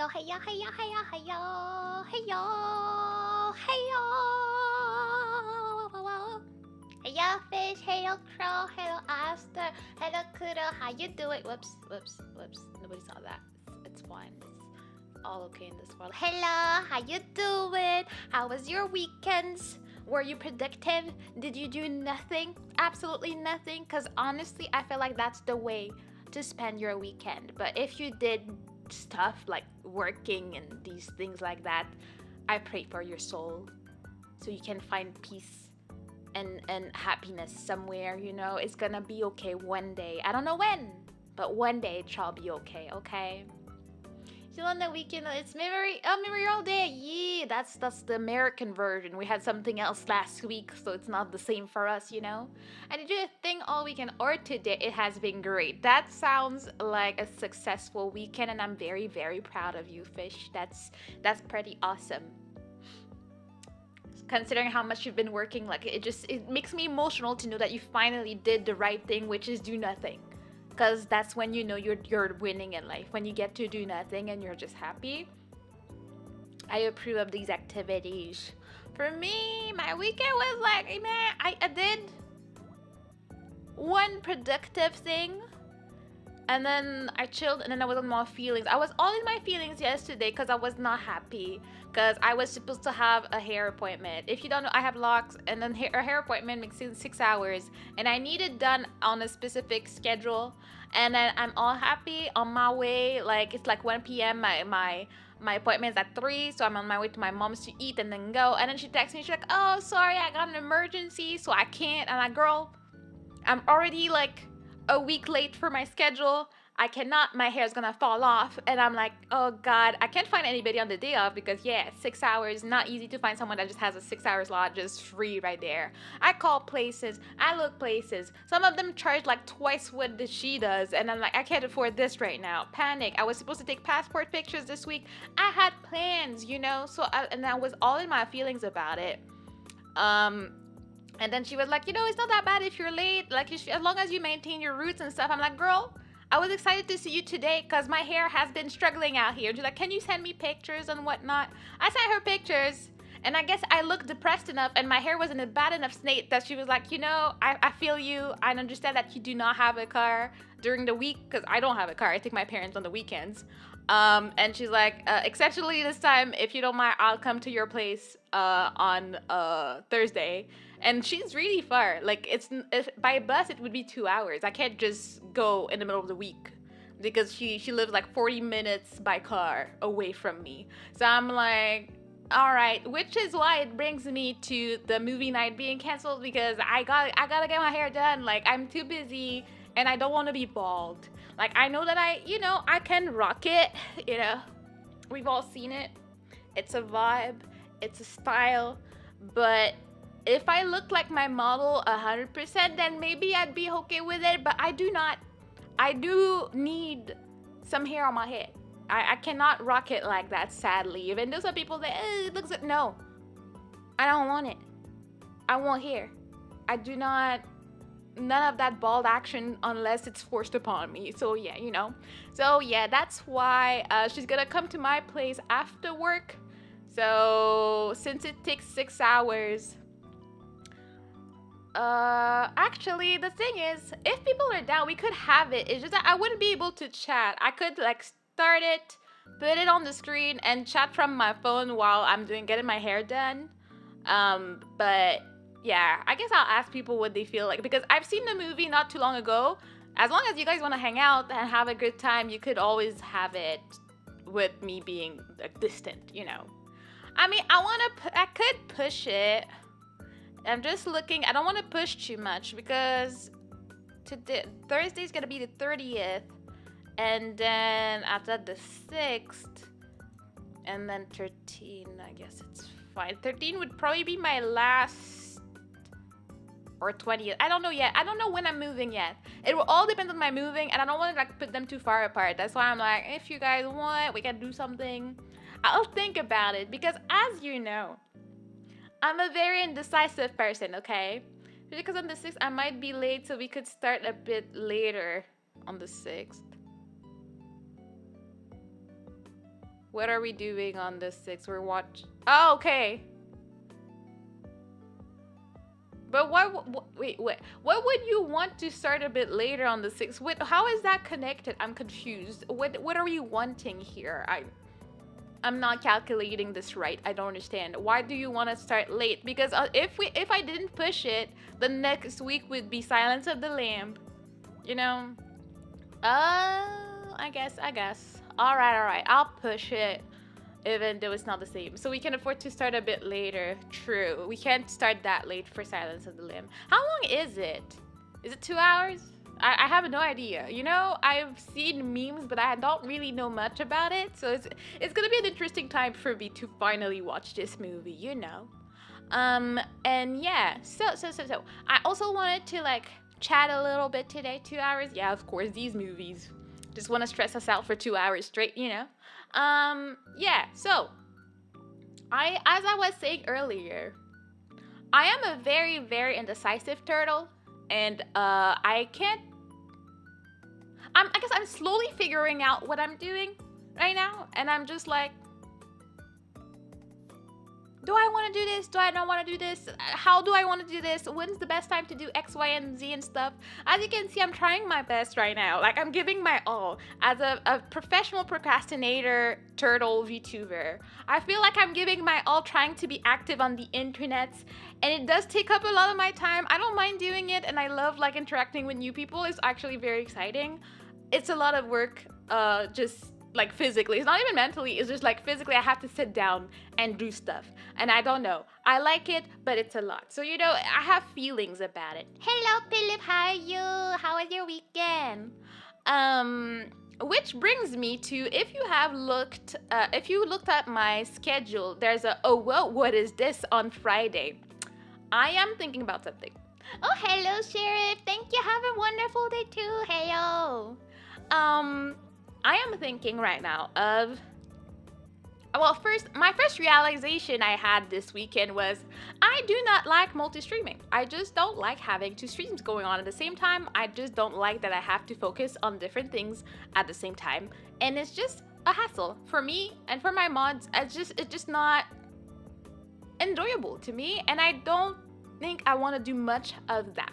yo, hey yo, hey yo, hey yo, hey yo, hey yo, hey yo. Hey yo, fish, hey yo, crow, hello, Aster, hello, Kudo, how you doing? Whoops, whoops, whoops. Nobody saw that. It's fine. It's all okay in this world. Hello, how you doing? How was your weekends? Were you productive? Did you do nothing? Absolutely nothing? Because honestly, I feel like that's the way to spend your weekend. But if you did stuff like working and these things like that, I pray for your soul so you can find peace and happiness somewhere, you know. It's gonna be okay one day. I don't know when, but one day it shall be okay, okay? Still on the weekend, it's Memorial Day. Yeah, that's the American version. We had something else last week, so it's not the same for us, you know. I did a thing all weekend or today. It has been great. That sounds like a successful weekend, and I'm very very proud of you, Fish. That's pretty awesome. Considering how much you've been working, like it makes me emotional to know that you finally did the right thing, which is do nothing, because that's when you know you're winning in life, when you get to do nothing and you're just happy. I approve of these activities. For me, my weekend was like, hey man, I did one productive thing, and then I chilled, and then I was on my feelings. I was all in my feelings yesterday because I was not happy because I was supposed to have a hair appointment. If you don't know, I have locks, and then a hair appointment makes it 6 hours, and I need it done on a specific schedule. And then I'm all happy on my way. Like it's like 1 p.m. My appointment's at 3, so I'm on my way to my mom's to eat and then go. And then she texts me, she's like, "Oh, sorry, I got an emergency, so I can't." I'm like, "Girl, I'm already like a week late for my schedule. I cannot, my hair's gonna fall off." And I'm like, oh God, I can't find anybody on the day off because, yeah, 6 hours, not easy to find someone that just has a 6 hour slot just free right there. I call places, I look places. Some of them charge like twice what she does. And I'm like, I can't afford this right now. Panic. I was supposed to take passport pictures this week. I had plans, you know, and I was all in my feelings about it. Um, and then she was like, it's not that bad if you're late. Like, as long as you maintain your roots and stuff. I'm like, girl, I was excited to see you today because my hair has been struggling out here. And she's like, can you send me pictures and whatnot? I sent her pictures. And I guess I looked depressed enough and my hair was in a bad enough state that she was like, I feel you. I understand that you do not have a car during the week because I don't have a car. I take my parents on the weekends. And she's like, exceptionally this time, if you don't mind, I'll come to your place on Thursday. And she's really far. Like if by bus it would be 2 hours. I can't just go in the middle of the week because she lives like 40 minutes by car away from me. So I'm like, all right, which is why it brings me to the movie night being canceled because I gotta get my hair done. Like I'm too busy and I don't want to be bald. Like I know that I can rock it. You know, we've all seen it. It's a vibe. It's a style, but if I looked like my model 100%, then maybe I'd be okay with it. But I do not. I do need some hair on my head. I cannot rock it like that, sadly. Even though some people say, it looks good. No, I don't want it. I want hair. I do not. None of that bald action unless it's forced upon me. So yeah, So yeah, that's why she's gonna come to my place after work. So since it takes 6 hours, actually, the thing is, if people are down, we could have it. It's just that I wouldn't be able to chat. I could like start it, put it on the screen, and chat from my phone while I'm getting my hair done. But yeah, I guess I'll ask people what they feel like because I've seen the movie not too long ago. As long as you guys want to hang out and have a good time, you could always have it with me being distant. I mean, I could push it. I'm just looking. I don't want to push too much because Thursday's gonna be the 30th, and then after the 6th, and then 13. I guess it's fine. 13 would probably be my last, or 20th. I don't know yet. I don't know when I'm moving yet. It will all depend on my moving, and I don't want to like put them too far apart. That's why I'm like, if you guys want, we can do something. I'll think about it because, as you know, I'm a very indecisive person, okay? Because on the 6th, I might be late, so we could start a bit later on the 6th. What are we doing on the 6th? We're watch. Oh, okay. But wait. What would you want to start a bit later on the 6th? How is that connected? I'm confused. What are we wanting here? I'm not calculating this right. I don't understand. Why do you want to start late? Because if I didn't push it, the next week would be Silence of the Lamb. You know? I guess. All right. I'll push it, even though it's not the same. So we can afford to start a bit later. True. We can't start that late for Silence of the Lamb. How long is it? Is it 2 hours? I have no idea. You know, I've seen memes, but I don't really know much about it. So it's gonna be an interesting time for me to finally watch this movie, you know. And yeah, so I also wanted to like chat a little bit today. 2 hours? Yeah, of course, these movies just want to stress us out for 2 hours straight, you know. Yeah, so as I was saying earlier, I am a very, very indecisive turtle, and I guess I'm slowly figuring out what I'm doing right now, and I'm just like, do I want to do this? Do I not want to do this? How do I want to do this? When's the best time to do X, Y, and Z and stuff? As you can see, I'm trying my best right now. Like, I'm giving my all. As a professional procrastinator, turtle VTuber, I feel like I'm giving my all trying to be active on the internet. And it does take up a lot of my time. I don't mind doing it, and I love, like, interacting with new people. It's actually very exciting. It's a lot of work, just like physically. It's not even mentally, it's just like physically I have to sit down and do stuff. And I don't know. I like it, but it's a lot. So, you know, I have feelings about it. Hello, Philip, how are you? How was your weekend? Which brings me to, if you looked at my schedule, there's a, oh, well, what is this on Friday? I am thinking about something. Oh, hello, Sheriff. Thank you. Have a wonderful day too. Heyo. I am thinking right now of, well, my first realization I had this weekend was I do not like multi-streaming. I just don't like having two streams going on at the same time. I just don't like that I have to focus on different things at the same time. And it's just a hassle for me and for my mods. It's just not enjoyable to me, and I don't think I want to do much of that.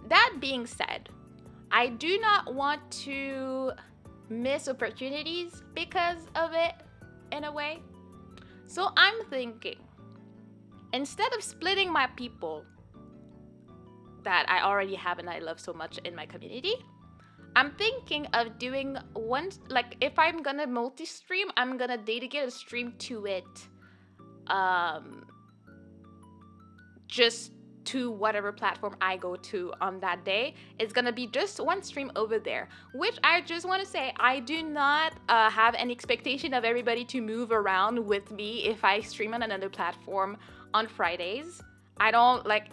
That being said, I do not want to miss opportunities because of it, in a way. So I'm thinking, instead of splitting my people that I already have and I love so much in my community, I'm thinking of doing one, like, if I'm gonna multi-stream, I'm gonna dedicate a stream to it, just to whatever platform I go to on that day. It's gonna be just one stream over there, which I just want to say, I do not have any expectation of everybody to move around with me if I stream on another platform on Fridays. I don't, like,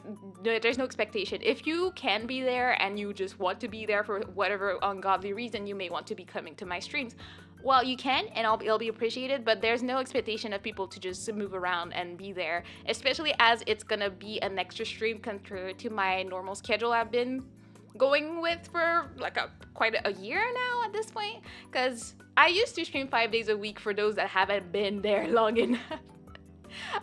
there's no expectation. If you can be there and you just want to be there for whatever ungodly reason you may want to be coming to my streams, well, you can, and it'll be appreciated, but there's no expectation of people to just move around and be there, especially as it's gonna be an extra stream compared to my normal schedule I've been going with for like quite a year now at this point, because I used to stream 5 days a week. For those that haven't been there long enough,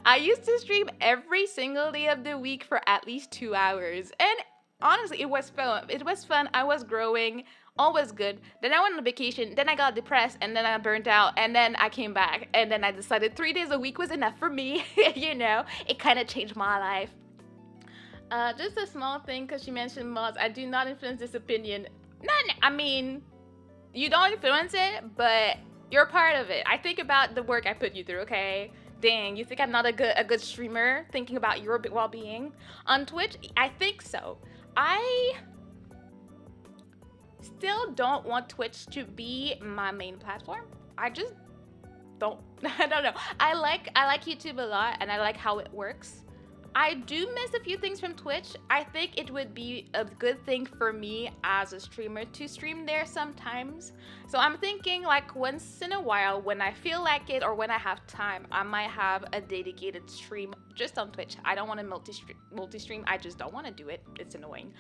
I used to stream every single day of the week for at least 2 hours, and honestly, it was fun. I was growing. All was good. Then I went on vacation, then I got depressed, and then I burnt out, and then I came back, and then I decided 3 days a week was enough for me. You know, it kind of changed my life. Just a small thing, because she mentioned mods. I do not influence this opinion. I mean, you don't influence it, but you're part of it. I think about the work I put you through, okay? Dang, you think I'm not a good streamer thinking about your well-being? On Twitch, I think so. I still don't want Twitch to be my main platform. I just don't. I don't know. I like YouTube a lot, and I like how it works. I do miss a few things from Twitch. I think it would be a good thing for me as a streamer to stream there sometimes. So I'm thinking, like, once in a while, when I feel like it or when I have time, I might have a dedicated stream just on Twitch. I don't want to multi-stream. I just don't want to do it. It's annoying.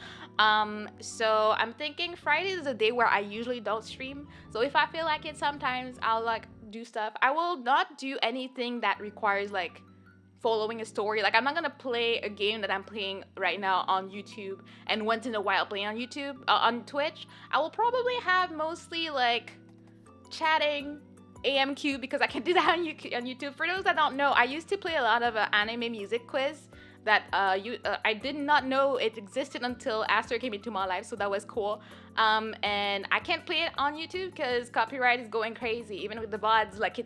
So I'm thinking Friday is a day where I usually don't stream. So if I feel like it, sometimes I'll like do stuff. I will not do anything that requires like following a story. Like I'm not gonna play a game that I'm playing right now on YouTube and once in a while playing on YouTube on Twitch. I will probably have mostly like chatting, AMQ because I can do that on YouTube. For those that don't know, I used to play a lot of anime music quiz that I did not know it existed until Aster came into my life, so that was cool. And I can't play it on YouTube because copyright is going crazy. Even with the VODs, like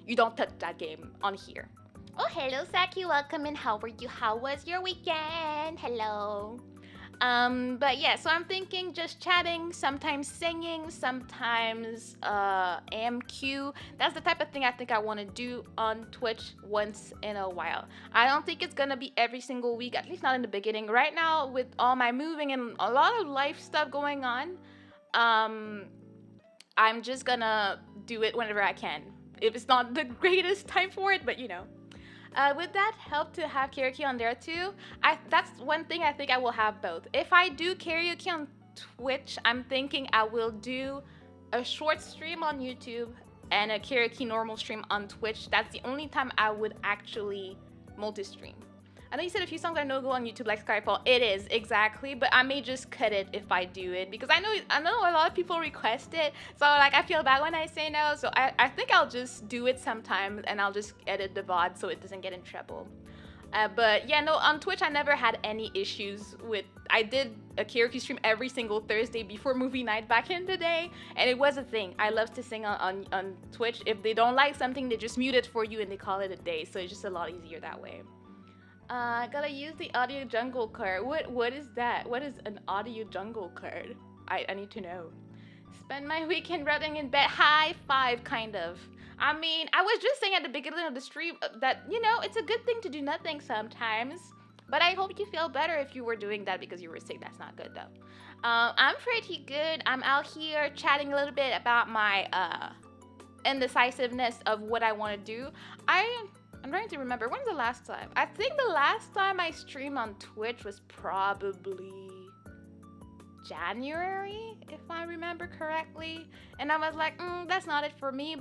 you don't touch that game on here. Oh, hello, Saki. Welcome in. How are you? How was your weekend? Hello. But yeah, so I'm thinking just chatting, sometimes singing, sometimes AMQ. That's the type of thing I think I want to do on Twitch once in a while. I don't think it's gonna be every single week, at least not in the beginning. Right now, with all my moving and a lot of life stuff going on, I'm just gonna do it whenever I can. If it's not the greatest time for it, but you know. Would that help to have karaoke on there too? That's one thing I think I will have both. If I do karaoke on Twitch, I'm thinking I will do a short stream on YouTube and a karaoke normal stream on Twitch. That's the only time I would actually multi-stream. I know you said a few songs are no-go on YouTube like Skyfall. It is, exactly, but I may just cut it if I do it because I know a lot of people request it, so like I feel bad when I say no, so I think I'll just do it sometimes and I'll just edit the VOD so it doesn't get in trouble. But yeah, no, on Twitch I never had any issues with, I did a karaoke stream every single Thursday before movie night back in the day, and it was a thing. I love to sing on Twitch. If they don't like something, they just mute it for you and they call it a day, so it's just a lot easier that way. I gotta use the audio jungle card. What is that? What is an audio jungle card? I need to know. Spend my weekend rotting in bed. High five, kind of. I mean, I was just saying at the beginning of the stream that, you know, it's a good thing to do nothing sometimes. But I hope you feel better if you were doing that because you were sick. That's not good, though. I'm pretty good. I'm out here chatting a little bit about my indecisiveness of what I want to do. I'm trying to remember, when's the last time? I think the last time I streamed on Twitch was probably January, if I remember correctly. And I was like, that's not it for me.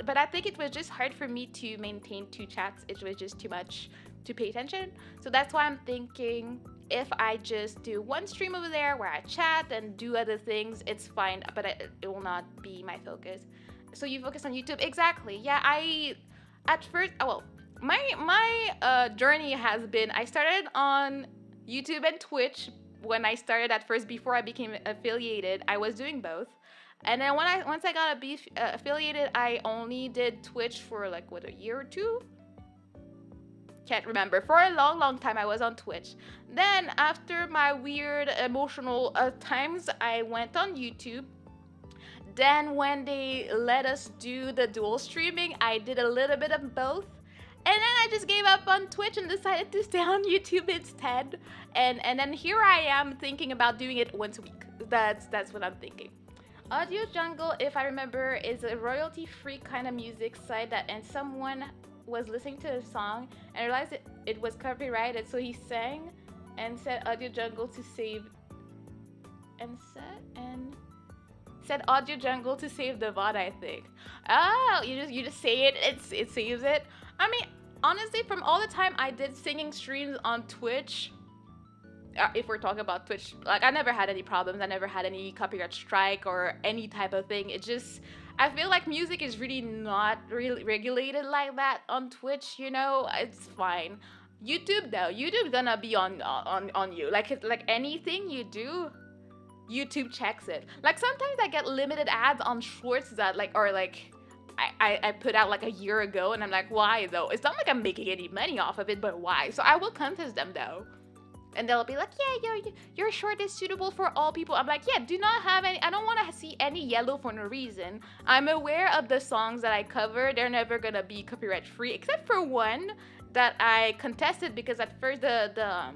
But I think it was just hard for me to maintain 2 chats. It was just too much to pay attention. So that's why I'm thinking if I just do one stream over there where I chat and do other things, it's fine, but it will not be my focus. So you focus on YouTube? Exactly. Yeah, at first, my journey has been, I started on YouTube and Twitch when I started at first before I became affiliated. I was doing both. And then once I got affiliated, I only did Twitch for like, what, a year or 2? Can't remember. For a long time, I was on Twitch. Then after my weird emotional times, I went on YouTube. Then when they let us do the dual streaming, I did a little bit of both. And then I just gave up on Twitch and decided to stay on YouTube instead. And then here I am thinking about doing it once a week. That's what I'm thinking. Audio Jungle, if I remember, is a royalty-free kind of music site and someone was listening to a song and realized it was copyrighted, so he sang and said Audio Jungle to save said Audio Jungle to save the VOD, I think. Oh, you just say it saves it. I mean, honestly, from all the time I did singing streams on Twitch, if we're talking about Twitch, like I never had any problems. I never had any copyright strike or any type of thing. It just, I feel like music is really not really regulated like that on Twitch, you know? It's fine. YouTube though, YouTube's gonna be on you. Like anything you do, YouTube checks it. Like sometimes I get limited ads on shorts that I put out like a year ago and I'm like, why though? It's not like I'm making any money off of it, but why? So I will contest them though. And they'll be like, yeah, your short is suitable for all people. I'm like, yeah, do not have any, I don't want to see any yellow for no reason. I'm aware of the songs that I cover. They're never going to be copyright free, except for one that I contested because at first the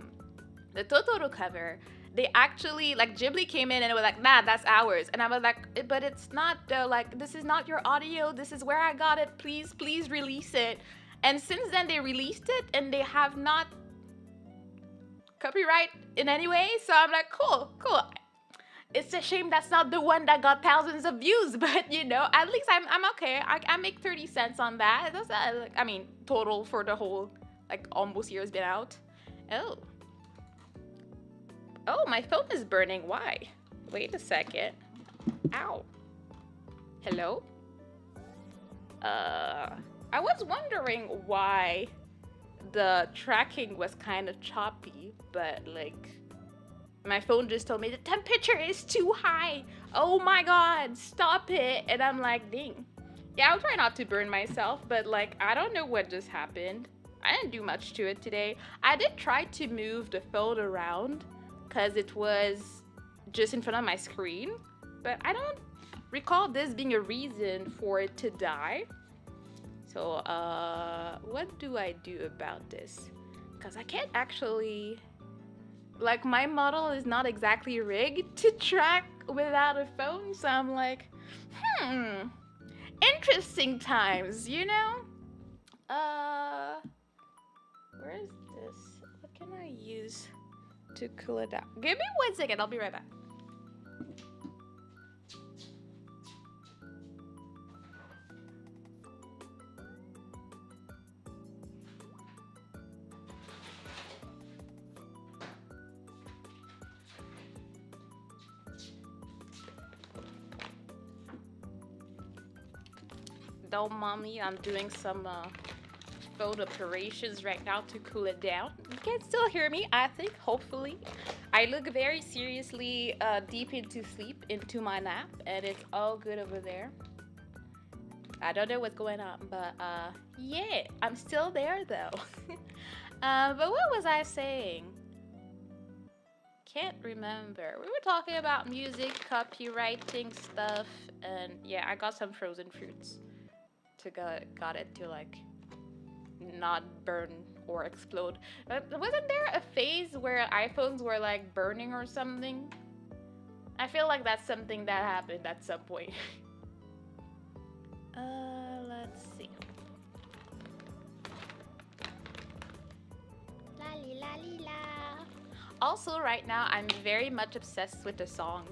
Totoro cover, they actually, like Ghibli came in and it was like, nah, that's ours. And I was like, but it's not though, like, this is not your audio. This is where I got it. Please release it. And since then they released it and they have not copyright in any way, so I'm like, cool. it's a shame that's not the one that got thousands of views, but you know, at least I'm okay. I make 30 cents on that. That's like, I mean, total for the whole like almost year has been out. Oh. Oh, my phone is burning. Why? Wait a second. Ow. Hello? I was wondering why the tracking was kind of choppy, but like my phone just told me the temperature is too high. Oh my god, stop it. And I'm like, ding. Yeah, I'll try not to burn myself, but like, I don't know what just happened. I didn't do much to it today. I did try to move the phone around because it was just in front of my screen, but I don't recall this being a reason for it to die. So, what do I do about this? Because I can't actually... Like, my model is not exactly rigged to track without a phone, so I'm like, interesting times, you know? Where is this? What can I use to cool it down? Give me 1 second, I'll be right back. Don't mommy, I'm doing some phone operations right now to cool it down. You can still hear me, I think, hopefully. I look very seriously deep into sleep, into my nap, and it's all good over there. I don't know what's going on, but yeah, I'm still there though. But what was I saying? Can't remember. We were talking about music, copywriting stuff, and yeah, I got some frozen fruits. Got it to like not burn or explode. Wasn't there a phase where iPhones were like burning or something? I feel like that's something that happened at some point. Let's see. La li la li la. Also, right now I'm very much obsessed with the song,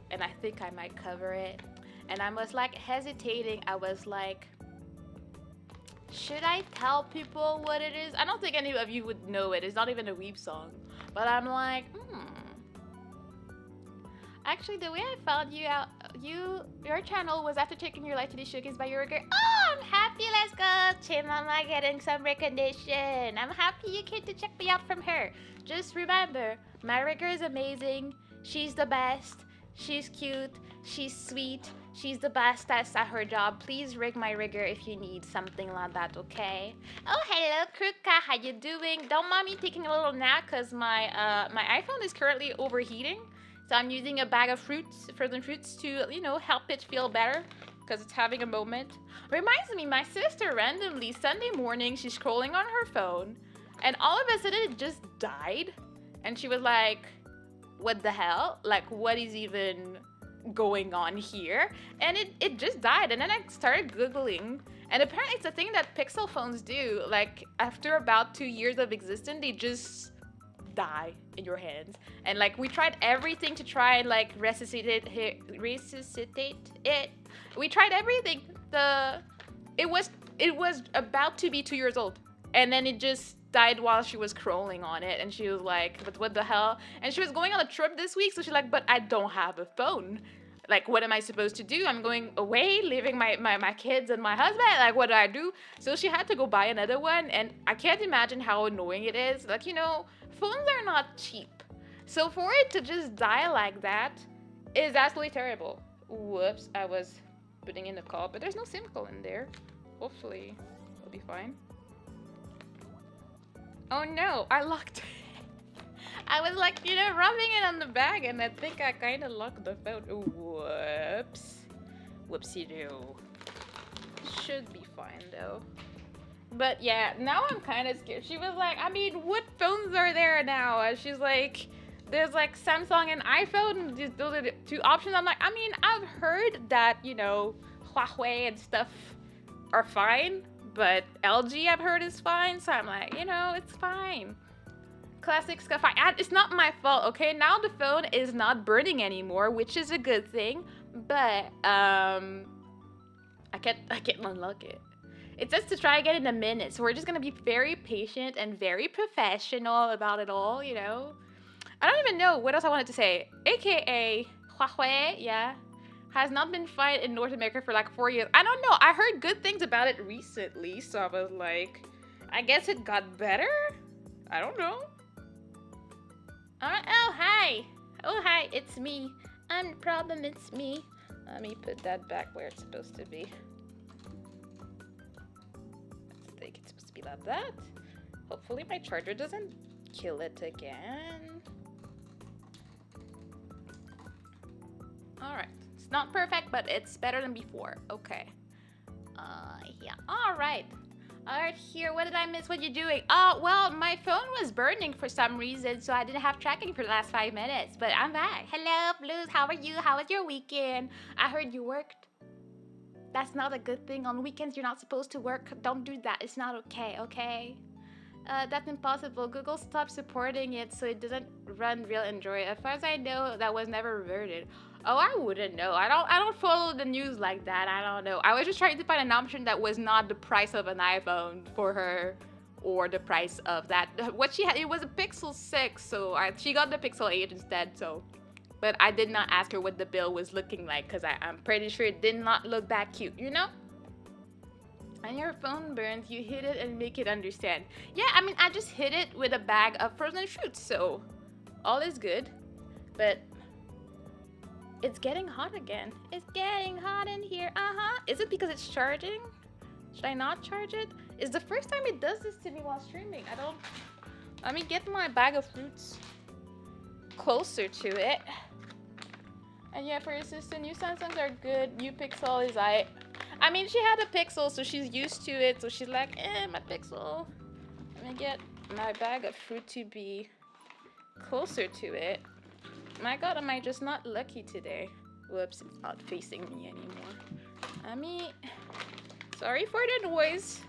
and I think I might cover it. And I was like hesitating. I was like, should I tell people what it is? I don't think any of you would know it. It's not even a weeb song. But I'm like, Actually, the way I found you out, your channel was after taking your life to the showcase by your rigger. Oh, I'm happy. Let's go. Chin Mama getting some recognition. I'm happy you came to check me out from her. Just remember, my rigger is amazing. She's the best. She's cute. She's sweet. She's the best at her job. Please rig my rigger if you need something like that, okay? Oh, hello, Kruka. How you doing? Don't mind me taking a little nap because my iPhone is currently overheating. So I'm using a bag of fruits, frozen fruits, to, you know, help it feel better because it's having a moment. Reminds me, my sister randomly, Sunday morning, she's scrolling on her phone and all of a sudden it just died. And she was like, what the hell? Like, what is even going on here? And it just died. And then I started Googling. And apparently it's a thing that Pixel phones do. Like, after about 2 years of existence, they just die in your hands. And like, we tried everything to try and like resuscitate it. We tried everything. It was about to be 2 years old, and then it just died while she was scrolling on it. And she was like, but what the hell? And she was going on a trip this week, so she's like, but I don't have a phone. Like, what am I supposed to do? I'm going away, leaving my kids and my husband. Like, what do I do? So she had to go buy another one, and I can't imagine how annoying it is. Like, you know, phones are not cheap. So for it to just die like that is absolutely terrible. Whoops, I was putting in a call, but there's no SIM call in there. Hopefully, it'll be fine. Oh no, I locked it. I was like, you know, rubbing it on the bag, and I think I kind of locked the phone. Whoops. Whoopsie-doo. Should be fine, though. But yeah, now I'm kind of scared. She was like, I mean, what phones are there now? And she's like, there's like Samsung and iPhone. Those are the two options. I'm like, I mean, I've heard that, you know, Huawei and stuff are fine. But LG I've heard is fine. So I'm like, you know, it's fine. classic stuff. It's not my fault, okay? Now the phone is not burning anymore, which is a good thing. But I can't unlock it. It says to try again in a minute, so we're just gonna be very patient and very professional about it all, you know? I don't even know what else I wanted to say. AKA Huawei, yeah, has not been fine in North America for like 4 years. I don't know. I heard good things about it recently, so I was like, I guess it got better? I don't know. Oh, hi. Oh, hi, it's me. I'm the problem, it's me. Let me put that back where it's supposed to be. I think it's supposed to be like that. Hopefully my charger doesn't kill it again. Alright. It's not perfect, but it's better than before. Okay. Yeah. Alright. Alright, here. What did I miss? What you doing? Well, my phone was burning for some reason, so I didn't have tracking for the last 5 minutes. But I'm back. Hello, Blues. How are you? How was your weekend? I heard you worked. That's not a good thing. On weekends, you're not supposed to work. Don't do that. It's not okay, okay? That's impossible. Google stopped supporting it, so it doesn't run real Android. As far as I know, that was never reverted. Oh, I wouldn't know. I don't follow the news like that. I don't know. I was just trying to find an option that was not the price of an iPhone for her, or the price of that. What she had, it was a Pixel 6, so she got the Pixel 8 instead. So, but I did not ask her what the bill was looking like, because I'm pretty sure it did not look that cute, you know? And your phone burns, you hit it and make it understand. Yeah, I mean, I just hit it with a bag of frozen fruits, so all is good. But it's getting hot again. It's getting hot in here. Is it because it's charging? Should I not charge it? It's the first time it does this to me while streaming. Let me get my bag of fruits closer to it. And yeah, for your sister, new Samsungs are good. New Pixel is I mean, she had a Pixel, so she's used to it. So she's like, my Pixel. Let me get my bag of fruit to be closer to it. My God, am I just not lucky today? Whoops, it's not facing me anymore. Sorry for the noise.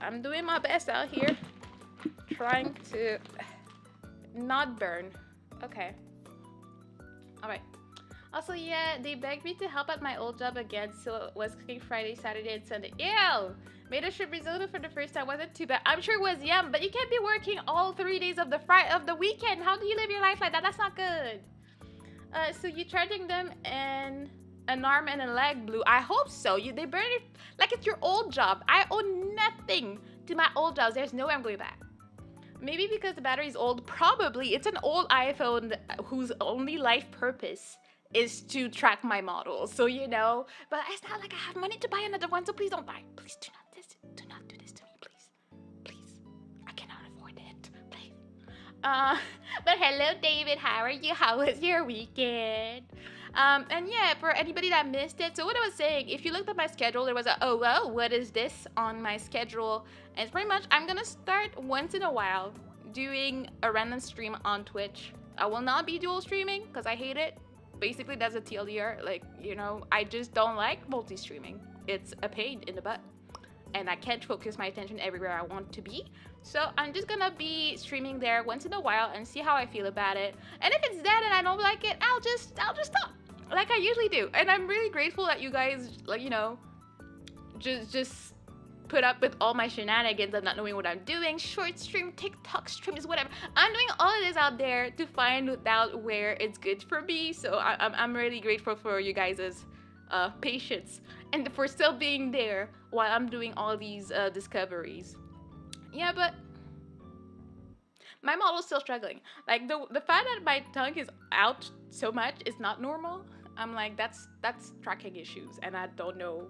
I'm doing my best out here. Trying to not burn. Okay. Alright. Also, yeah, they begged me to help at my old job again, so it was cooking Friday, Saturday, and Sunday. Ew! Made a shrimp risotto for the first time. Wasn't too bad. I'm sure it was yum, but you can't be working all 3 days of the weekend. How do you live your life like that? That's not good. So you charging them and an arm and a leg blue? I hope so. They burn it like it's your old job. I owe nothing to my old jobs. There's no way I'm going back. Maybe because the battery's old. Probably. It's an old iPhone whose only life purpose is to track my models, so you know. But it's not like I have money to buy another one, so please don't buy. Please do not do this to me, please. I cannot afford it, please. But hello, David. How are you? How was your weekend? And yeah, for anybody that missed it, so what I was saying, if you looked at my schedule, there was a oh well, what is this on my schedule? And it's pretty much I'm gonna start once in a while doing a random stream on Twitch. I will not be dual streaming because I hate it. Basically, that's a TLDR. Like, you know, I just don't like multi-streaming. It's a pain in the butt. And I can't focus my attention everywhere I want to be. So I'm just gonna be streaming there once in a while and see how I feel about it. And if it's dead and I don't like it, I'll just stop. Like I usually do. And I'm really grateful that you guys, like, you know, just put up with all my shenanigans of not knowing what I'm doing. Short stream, TikTok streams, whatever. I'm doing all of this out there to find out where it's good for me. So I'm really grateful for you guys' patience and for still being there while I'm doing all these discoveries. Yeah, but my model's still struggling. Like the fact that my tongue is out so much is not normal. I'm like, that's tracking issues, and I don't know.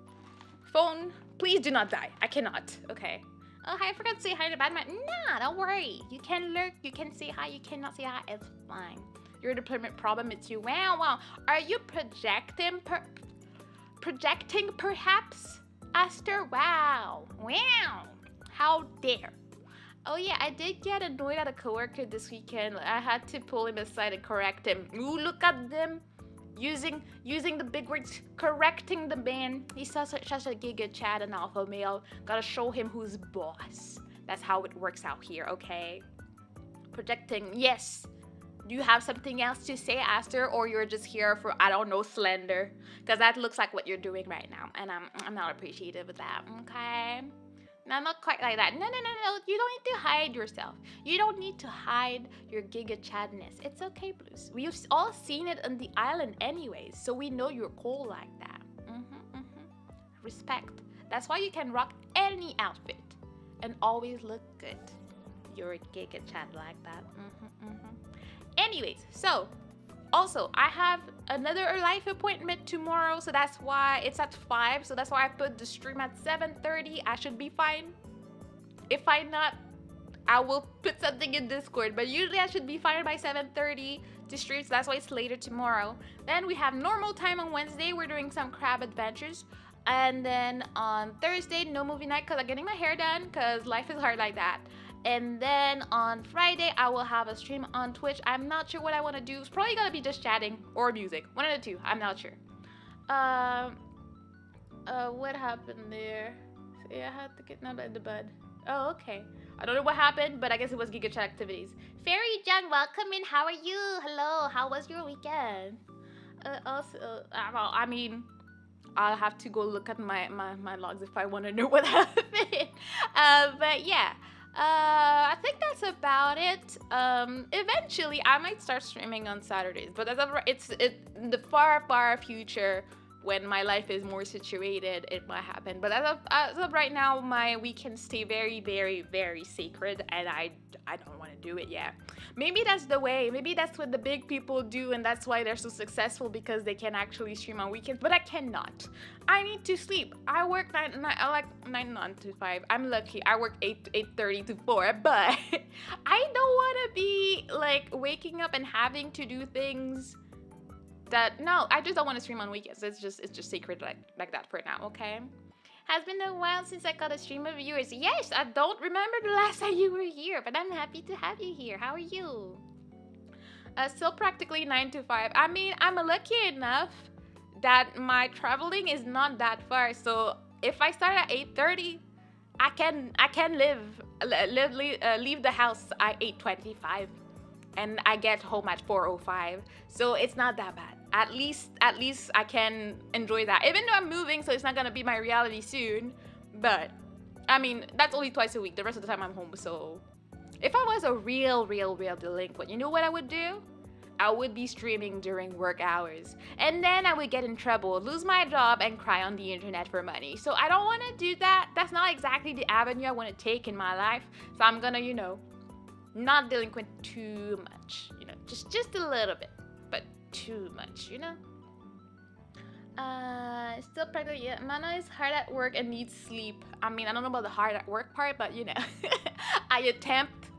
Phone, please do not die. I cannot. Okay. Oh, hi, I forgot to say hi to Batman. Nah, don't worry. You can lurk, you can say hi, you cannot say hi. It's fine. Your deployment problem, it's you. Wow. Are you projecting perhaps? Aster? Wow. How dare. Oh yeah, I did get annoyed at a coworker this weekend. I had to pull him aside and correct him. Ooh, look at them. Using the big words, correcting the man. He's such a giga Chad and alpha male. Gotta show him who's boss. That's how it works out here, okay? projecting. Yes. Do you have something else to say, Aster, or you're just here for, I don't know, slender? Because that looks like what you're doing right now, and I'm not appreciative of that. Okay. No, not quite like that. No. You don't need to hide yourself. You don't need to hide your Giga Chadness. It's okay, Blues. We've all seen it on the island anyways, so we know you're cool like that. Respect. That's why you can rock any outfit and always look good. You're a Giga Chad like that. Anyways, so also I have another life appointment tomorrow, so that's why it's at 5. So that's why I put the stream at 7:30. I should be fine. If I'm not, I will put something in Discord, but usually I should be fine by 7:30 to stream, so that's why it's later tomorrow. Then we have normal time on Wednesday. We're doing some crab adventures. And then on Thursday, no movie night because I'm getting my hair done because life is hard like that. And then on Friday, I will have a stream on Twitch. I'm not sure what I want to do. It's probably going to be just chatting or music. One of the two. I'm not sure. What happened there? See, I had to get nabbed in the bud. Oh, okay. I don't know what happened, but I guess it was Giga Chat activities. Fairy John, welcome in. How are you? Hello. How was your weekend? I mean, I'll have to go look at my logs if I want to know what happened. But yeah. I think that's about it. Eventually, I might start streaming on Saturdays, but it's in the far future when my life is more situated, it might happen. But as of right now, my weekends stay very sacred, and I don't want to do it yet. Maybe that's the way. Maybe that's what the big people do, and that's why they're so successful, because they can actually stream on weekends. But I cannot. I need to sleep. I work 9 to 5. I'm lucky. I work 8:30 to 4. But I don't want to be like waking up and having to do things that I just don't want to stream on weekends. It's just sacred like that for now. Okay. Has been a while since I got a stream of yours. Yes, I don't remember the last time you were here, but I'm happy to have you here. How are you? Still practically 9 to 5. I mean, I'm lucky enough that my traveling is not that far. So if I start at 8:30, I can leave the house at 8:25, and I get home at 4:05. So it's not that bad. At least I can enjoy that. Even though I'm moving, so it's not gonna be my reality soon. But I mean, that's only twice a week. The rest of the time I'm home. So if I was a real delinquent, you know what I would do? I would be streaming during work hours, and then I would get in trouble, lose my job, and cry on the internet for money. So I don't want to do that. That's not exactly the avenue I want to take in my life. So I'm gonna, not delinquent too much, just a little bit, but too much, Still pregnant. Yeah, Mana is hard at work and needs sleep. I mean, I don't know about the hard at work part, but I attempt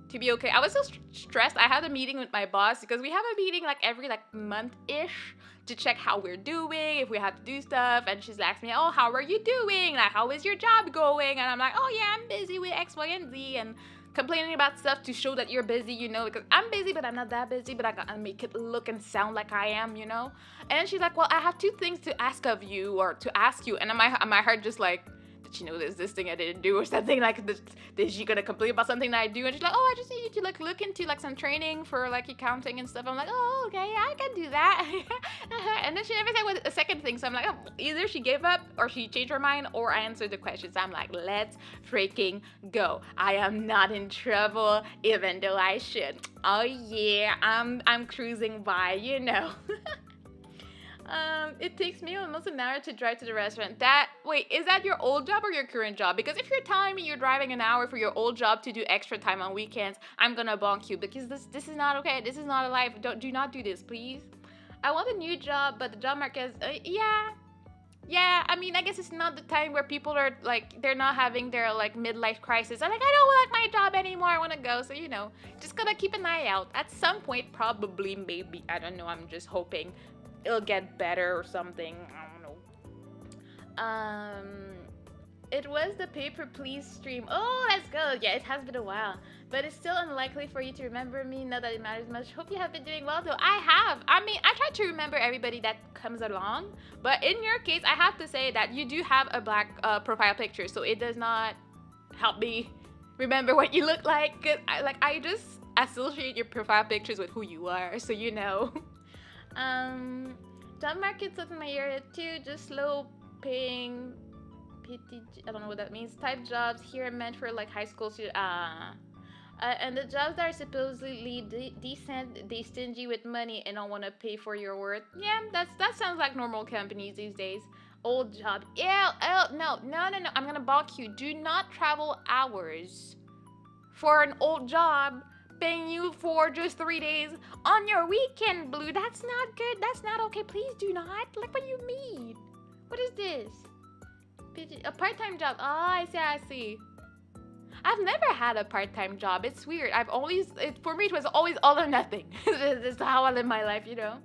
to be okay. I was so stressed. I had a meeting with my boss because we have a meeting every month-ish to check how we're doing, if we have to do stuff, and she's asking me, oh, how are you doing? How is your job going? And I'm like, oh yeah, I'm busy with X, Y, and Z, and complaining about stuff to show that you're busy, because I'm busy, but I'm not that busy, but I gotta make it look and sound like I am, And then she's like, well, I have 2 things to ask of you, or to ask you. And my heart just did she know there's this thing I didn't do or something? Is she gonna complain about something that I do? And she's like, oh, I just need you to look into some training for accounting and stuff. I'm like, oh, okay, I can do that. And then she never said what a second thing. So I'm like, oh, either she gave up or she changed her mind or I answered the questions. I'm like, let's freaking go. I am not in trouble, even though I should. Oh yeah, I'm cruising by, It takes me almost an hour to drive to the restaurant. Wait, is that your old job or your current job? Because if you're telling me you're driving an hour for your old job to do extra time on weekends, I'm gonna bonk you, because this is not okay. This is not a life. Do not do this, please. I want a new job, but the job market is, yeah. I mean, I guess it's not the time where people are they're not having their midlife crisis. I'm I don't like my job anymore. I want to go. So just gotta keep an eye out. At some point, probably, maybe, I don't know. I'm just hoping it'll get better or something. I don't know. It was the Paper Please stream. Oh, let's go. Yeah, it has been a while, but it's still unlikely for you to remember me. Not that it matters much. Hope you have been doing well though. I have. I mean, I try to remember everybody that comes along, but in your case, I have to say that you do have a black profile picture, so it does not help me remember what you look like. 'Cause associate your profile pictures with who you are, so you know. Um, Job market's up in my area too, just low paying PTG, I don't know what that means, type jobs here meant for like high school students. And the jobs that are supposedly decent, they stingy with money and don't want to pay for your worth. Yeah, that sounds like normal companies these days. Old job. Yeah, no. I'm gonna balk you. Do not travel hours for an old job paying you for just 3 days on your weekend, Blue. That's not good. That's not okay. Please do not. Like, what do you mean? What is this? A part-time job. Oh, I see. I've never had a part-time job. It's weird. For me, it was always all or nothing. This is how I live my life, you know?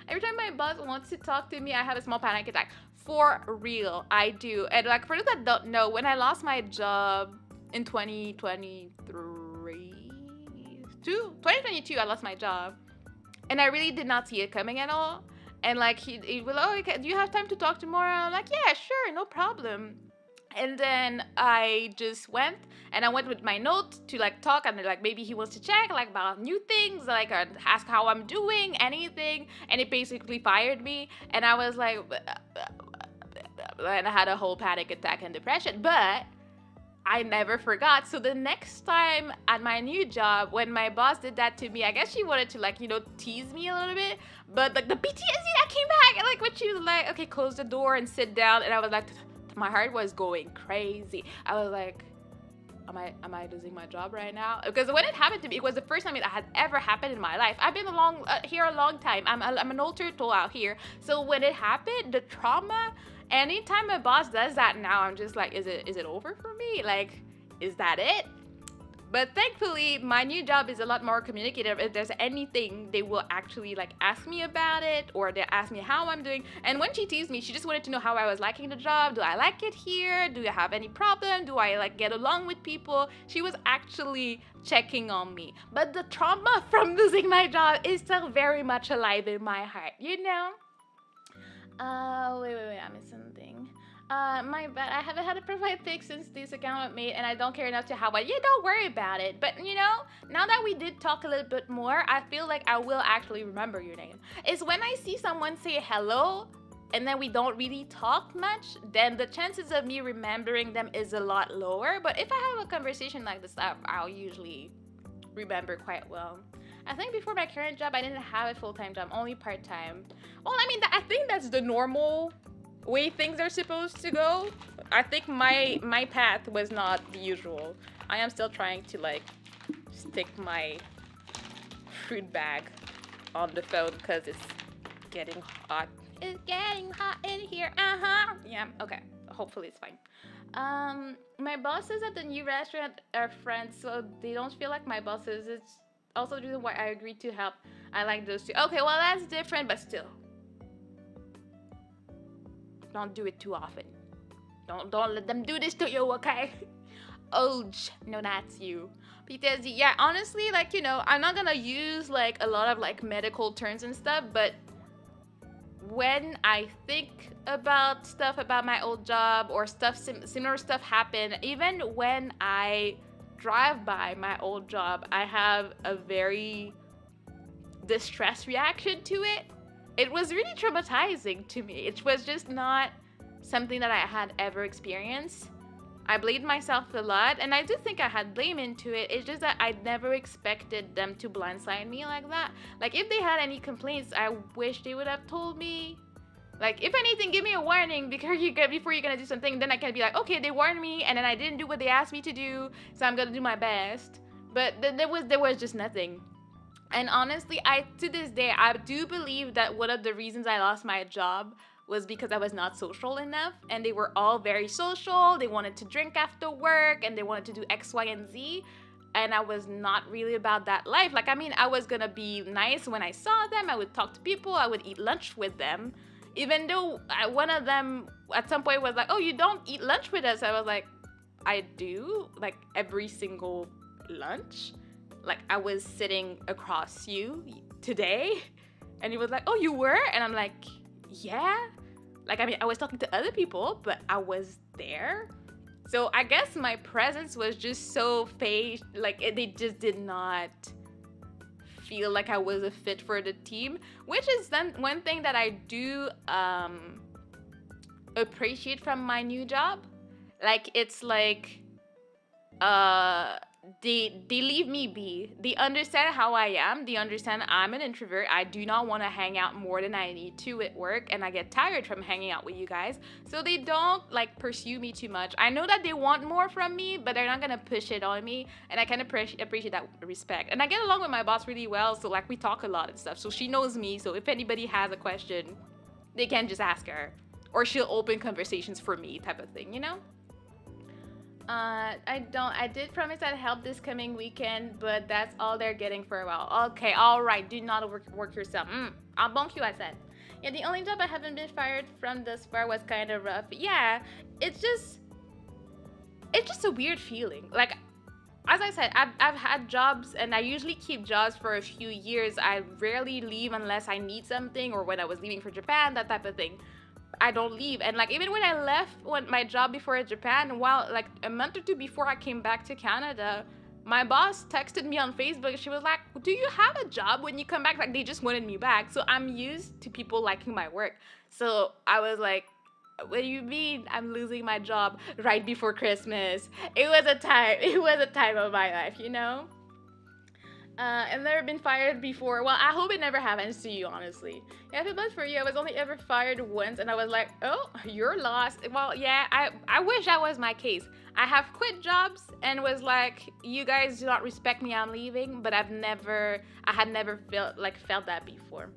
Every time my boss wants to talk to me, I have a small panic attack. For real, I do. And like, for those that don't know, when I lost my job in 2022, I lost my job. And I really did not see it coming at all. And like, he was like, oh, okay, do you have time to talk tomorrow? I'm like, yeah, sure, no problem. And then I just went, and I went with my note to like talk, and like maybe he wants to check like about new things, like ask how I'm doing, anything. And he basically fired me, and I was like, and I had a whole panic attack and depression. But I never forgot. So the next time at my new job, when my boss did that to me, I guess she wanted to like, you know, tease me a little bit. But like the PTSD that came back, and like when she was like, okay, close the door and sit down, and I was like, my heart was going crazy. I was like, am I losing my job right now? Because when it happened to me, it was the first time it had ever happened in my life. I've been here a long time. I'm an old turtle out here. So when it happened, the trauma, anytime my boss does that now, I'm just like, is it over for me? Like, is that it? But thankfully, my new job is a lot more communicative. If there's anything, they will actually like ask me about it, or they ask me how I'm doing. And when she teased me, she just wanted to know how I was liking the job. Do I like it here? Do I have any problem? Do I like get along with people? She was actually checking on me. But the trauma from losing my job is still very much alive in my heart, you know? Wait, I missed something. My bad. I haven't had a profile pic since this account was made, and I don't care enough to have one. Yeah, don't worry about it. But you know, now that we did talk a little bit more, I feel like I will actually remember your name. It's when I see someone say hello, and then we don't really talk much, then the chances of me remembering them is a lot lower. But if I have a conversation like this, I'll usually remember quite well. I think before my current job, I didn't have a full-time job, only part-time. Well, I mean, I think that's the normal way things are supposed to go. I think my path was not the usual. I am still trying to like stick my fruit bag on the phone because it's getting hot. It's getting hot in here. Yeah, okay. Hopefully it's fine. My bosses at the new restaurant are friends, so they don't feel like my bosses. It's also the reason why I agreed to help. I like those two. Okay, well that's different, but still. Don't do it too often. Don't let them do this to you, okay? Oh, no, that's you. Because, yeah, honestly, like, you know, I'm not gonna use, like, a lot of, like, medical terms and stuff, but when I think about stuff about my old job or stuff, similar stuff happen, even when I drive by my old job, I have a very distressed reaction to it. It was really traumatizing to me. It was just not something that I had ever experienced. I blamed myself a lot, and I do think I had blame into it. It's just that I never expected them to blindside me like that. Like, if they had any complaints, I wish they would have told me. Like, if anything, give me a warning before you're gonna do something. Then I can be like, okay, they warned me, and then I didn't do what they asked me to do, so I'm gonna do my best. But there was just nothing. And honestly, to this day, I do believe that one of the reasons I lost my job was because I was not social enough, and they were all very social. They wanted to drink after work, and they wanted to do X, Y, and Z, and I was not really about that life. Like, I mean, I was gonna be nice when I saw them. I would talk to people. I would eat lunch with them, even though one of them at some point was like, oh, you don't eat lunch with us. I was like, I do, like, every single lunch. Like, I was sitting across you today, and he was like, oh, you were? And I'm like, yeah. Like, I mean, I was talking to other people, but I was there. So I guess my presence was just so fake. Like, they just did not feel like I was a fit for the team, which is then one thing that I do appreciate from my new job. Like it's like uh they leave me be. They understand how I am. They understand I'm an introvert. I do not want to hang out more than I need to at work, and I get tired from hanging out with you guys. So they don't like pursue me too much. I know that they want more from me, but they're not gonna push it on me, and I kind of appreciate that respect. And I get along with my boss really well, so like we talk a lot and stuff. So she knows me. So if anybody has a question, they can just ask her, or she'll open conversations for me, type of thing, you know. I did promise I'd help this coming weekend, but that's all they're getting for a while. Okay, alright, do not overwork yourself. I'll bonk you, I said. Yeah, the only job I haven't been fired from thus far was kind of rough. Yeah, it's just a weird feeling. Like, as I said, I've had jobs, and I usually keep jobs for a few years. I rarely leave unless I need something, or when I was leaving for Japan, that type of thing. I don't leave. And like even when I left my job before Japan, while like a month or two before I came back to Canada, my boss texted me on Facebook. She was like, do you have a job when you come back? Like they just wanted me back. So I'm used to people liking my work. So I was like, what do you mean I'm losing my job right before Christmas? It was a time of my life, you know? I've never been fired before. Well, I hope it never happens to you, honestly. Yeah, I feel bad for you. I was only ever fired once, and I was like, oh, you're lost. Well, yeah, I wish that was my case. I have quit jobs and was like, you guys do not respect me, I'm leaving. But I had never felt that before.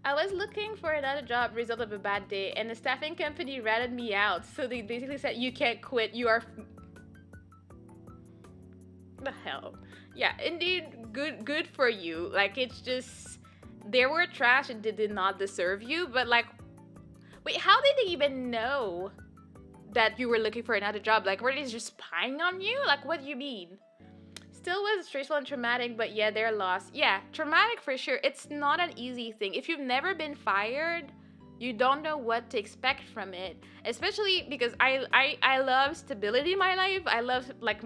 I was looking for another job, result of a bad day, and the staffing company ratted me out. So they basically said, you can't quit. You are... The hell? Yeah, indeed, good for you. Like, it's just, they were trash and they did not deserve you. But like, wait, how did they even know that you were looking for another job? Like, were they just spying on you? Like, what do you mean? Still was stressful and traumatic, but yeah, they're lost. Yeah, traumatic for sure. It's not an easy thing. If you've never been fired, you don't know what to expect from it. Especially because I love stability in my life. I love like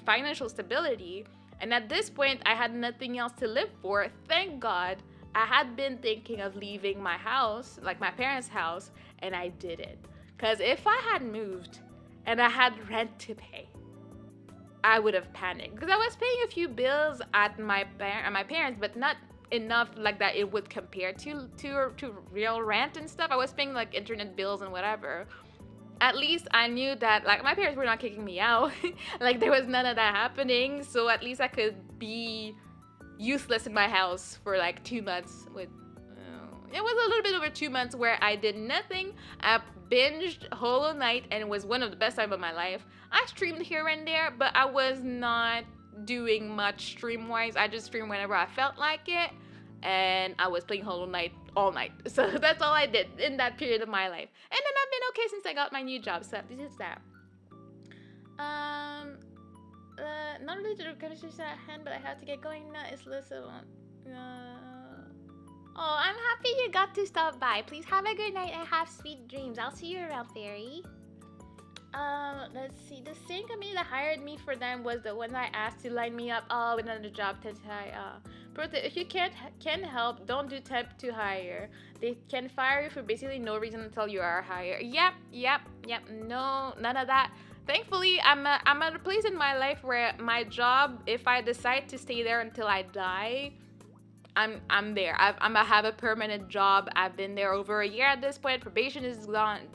financial stability. And at this point, I had nothing else to live for. Thank God. I had been thinking of leaving my house, like my parents' house, and I didn't. Because if I had moved and I had rent to pay, I would have panicked. Because I was paying a few bills at my parents, but not enough like that it would compare to real rent and stuff. I was paying like internet bills and whatever. At least I knew that like my parents were not kicking me out. Like there was none of that happening, so at least I could be useless in my house for like 2 months. With it was a little bit over 2 months where I did nothing. I binged Hollow Knight, and it was one of the best times of my life. I streamed here and there, but I was not doing much stream wise. I just streamed whenever I felt like it, and I was playing Hollow Knight all night. So that's all I did in that period of my life. And then I've been okay since I got my new job. So this is that. Not really to the conversation at hand, but I have to get going now. It's Lissa. Oh, I'm happy you got to stop by. Please have a good night and have sweet dreams. I'll see you around, Fairy. Let's see. The same company that hired me for them was the one I asked to line me up with another job to try. If you can help, don't do temp to hire. They can fire you for basically no reason until you are hired. Yep. No, none of that. Thankfully, I'm at a place in my life where my job, if I decide to stay there until I die, I'm there. I have a permanent job. I've been there over a year at this point. Probation is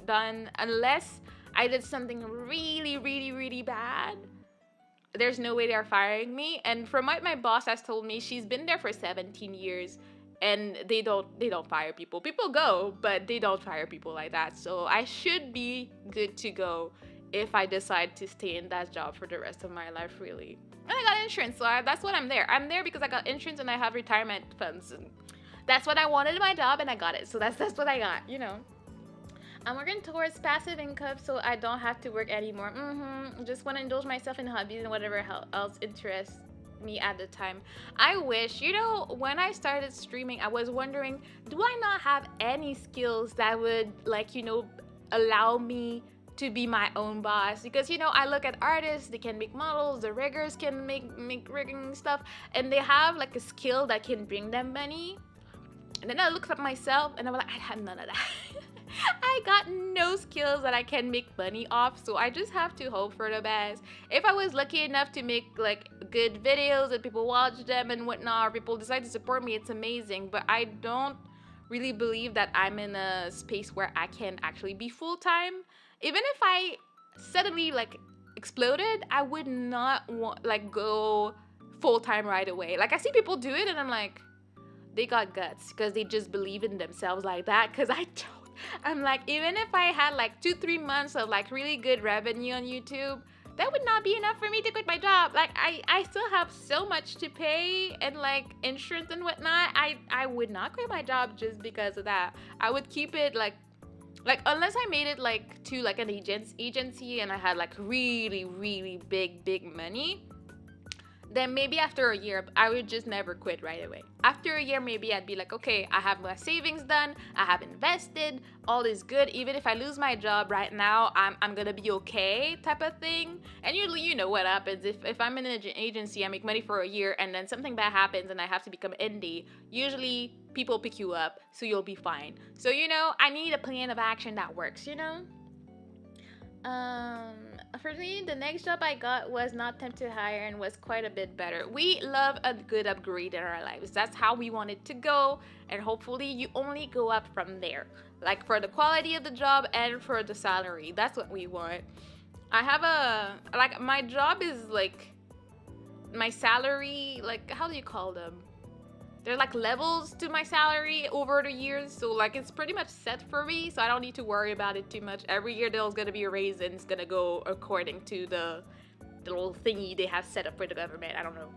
done. Unless I did something really bad, there's no way they're firing me. And from what my boss has told me, she's been there for 17 years, and they don't fire people. People go, but they don't fire people like that. So I should be good to go if I decide to stay in that job for the rest of my life, really. And I got insurance, so that's what I'm there. I'm there because I got insurance and I have retirement funds. And that's what I wanted in my job, and I got it. So that's what I got, you know. I'm working towards passive income so I don't have to work anymore. Just want to indulge myself in hobbies and whatever else interests me at the time. I wish, you know, when I started streaming, I was wondering, do I not have any skills that would, like, you know, allow me to be my own boss, because I look at artists, they can make models, the riggers can make rigging stuff, and they have like a skill that can bring them money. And then I looked at myself and I'm like, I have none of that. I got no skills that I can make money off, so I just have to hope for the best. If I was lucky enough to make like good videos and people watch them and whatnot, or people decide to support me, it's amazing. But I don't really believe that I'm in a space where I can actually be full-time. Even if I suddenly like exploded, I would not want like go full-time right away. Like I see people do it and I'm like, they got guts because they just believe in themselves like that, because I don't. I'm like, even if I had like 2-3 months of like really good revenue on YouTube, that would not be enough for me to quit my job. Like I still have so much to pay and like insurance and whatnot. I would not quit my job just because of that. I would keep it like unless I made it like to like an agency and I had like really really big money, then maybe after a year, I would just never quit right away. After a year, maybe I'd be like, okay, I have my savings done, I have invested, all is good. Even if I lose my job right now, I'm gonna be okay, type of thing. And you know what happens if I'm in an agency, I make money for a year, and then something bad happens and I have to become indie. Usually, people pick you up, so you'll be fine. So I need a plan of action that works. For me, the next job I got was not temp to hire and was quite a bit better. We love a good upgrade in our lives. That's how we want it to go, and hopefully you only go up from there. Like for the quality of the job and for the salary. That's what we want. I have my job is like, my salary, like, how do you call them? They're like levels to my salary over the years, so like it's pretty much set for me, so I don't need to worry about it too much. Every year there's gonna be a raise and it's gonna go according to the little thingy they have set up for the government. I don't know.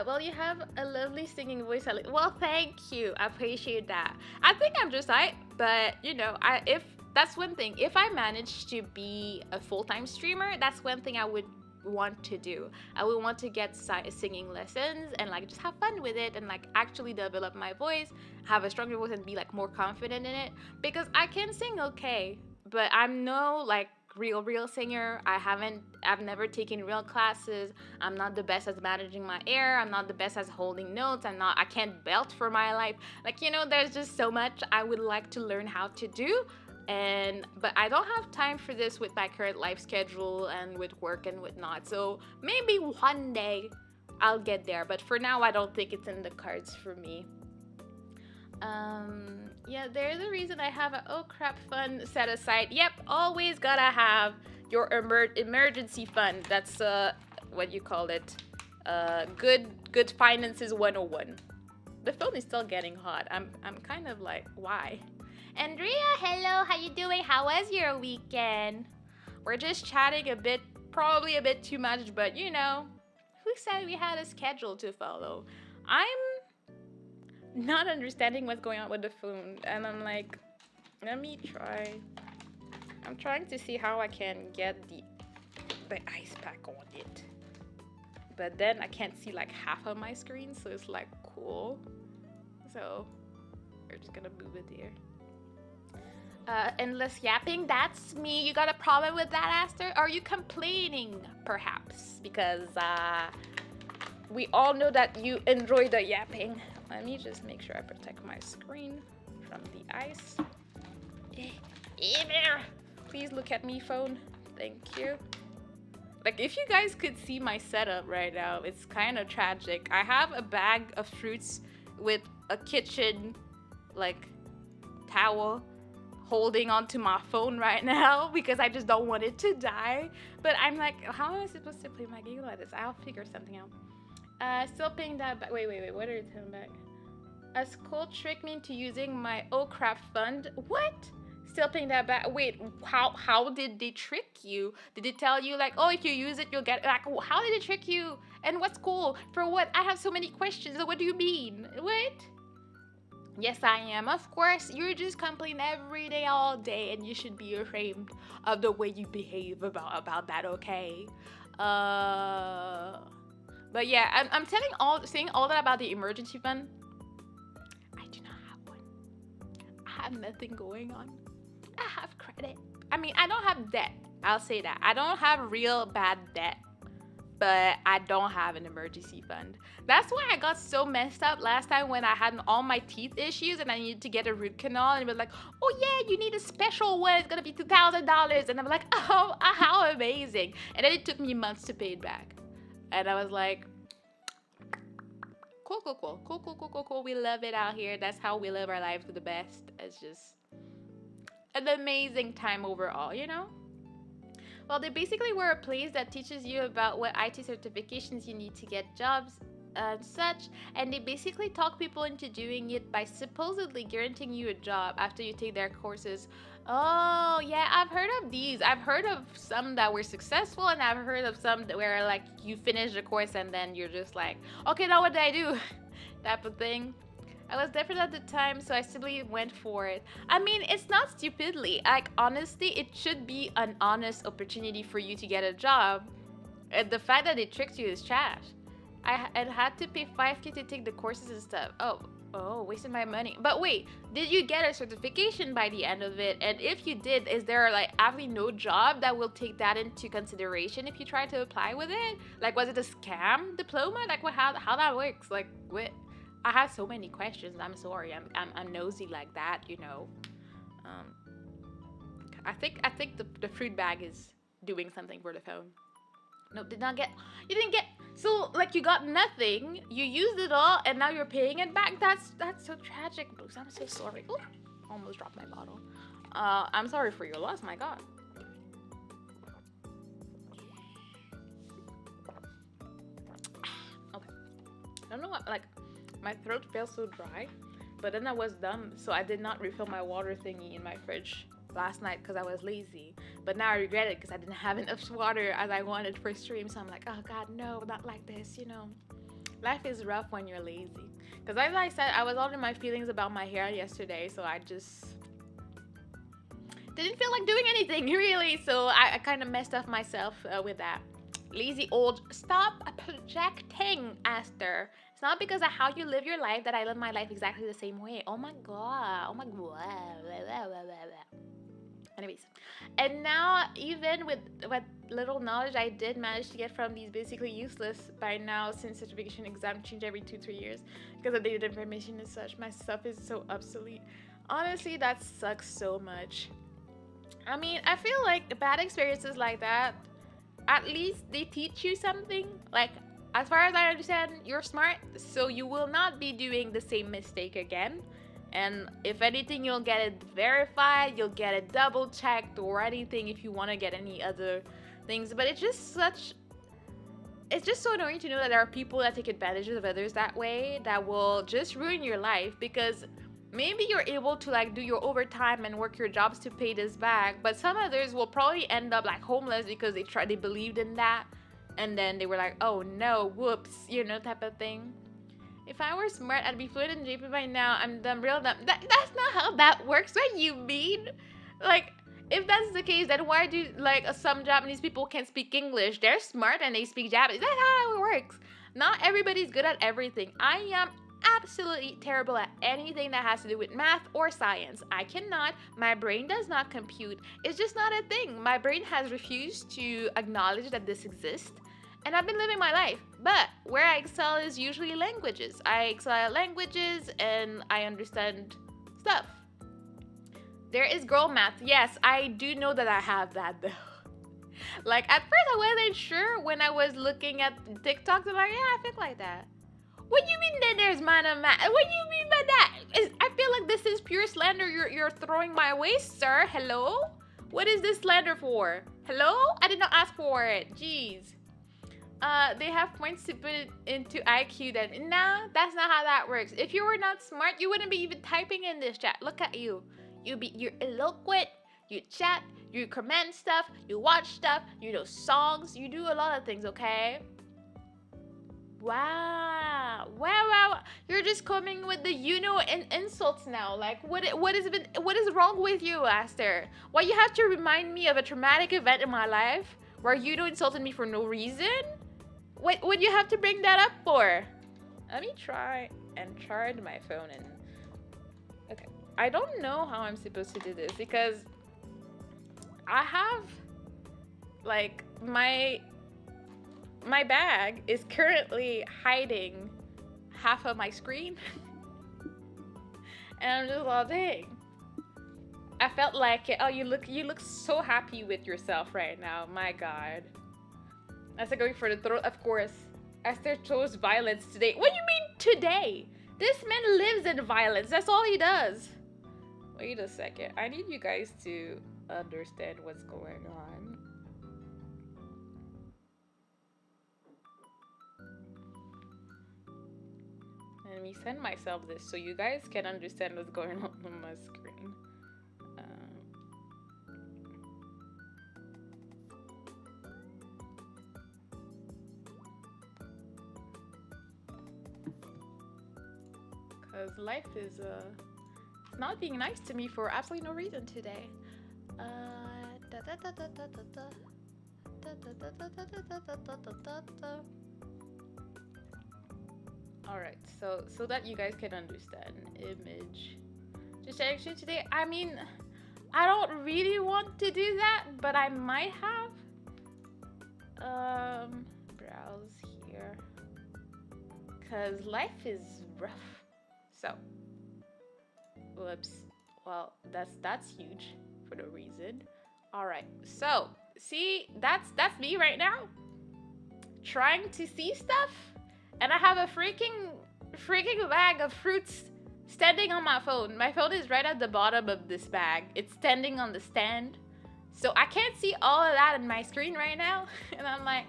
Well, you have a lovely singing voice. Well, thank you. I appreciate that. I think I'm just right, but if that's one thing. If I manage to be a full-time streamer, that's one thing I would want to do. I would want to get singing lessons and like just have fun with it and like actually develop my voice, have a stronger voice, and be like more confident in it, because I can sing okay, but I'm no like real singer. I've never taken real classes. I'm not the best at managing my air. I'm not the best at holding notes. I can't belt for my life. Like, there's just so much I would like to learn how to do. But I don't have time for this with my current life schedule and with work and whatnot. So maybe one day I'll get there. But for now, I don't think it's in the cards for me. Yeah, there's a reason I have a oh crap fund set aside. Yep, always gotta have your emergency fund. That's what you call it. Good finances 101. The phone is still getting hot. I'm kind of like, why? Andrea, hello, how you doing? How was your weekend? We're just chatting a bit, probably a bit too much, but who said we had a schedule to follow? I'm not understanding what's going on with the phone, and I'm like, let me try. I'm trying to see how I can get the ice pack on it. But then I can't see like half of my screen, so it's like cool. So we're just gonna move it here. Endless yapping, that's me. You got a problem with that, Aster? Are you complaining, perhaps? Because we all know that you enjoy the yapping. Let me just make sure I protect my screen from the ice. Please look at me, phone. Thank you. Like, if you guys could see my setup right now, it's kind of tragic. I have a bag of fruits with a kitchen, like, towel holding onto my phone right now because I just don't want it to die. But I'm like, how am I supposed to play my game like this? I'll figure something out. Still paying that back. Wait, what are you telling back? A school tricked me into using my oh crap fund. What? Still paying that back. Wait, how did they trick you? Did they tell you like, oh, if you use it, you'll get like, how did they trick you? And what school? For what? I have so many questions. What do you mean? What? Yes, I am. Of course, you're just complaining every day, all day, and you should be ashamed of the way you behave about that, okay? But yeah, I'm saying all that about the emergency fund. I do not have one. I have nothing going on. I have credit, I mean, I don't have debt. I'll say that. I don't have real bad debt, but I don't have an emergency fund. That's why I got so messed up last time when I had all my teeth issues and I needed to get a root canal. And it was like, oh yeah, you need a special one. It's gonna be $2,000. And I'm like, oh, how amazing. And then it took me months to pay it back. And I was like, cool. We love it out here. That's how we live our lives to the best. It's just an amazing time overall, you know? Well, they basically were a place that teaches you about what IT certifications you need to get jobs and such, and they basically talk people into doing it by supposedly guaranteeing you a job after you take their courses. Oh, yeah, I've heard of these. I've heard of some that were successful, and I've heard of some that where, like, you finish the course and then you're just like, okay, now what do I do? Type of thing. I was desperate at the time, so I simply went for it. I mean, it's not stupidly. Like, honestly, it should be an honest opportunity for you to get a job. And the fact that they tricked you is trash. I had to pay $5K to take the courses and stuff. Oh, wasted my money. But wait, did you get a certification by the end of it? And if you did, is there like absolutely no job that will take that into consideration if you try to apply with it? Like, was it a scam diploma? Like, how that works? Like, what? I have so many questions. I'm sorry. I'm nosy like that, you know. I think the fruit bag is doing something for the phone. No, did not get. You didn't get. So like you got nothing. You used it all, and now you're paying it back. That's so tragic, Bruce. I'm so sorry. Ooh, almost dropped my bottle. I'm sorry for your loss. My God. Okay. I don't know what like. My throat felt so dry, but then I was done, so I did not refill my water thingy in my fridge last night because I was lazy. But now I regret it because I didn't have enough water as I wanted for stream, so I'm like, oh God, no, not like this, you know. Life is rough when you're lazy. Because as I said, I was all in my feelings about my hair yesterday, so I just didn't feel like doing anything, really, so I kind of messed up myself with that. Lazy old. Stop projecting, Aster. It's not because of how you live your life that I live my life exactly the same way. Oh my God. Anyways, and now even with what little knowledge I did manage to get from these basically useless by now since certification exam change every 2-3 years because of dated information and such, my stuff is so obsolete. Honestly, that sucks so much. I mean, I feel like bad experiences like that, at least they teach you something. Like, as far as I understand, you're smart, so you will not be doing the same mistake again. And if anything, you'll get it verified, you'll get it double checked or anything if you want to get any other things. But it's just so annoying to know that there are people that take advantage of others that way, that will just ruin your life, because maybe you're able to like do your overtime and work your jobs to pay this back, but some others will probably end up like homeless because they believed in that, and then they were like, oh no, whoops, you know, type of thing. If I were smart, I'd be fluent in JP by now. I'm dumb, real dumb. That's not how that works. What you mean? Like, if that's the case, then why do like some Japanese people can't speak English? They're smart and they speak Japanese. That's how it works. Not everybody's good at everything. I am absolutely terrible at anything that has to do with math or science. I cannot. My brain does not compute. It's just not a thing. My brain has refused to acknowledge that this exists. And I've been living my life. But where I excel is usually languages. I excel at languages and I understand stuff. There is girl math. Yes, I do know that I have that though. Like at first I wasn't sure when I was looking at TikToks. I'm like, yeah, I feel like that. What do you mean that there's man of math? What do you mean by that? I feel like this is pure slander you're throwing my way, sir. Hello? What is this slander for? Hello? I did not ask for it. Jeez. They have points to put it into IQ then. Nah, that's not how that works. If you were not smart, you wouldn't be even typing in this chat. Look at you. You're eloquent, you chat, you comment stuff, you watch stuff, you know songs, you do a lot of things, okay? Wow. You're just coming with the and insults now. Like what is wrong with you, Aster? Why you have to remind me of a traumatic event in my life where you insulted me for no reason? What would you have to bring that up for? Let me try and charge my phone and okay. I don't know how I'm supposed to do this because I have like my bag is currently hiding half of my screen. And I'm just like, dang. I felt like, oh, you look so happy with yourself right now. My God. Esther going for the throat, of course. Esther chose violence today. What do you mean today? This man lives in violence. That's all he does. Wait a second. I need you guys to understand what's going on. Let me send myself this so you guys can understand what's going on my screen. Because life is not being nice to me for absolutely no reason today. Alright, so that you guys can understand. Image. Just actually today, I mean, I don't really want to do that, but I might have. Browse here. Cause life is rough. So, whoops. Well, that's huge for no reason. All right. So, see, that's me right now, trying to see stuff, and I have a freaking bag of fruits standing on my phone. My phone is right at the bottom of this bag. It's standing on the stand. So I can't see all of that in my screen right now. And I'm like,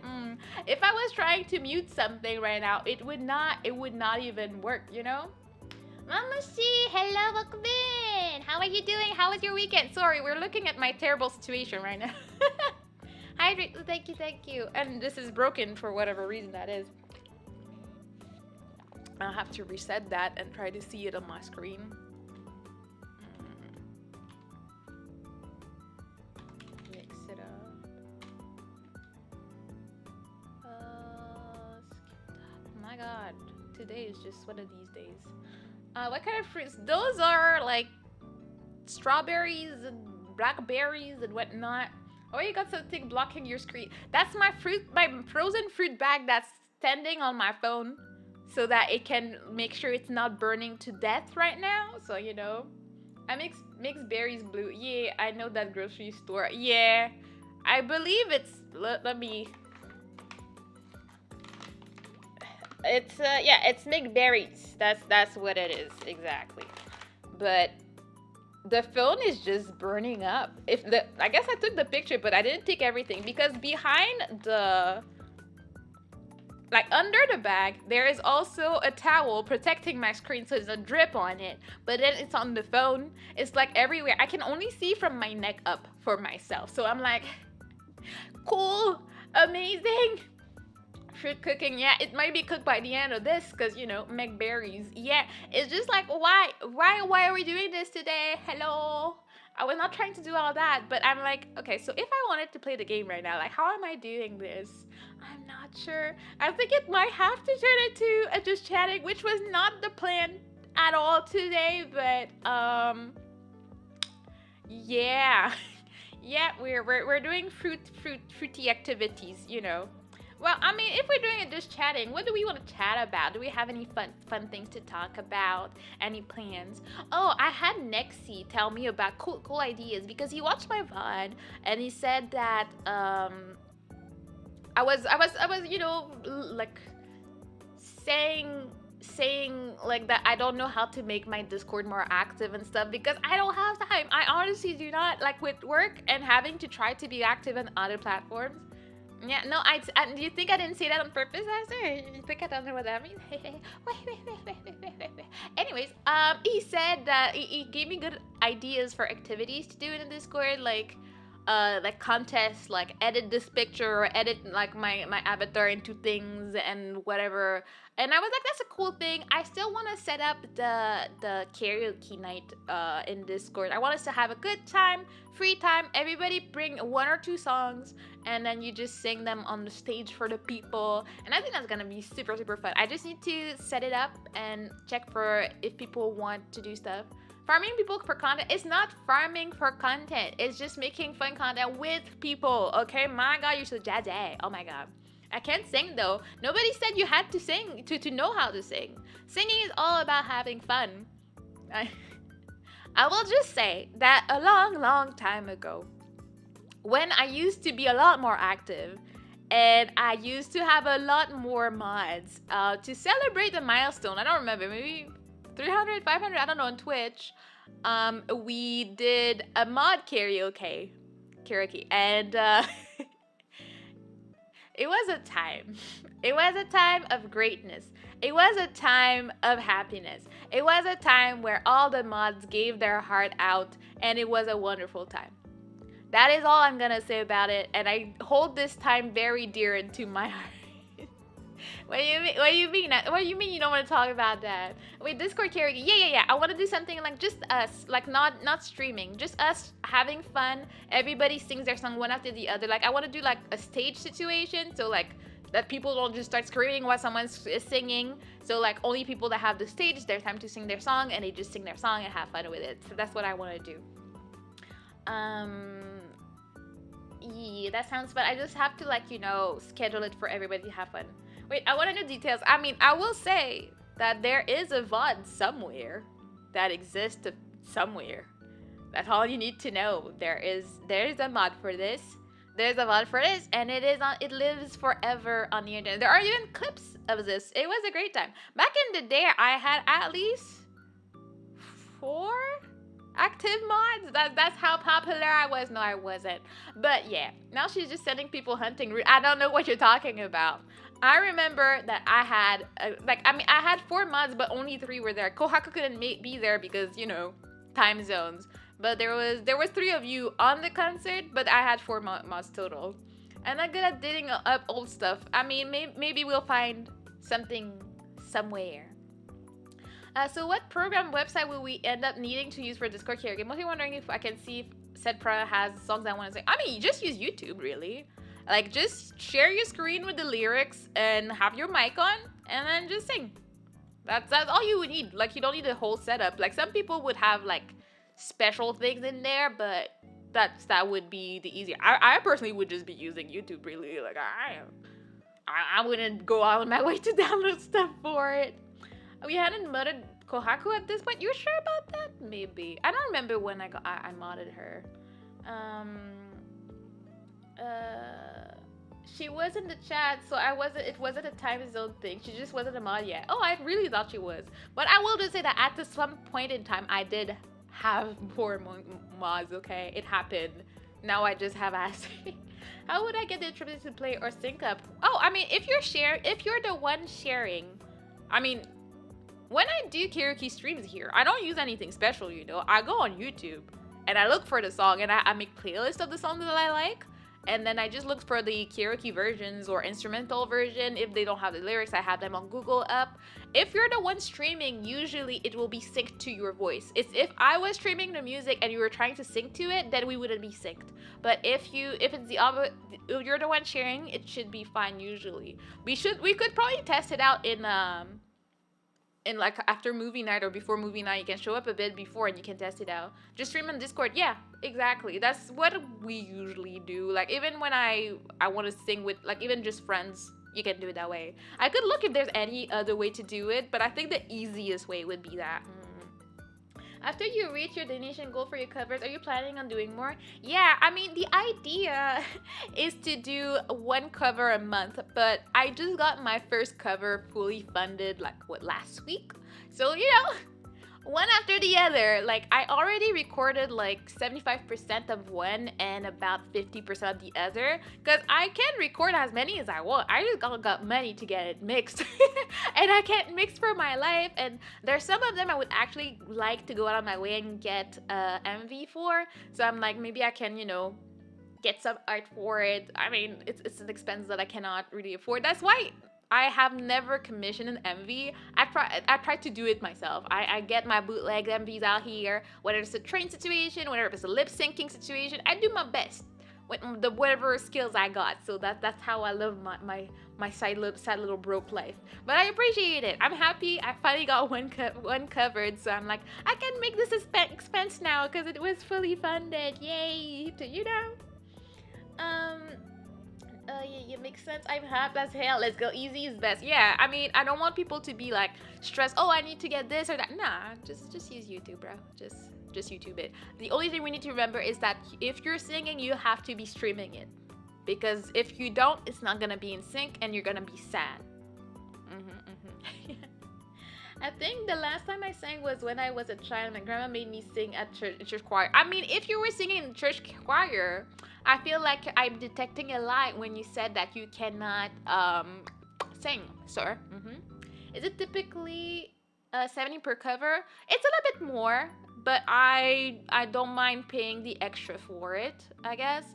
if I was trying to mute something right now, it would not even work, you know? Mama C, hello, welcome in. How are you doing? How was your weekend? Sorry, we're looking at my terrible situation right now. Hydrate, thank you. And this is broken for whatever reason that is. I'll have to reset that and try to see it on my screen. Mix it up. Skip that. Oh my God, today is just one of these days. What kind of fruits? Those are like strawberries and blackberries and whatnot. Oh, you got something blocking your screen. That's my frozen fruit bag that's standing on my phone, so that it can make sure it's not burning to death right now. So, you know, I mix berries blue. Yeah, I know that grocery store. Yeah, I believe it's, let me. It's yeah, it's McBerries. That's what it is exactly. But the phone is just burning up. I guess I took the picture, but I didn't take everything, because behind the, like under the bag, there is also a towel protecting my screen, so there's a drip on it. But then it's on the phone. It's like everywhere. I can only see from my neck up for myself. So I'm like, cool, amazing. Fruit cooking, yeah, it might be cooked by the end of this, because, you know, McBerries. Yeah, it's just like, why are we doing this today? Hello, I was not trying to do all that, but I'm like, okay, so if I wanted to play the game right now, like, how am I doing this? I'm not sure. I think it might have to turn into a just chatting, which was not the plan at all today, but yeah. Yeah, we're doing fruity activities, you know. Well, I mean, if we're doing it just chatting, what do we want to chat about? Do we have any fun things to talk about? Any plans? Oh, I had Nexi tell me about cool ideas, because he watched my VOD and he said that I was you know, like saying like that I don't know how to make my Discord more active and stuff, because I don't have time. I honestly do not, like, with work and having to try to be active on other platforms. Yeah, no, do you think I didn't say that on purpose, Esther? You think I don't know what that means? Wait. Anyways, he said that he gave me good ideas for activities to do in the Discord, like contests, like edit this picture or edit like my avatar into things and whatever. And I was like, that's a cool thing. I still want to set up the karaoke night in Discord. I want us to have a good time, free time. Everybody bring 1 or 2 songs, and then you just sing them on the stage for the people. And I think that's gonna be super fun. I just need to set it up and check for if people want to do stuff. Farming people for content is not farming for content. It's just making fun content with people. Okay, my God, you're so jazzy. Oh my God. I can't sing though. Nobody said you had to sing to know how to sing. Singing is all about having fun. I will just say that a long, long time ago, when I used to be a lot more active and I used to have a lot more mods to celebrate the milestone. I don't remember, maybe 300, 500, I don't know, on Twitch. We did a mod karaoke, and it was a time. It was a time of greatness. It was a time of happiness. It was a time where all the mods gave their heart out, and it was a wonderful time. That is all I'm gonna say about it, and I hold this time very dear into my heart. What do you mean? What do you mean? What do you mean you don't want to talk about that? Wait, Discord karaoke? Yeah. I want to do something like just us, like not streaming, just us having fun. Everybody sings their song one after the other. Like I want to do like a stage situation, so like that people don't just start screaming while someone's singing. So like only people that have the stage, their time to sing their song, and they just sing their song and have fun with it. So that's what I want to do. Yeah, that sounds fun. I just have to like, you know, schedule it for everybody to have fun. Wait, I want to know details. I mean, I will say that there is a VOD somewhere that exists somewhere. That's all you need to know. There is a mod for this. There's a VOD for this, and it lives forever on the internet. There are even clips of this. It was a great time. Back in the day, I had at least 4 active mods. That's how popular I was. No, I wasn't. But yeah, now she's just sending people hunting. I don't know what you're talking about. I remember that I had I had 4 mods, but only 3 were there. Kohaku couldn't be there because, you know, time zones. But there was 3 of you on the concert, but I had 4 mods total. And I'm good at digging up old stuff. I mean, maybe we'll find something somewhere. So what program website will we end up needing to use for Discord karaoke? I'm mostly wondering if I can see if Sedpra has songs I want to sing. I mean, you just use YouTube, really. Like, just share your screen with the lyrics and have your mic on, and then just sing. That's all you would need. Like, you don't need a whole setup. Like, some people would have, like, special things in there, but that would be the easier. I personally would just be using YouTube, really. Like, I wouldn't go out of my way to download stuff for it. We hadn't modded Kohaku at this point. You sure about that? Maybe. I don't remember when I modded her. She was in the chat, so it wasn't a time zone thing. She just wasn't a mod yet. Oh, I really thought she was. But I will just say that at some point in time, I did have more mods, okay? It happened. Now I just have asked. How would I get the attributes to play or sync up? Oh, I mean, if you're the one sharing, I mean, when I do karaoke streams here, I don't use anything special, you know. I go on YouTube and I look for the song and I make playlists of the songs that I like. And then I just look for the karaoke versions or instrumental version. If they don't have the lyrics, I have them on Google up. If you're the one streaming, usually it will be synced to your voice. It's if I was streaming the music and you were trying to sync to it, then we wouldn't be synced. But if it's the other, if you're the one sharing, it should be fine usually. We could probably test it out in like after movie night or before movie night. You can show up a bit before and you can test it out. Just stream on Discord. Yeah, exactly. That's what we usually do. Like even when I want to sing with like even just friends, you can do it that way. I could look if there's any other way to do it, but I think the easiest way would be that. After you reach your donation goal for your covers, are you planning on doing more? Yeah, I mean, the idea is to do 1 cover a month, but I just got my first cover fully funded, like, last week? So, you know, one after the other. Like, I already recorded, like, 75% of one and about 50% of the other, because I can record as many as I want. I just got money to get it mixed, and I can't mix for my life, and there's some of them I would actually like to go out of my way and get MV for, so I'm like, maybe I can, you know, get some art for it. I mean, it's an expense that I cannot really afford. That's why I have never commissioned an MV. I tried to do it myself. I get my bootleg MVs out here, whether it's a train situation, whether it's a lip syncing situation. I do my best. with the whatever skills I got. So that's how I live my sad little broke life. But I appreciate it. I'm happy. I finally got one covered. So I'm like, I can make this expense now because it was fully funded. Yay! You know. Yeah, it makes sense. I'm happy as hell. Let's go. Easy is best. Yeah, I mean, I don't want people to be like stressed. Oh, I need to get this or that. Nah, just use YouTube, bro. Just YouTube it. The only thing we need to remember is that if you're singing, you have to be streaming it, because if you don't, it's not gonna be in sync, and you're gonna be sad. I think the last time I sang was when I was a child. My grandma made me sing at church choir. I mean, if you were singing in church choir, I feel like I'm detecting a lie when you said that you cannot sing, sir. Is it typically 70 per cover? It's a little bit more, but I don't mind paying the extra for it, I guess.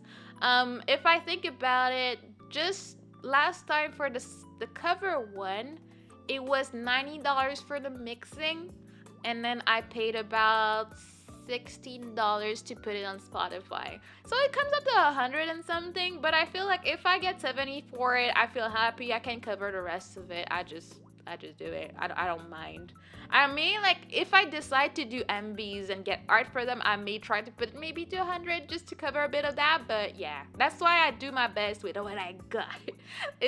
If I think about it, just last time for the cover one, it was $90 for the mixing, and then I paid about $16 to put it on Spotify. So it comes up to 100 and something, but I feel like if I get 70 for it, I feel happy. I can cover the rest of it. I just do it. I don't mind. I mean, like, if I decide to do MVs and get art for them, I may try to put it maybe to 100 just to cover a bit of that. But yeah, that's why I do my best with what I got.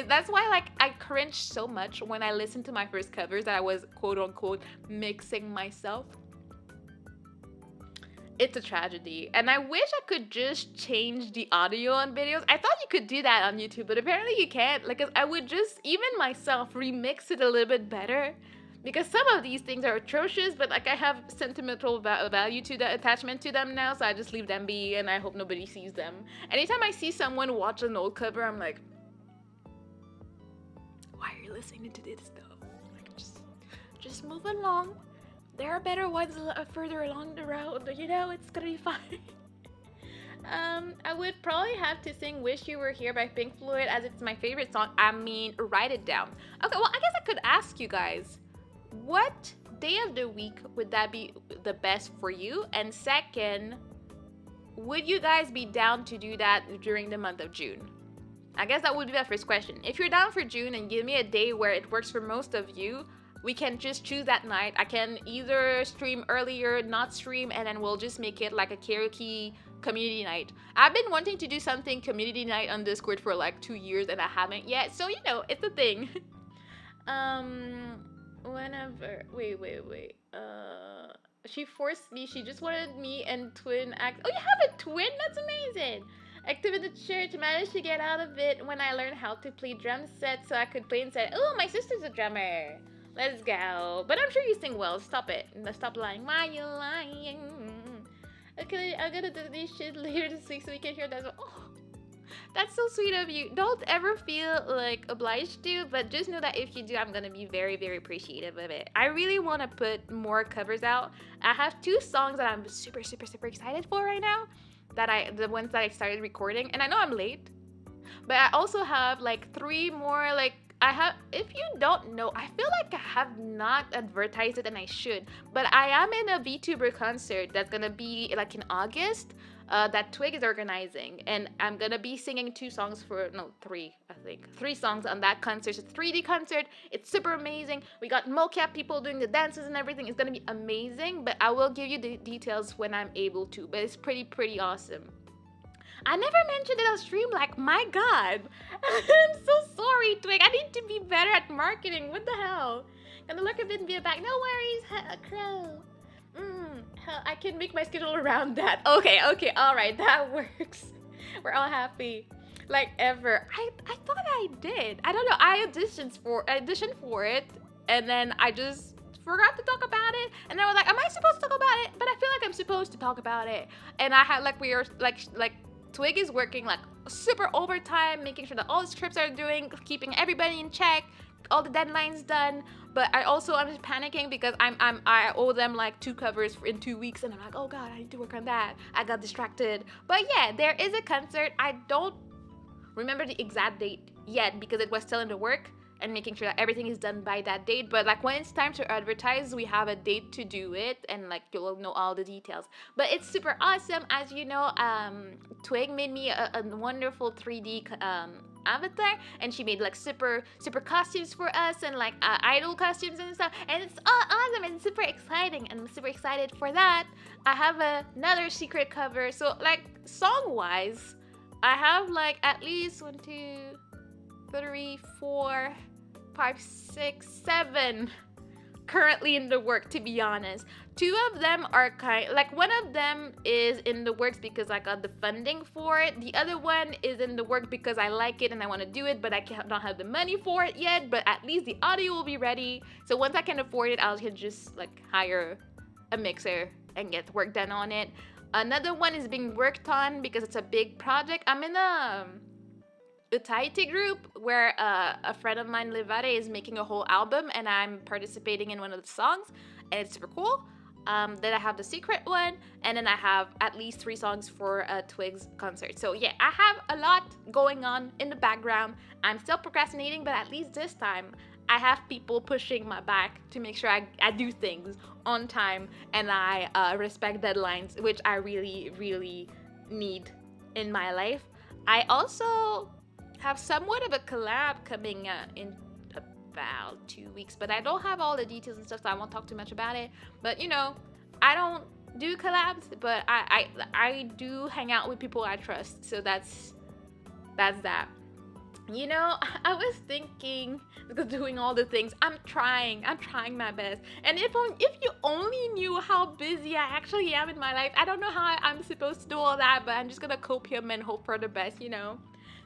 That's why, like, I cringe so much when I listen to my first covers that I was quote unquote mixing myself. It's a tragedy, and I wish I could just change the audio on videos. I thought you could do that on YouTube, but apparently you can't. Like, I would just, even myself, remix it a little bit better, because some of these things are atrocious, but like I have sentimental value to the attachment to them now, so I just leave them be, and I hope nobody sees them. Anytime I see someone watch an old cover, I'm like, why are you listening to this stuff? Like, just move along. There are better ones further along the road, you know, it's gonna be fine. I would probably have to sing Wish You Were Here by Pink Floyd, as it's my favorite song. I mean, write it down. Okay, well, I guess I could ask you guys, what day of the week would that be the best for you? And second, would you guys be down to do that during the month of June? I guess that would be the first question. If you're down for June and give me a day where it works for most of you, we can just choose that night. I can either stream earlier, not stream, and then we'll just make it like a karaoke community night. I've been wanting to do something community night on Discord for like 2 years and I haven't yet. So, you know, it's a thing. Whenever, wait. She forced me, she just wanted me and twin act. Oh, you have a twin? That's amazing. Active in the church, managed to get out of it when I learned how to play drum set so I could play inside. Oh, my sister's a drummer. Let's go. But I'm sure you sing well. Stop it. Stop lying. Why you lying? Okay, I'm gonna do this shit later this week so we can hear that. Oh, that's so sweet of you. Don't ever feel like obliged to, but just know that if you do, I'm gonna be very, very appreciative of it. I really want to put more covers out. I have 2 songs that I'm super excited for right now. The ones that I started recording, and I know I'm late, but I also have like 3 more like. If you don't know, I feel like I have not advertised it and I should, but I am in a VTuber concert that's gonna be like in August, that Twig is organizing, and I'm gonna be singing 3 songs I think 3 songs on that concert. It's a 3D concert. It's super amazing. We got mocap people doing the dances and everything. It's gonna be amazing, but I will give you the details when I'm able to, but it's pretty awesome. I never mentioned it on stream, like, my god. I'm so sorry, Twig. I need to be better at marketing. What the hell? Gonna look a bit and be back. No worries, Crow. I can make my schedule around that. Okay, alright, that works. We're all happy. Like, ever. I thought I did. I don't know. I auditioned for it, and then I just forgot to talk about it, and I was like, am I supposed to talk about it? But I feel like I'm supposed to talk about it. And I had like, we are like Twig is working like super overtime, making sure that all the scripts are keeping everybody in check, all the deadlines done. But I'm just panicking because I owe them like 2 covers in 2 weeks, and I'm like, oh god, I need to work on that. I got distracted. But yeah, there is a concert. I don't remember the exact date yet because it was still in the work, and making sure that everything is done by that date. But like when it's time to advertise, we have a date to do it, and like you'll know all the details. But it's super awesome. As you know, Twig made me a wonderful 3D avatar, and she made like super costumes for us, and like idol costumes and stuff, and it's all awesome and super exciting, and I'm super excited for that. I have another secret cover, so like song wise I have like at least 1, 2, 3, 4, 5, 6, 7 currently in the work, to be honest. 2 of them are one of them is in the works because I got the funding for it. The other one is in the work because I like it and I want to do it, but I don't have the money for it yet. But at least the audio will be ready. So once I can afford it, I can just like hire a mixer and get work done on it. Another one is being worked on because it's a big project. I'm in a Utaiti group where a friend of mine, Levare, is making a whole album, and I'm participating in one of the songs, and it's super cool. Then I have the secret one, and then I have at least 3 songs for a Twigs concert. So yeah, I have a lot going on in the background. I'm still procrastinating, but at least this time I have people pushing my back to make sure I do things on time, and I respect deadlines, which I really, really need in my life. I also have somewhat of a collab coming in about 2 weeks, but I don't have all the details and stuff, so I won't talk too much about it. But you know, I don't do collabs, but I do hang out with people I trust, so that's that. You know, I was thinking, because doing all the things, I'm trying my best. And if you only knew how busy I actually am in my life, I don't know how I'm supposed to do all that, but I'm just gonna copium and hope for the best, you know.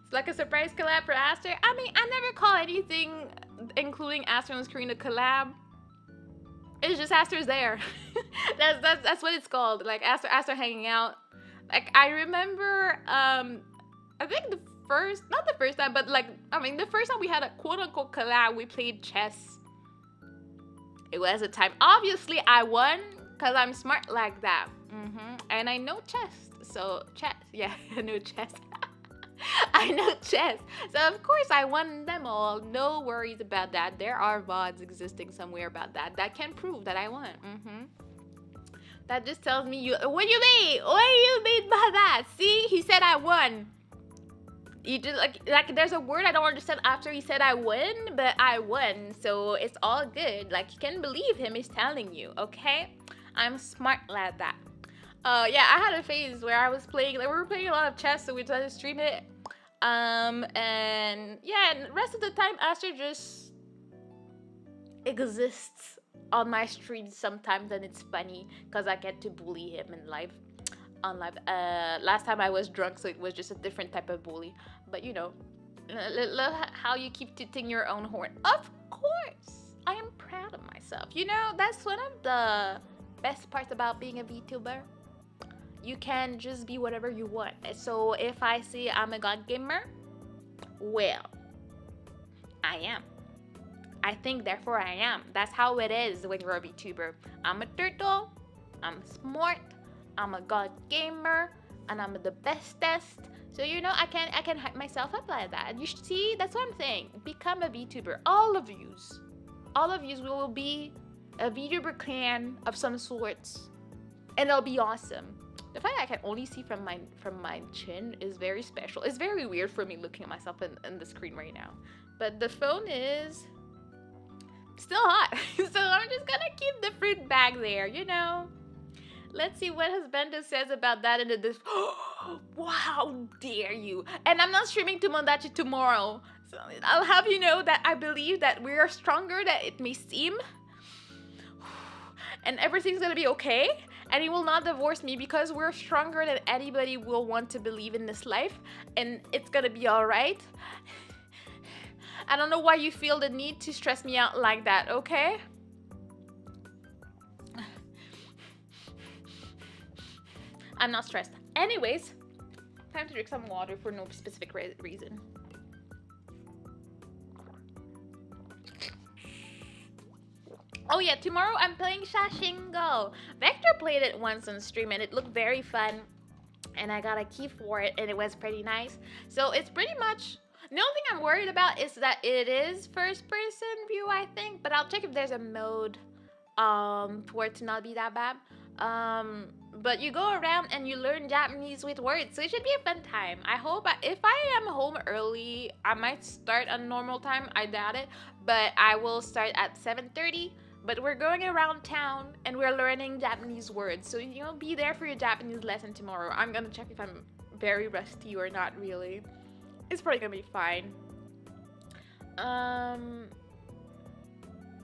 It's like a surprise collab for Aster. I mean, I never call anything, including Aster on screen, a collab. It's just Aster's there. that's what it's called. Like Aster hanging out. Like I remember, I think not the first time, but like, I mean, the first time we had a quote unquote collab, we played chess. It was a time. Obviously, I won because I'm smart like that. And I know chess. So, chess. Yeah, I know chess. I know chess. So, of course, I won them all. No worries about that. There are VODs existing somewhere about that can prove that I won. That just tells me what do you mean? What do you mean by that? See, he said I won. You just like there's a word I don't understand after he said I win, but I won, so it's all good. Like you can believe him, he's telling you, okay? I'm smart like that. Yeah, I had a phase where I was playing, like we were playing a lot of chess, so we tried to stream it. And yeah, and the rest of the time Aster just exists on my stream sometimes, and it's funny because I get to bully him in live. On live. Last time I was drunk, so it was just a different type of bully. But you know, love how you keep tooting your own horn. Of course, I am proud of myself. You know, that's one of the best parts about being a VTuber. You can just be whatever you want. So if I say I'm a god gamer, well, I am. I think, therefore I am. That's how it is when you're a VTuber. I'm a turtle. I'm smart. I'm a god gamer, and I'm the bestest. So you know, I can hype myself up like that. You should see. That's what I'm saying. Become a VTuber. All of yous will be a VTuber clan of some sorts, and it'll be awesome. The fact that I can only see from my chin is very special. It's very weird for me looking at myself in the screen right now. But the phone is still hot, so I'm just gonna keep the fruit bag there. You know. Let's see what Husbando says about that in the wow, how dare you. And I'm not streaming Tomodachi tomorrow. So I'll have you know that I believe that we are stronger than it may seem. And everything's gonna be okay. And he will not divorce me because we're stronger than anybody will want to believe in this life. And it's gonna be alright. I don't know why you feel the need to stress me out like that, okay? I'm not stressed. Anyways, time to drink some water for no specific reason. Oh yeah, tomorrow I'm playing Shashingo. Vector played it once on stream and it looked very fun. And I got a key for it and it was pretty nice. So it's pretty much, The only thing I'm worried about is that it is first person view, I think, but I'll check if there's a mode for it to not be that bad. But you go around and you learn Japanese with words, so it should be a fun time. I hope if I am home early, I might start on normal time. I doubt it, but I will start at 7:30. But we're going around town and we're learning Japanese words, so be there for your Japanese lesson tomorrow. I'm gonna check if I'm very rusty or not really. It's probably gonna be fine.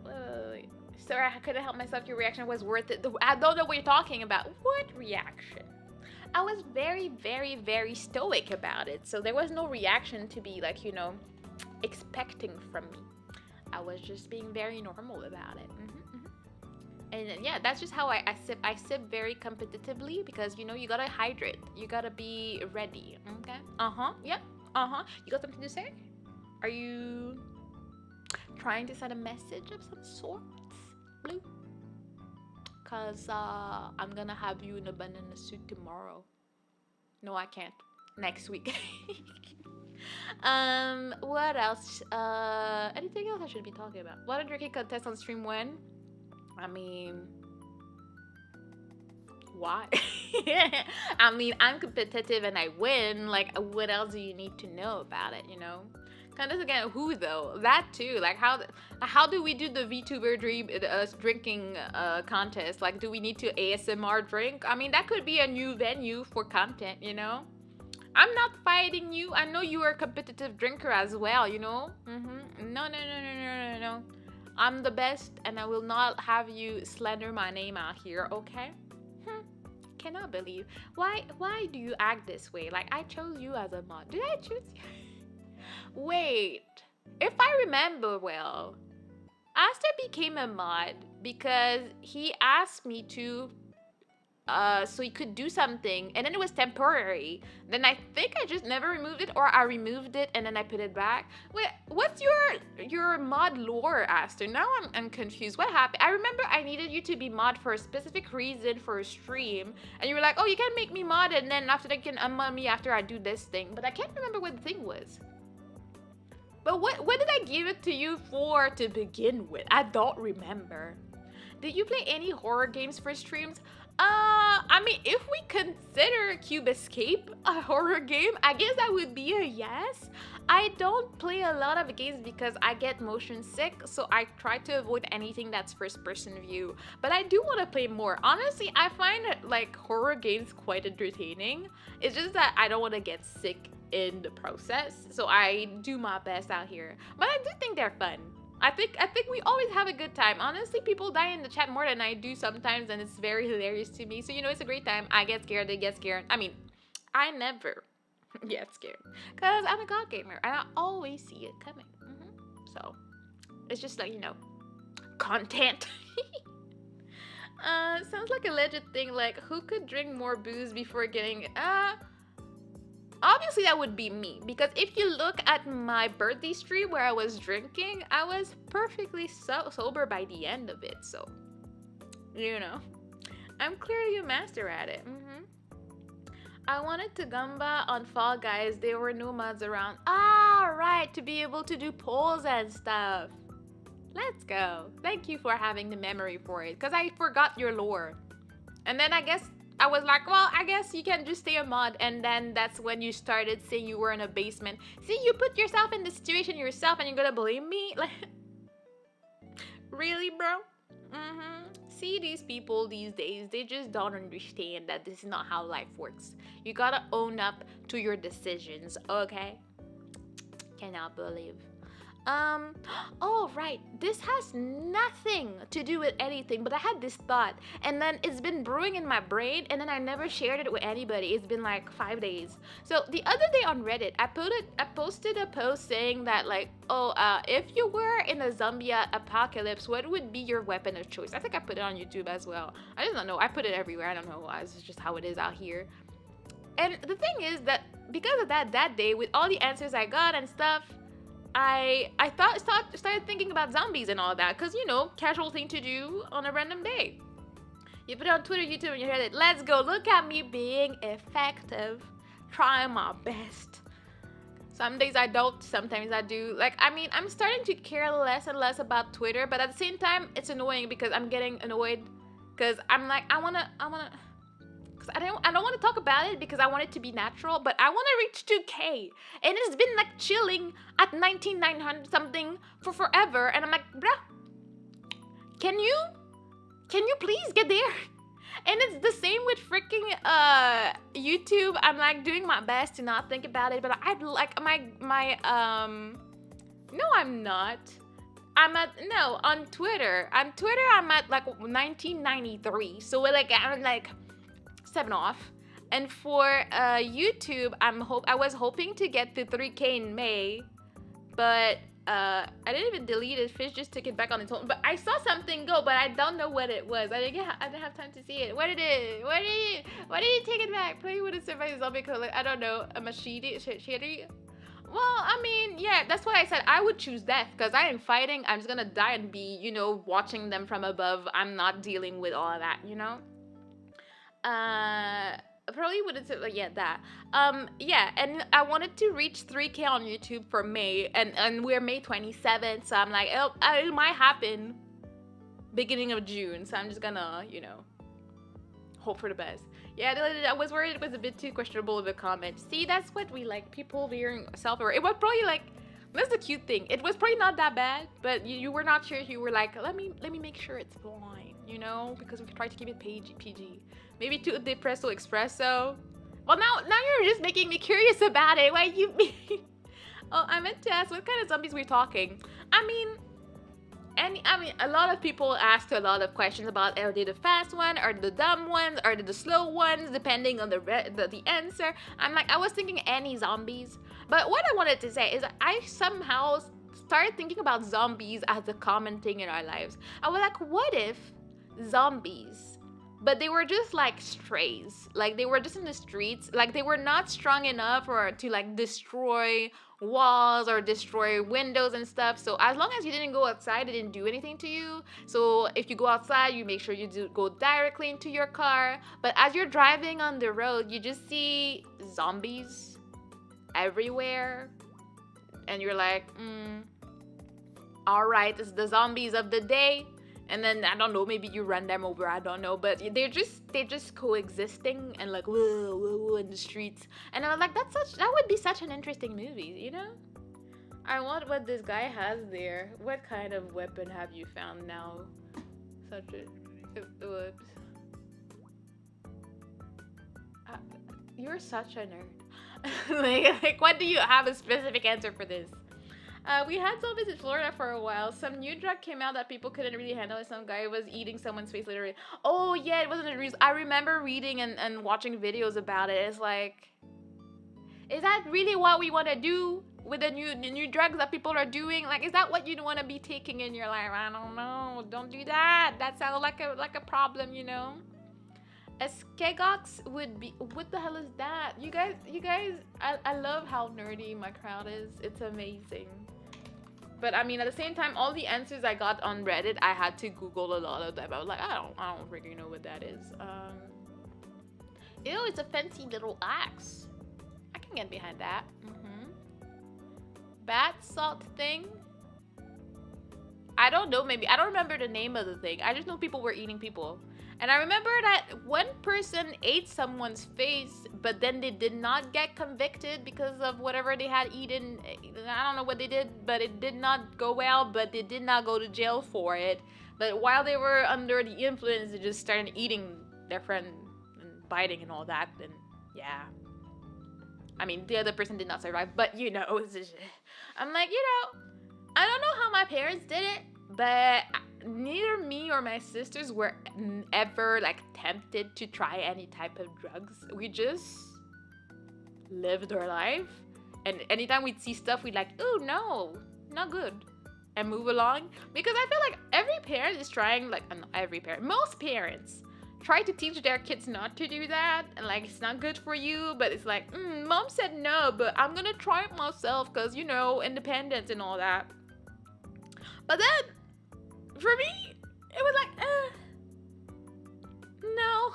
Wait. Sorry, I couldn't help myself. Your reaction was worth it. I don't know what you're talking about. What reaction? I was very, very, very stoic about it. So there was no reaction to be like, expecting from me. I was just being very normal about it. And then, yeah, that's just how I sip. I sip very competitively because, you gotta hydrate. You gotta be ready. Okay? Yep. You got something to say? Are you trying to send a message of some sort? Blue? Cause I'm gonna have you in a banana suit tomorrow. No, I can't. Next week. What else? Anything else I should be talking about? What a drinking contest on stream when? I mean, why? I mean, I'm competitive and I win. Like, what else do you need to know about it, Contest again, who though? That too. Like, how do we do the VTuber drinking contest? Like, do we need to ASMR drink? I mean, that could be a new venue for content, I'm not fighting you. I know you are a competitive drinker as well, No. I'm the best, and I will not have you slander my name out here, okay? Cannot believe. Why do you act this way? Like, I chose you as a mod. Did I choose you? Wait. If I remember well, Aster became a mod because he asked me to so he could do something, and then it was temporary. Then I think I just never removed it, or I removed it and then I put it back. Wait, what's your mod lore, Aster? Now I'm confused. What happened? I remember I needed you to be mod for a specific reason for a stream, and you were like, oh, you can make me mod, and then after that you can unmod me after I do this thing. But I can't remember what the thing was. But what did I give it to you for to begin with? I don't remember. Did you play any horror games for streams? I mean, if we consider Cube Escape a horror game, I guess that would be a yes. I don't play a lot of games because I get motion sick, so I try to avoid anything that's first-person view. But I do want to play more. Honestly, I find like horror games quite entertaining. It's just that I don't want to get sick in the process, so I do my best out here. But I do think they're fun. I think we always have a good time. Honestly, people die in the chat more than I do sometimes, and it's very hilarious to me. So, it's a great time. I get scared, they get scared. I mean, I never get scared because I'm a god gamer, and I always see it coming. So, it's just like, content. Sounds like a legit thing, like, who could drink more booze before getting... Obviously, that would be me, because if you look at my birthday stream where I was drinking, I was perfectly sober by the end of it, so, I'm clearly a master at it. I wanted to Gamba on Fall Guys. There were no mods around. Ah, right, to be able to do polls and stuff. Let's go. Thank you for having the memory for it, because I forgot your lore. And then I guess I was like, well, I guess you can just stay a mod, and then that's when you started saying you were in a basement. See, you put yourself in the situation yourself, and you're gonna blame me? Like, really, bro? See, these people these days, they just don't understand that this is not how life works. You gotta own up to your decisions, okay? Cannot believe. Oh, right. This has nothing to do with anything, but I had this thought, and then it's been brewing in my brain, and then I never shared it with anybody. It's been like 5 days. So the other day on Reddit, I posted a post saying that, like, if you were in a zombie apocalypse, what would be your weapon of choice? I think I put it on YouTube as well. I just don't know. I put it everywhere. I don't know why. It's just how it is out here. And the thing is that because of that day, with all the answers I got and stuff, I started thinking about zombies and all that, because, casual thing to do on a random day. You put it on Twitter, YouTube, and you hear it. Let's go. Look at me being effective. Trying my best. Some days I don't, sometimes I do. Like, I mean, I'm starting to care less and less about Twitter, but at the same time, it's annoying because I'm getting annoyed because I'm like, because I don't want to talk about it because I want it to be natural, but I want to reach 2K. And it's been like chilling at 19,900 something for forever. And I'm like, bruh, can you please get there? And it's the same with freaking YouTube. I'm like doing my best to not think about it, but I'd like no, I'm not. On Twitter. On Twitter I'm at like 1993. So like I'm like 7 off. And for YouTube, I was hoping to get to 3K in May, but I didn't even delete it. Fish just took it back on its own. But I saw something go, but I don't know what it was. I didn't have time to see it. What did you take it back? Play with a surviving zombie color. I don't know. A machete. Well, I mean, yeah, that's why I said I would choose death, because I am fighting. I'm just gonna die and be, watching them from above. I'm not dealing with all of that, Probably wouldn't say like, yeah, that. Yeah, and I wanted to reach 3K on YouTube for May, and we're May 27th, so I'm like, it might happen beginning of June, so I'm just gonna, hope for the best. Yeah, I was worried it was a bit too questionable of a comment. See, that's what we like, people being self-aware. It was probably like, that's the cute thing. It was probably not that bad, but you were not sure. You were like, let me make sure it's fine, because we tried to keep it PG. Maybe too depresso espresso. Well, now you're just making me curious about it. What you mean? Oh, I meant to ask what kind of zombies we're talking. I mean, a lot of people ask a lot of questions about, are they the fast one, are they the dumb ones, are they the slow ones, depending on the answer. I'm like, I was thinking any zombies, but what I wanted to say is I somehow started thinking about zombies as a common thing in our lives. I was like, what if zombies, but they were just like strays, like they were just in the streets, like they were not strong enough or to like destroy walls or destroy windows and stuff. So as long as you didn't go outside, it didn't do anything to you. So if you go outside, you make sure you do go directly into your car. But as you're driving on the road, you just see zombies everywhere, and you're like, all right, it's the zombies of the day. And then I don't know, maybe you run them over, I don't know, but they're just coexisting and like whoa in the streets. And I was like, that would be such an interesting movie, I want what this guy has there. What kind of weapon have you found now? Whoops. You're such a nerd. like what do you have a specific answer for this? We had zombies in Florida for a while. Some new drug came out that people couldn't really handle it. Some guy was eating someone's face literally. Oh yeah, it wasn't a reason. I remember reading and watching videos about it. It's like, is that really what we want to do with the new drugs that people are doing? Like, is that what you want to be taking in your life? I don't know. Don't do that. That sounds like a problem, A Skegox would be, what the hell is that? You guys, I love how nerdy my crowd is. It's amazing. But I mean, at the same time, all the answers I got on Reddit, I had to Google a lot of them. I was like, I don't really know what that is. Ew, it's a fancy little axe. I can get behind that. Bat salt thing. I don't know, maybe. I don't remember the name of the thing. I just know people were eating people. And I remember that one person ate someone's face, but then they did not get convicted because of whatever they had eaten. I don't know what they did, but it did not go well, but they did not go to jail for it. But while they were under the influence, they just started eating their friend and biting and all that. And yeah. I mean, the other person did not survive, but I'm like, I don't know how my parents did it, but neither me or my sisters were ever like tempted to try any type of drugs. We just lived our life, and anytime we'd see stuff, we'd like, oh no, not good, and move along. Because I feel like every parent is trying, like, not every parent, most parents try to teach their kids not to do that, and like, it's not good for you, but it's like, mom said no, but I'm gonna try it myself because independence and all that. But then for me, it was like, no,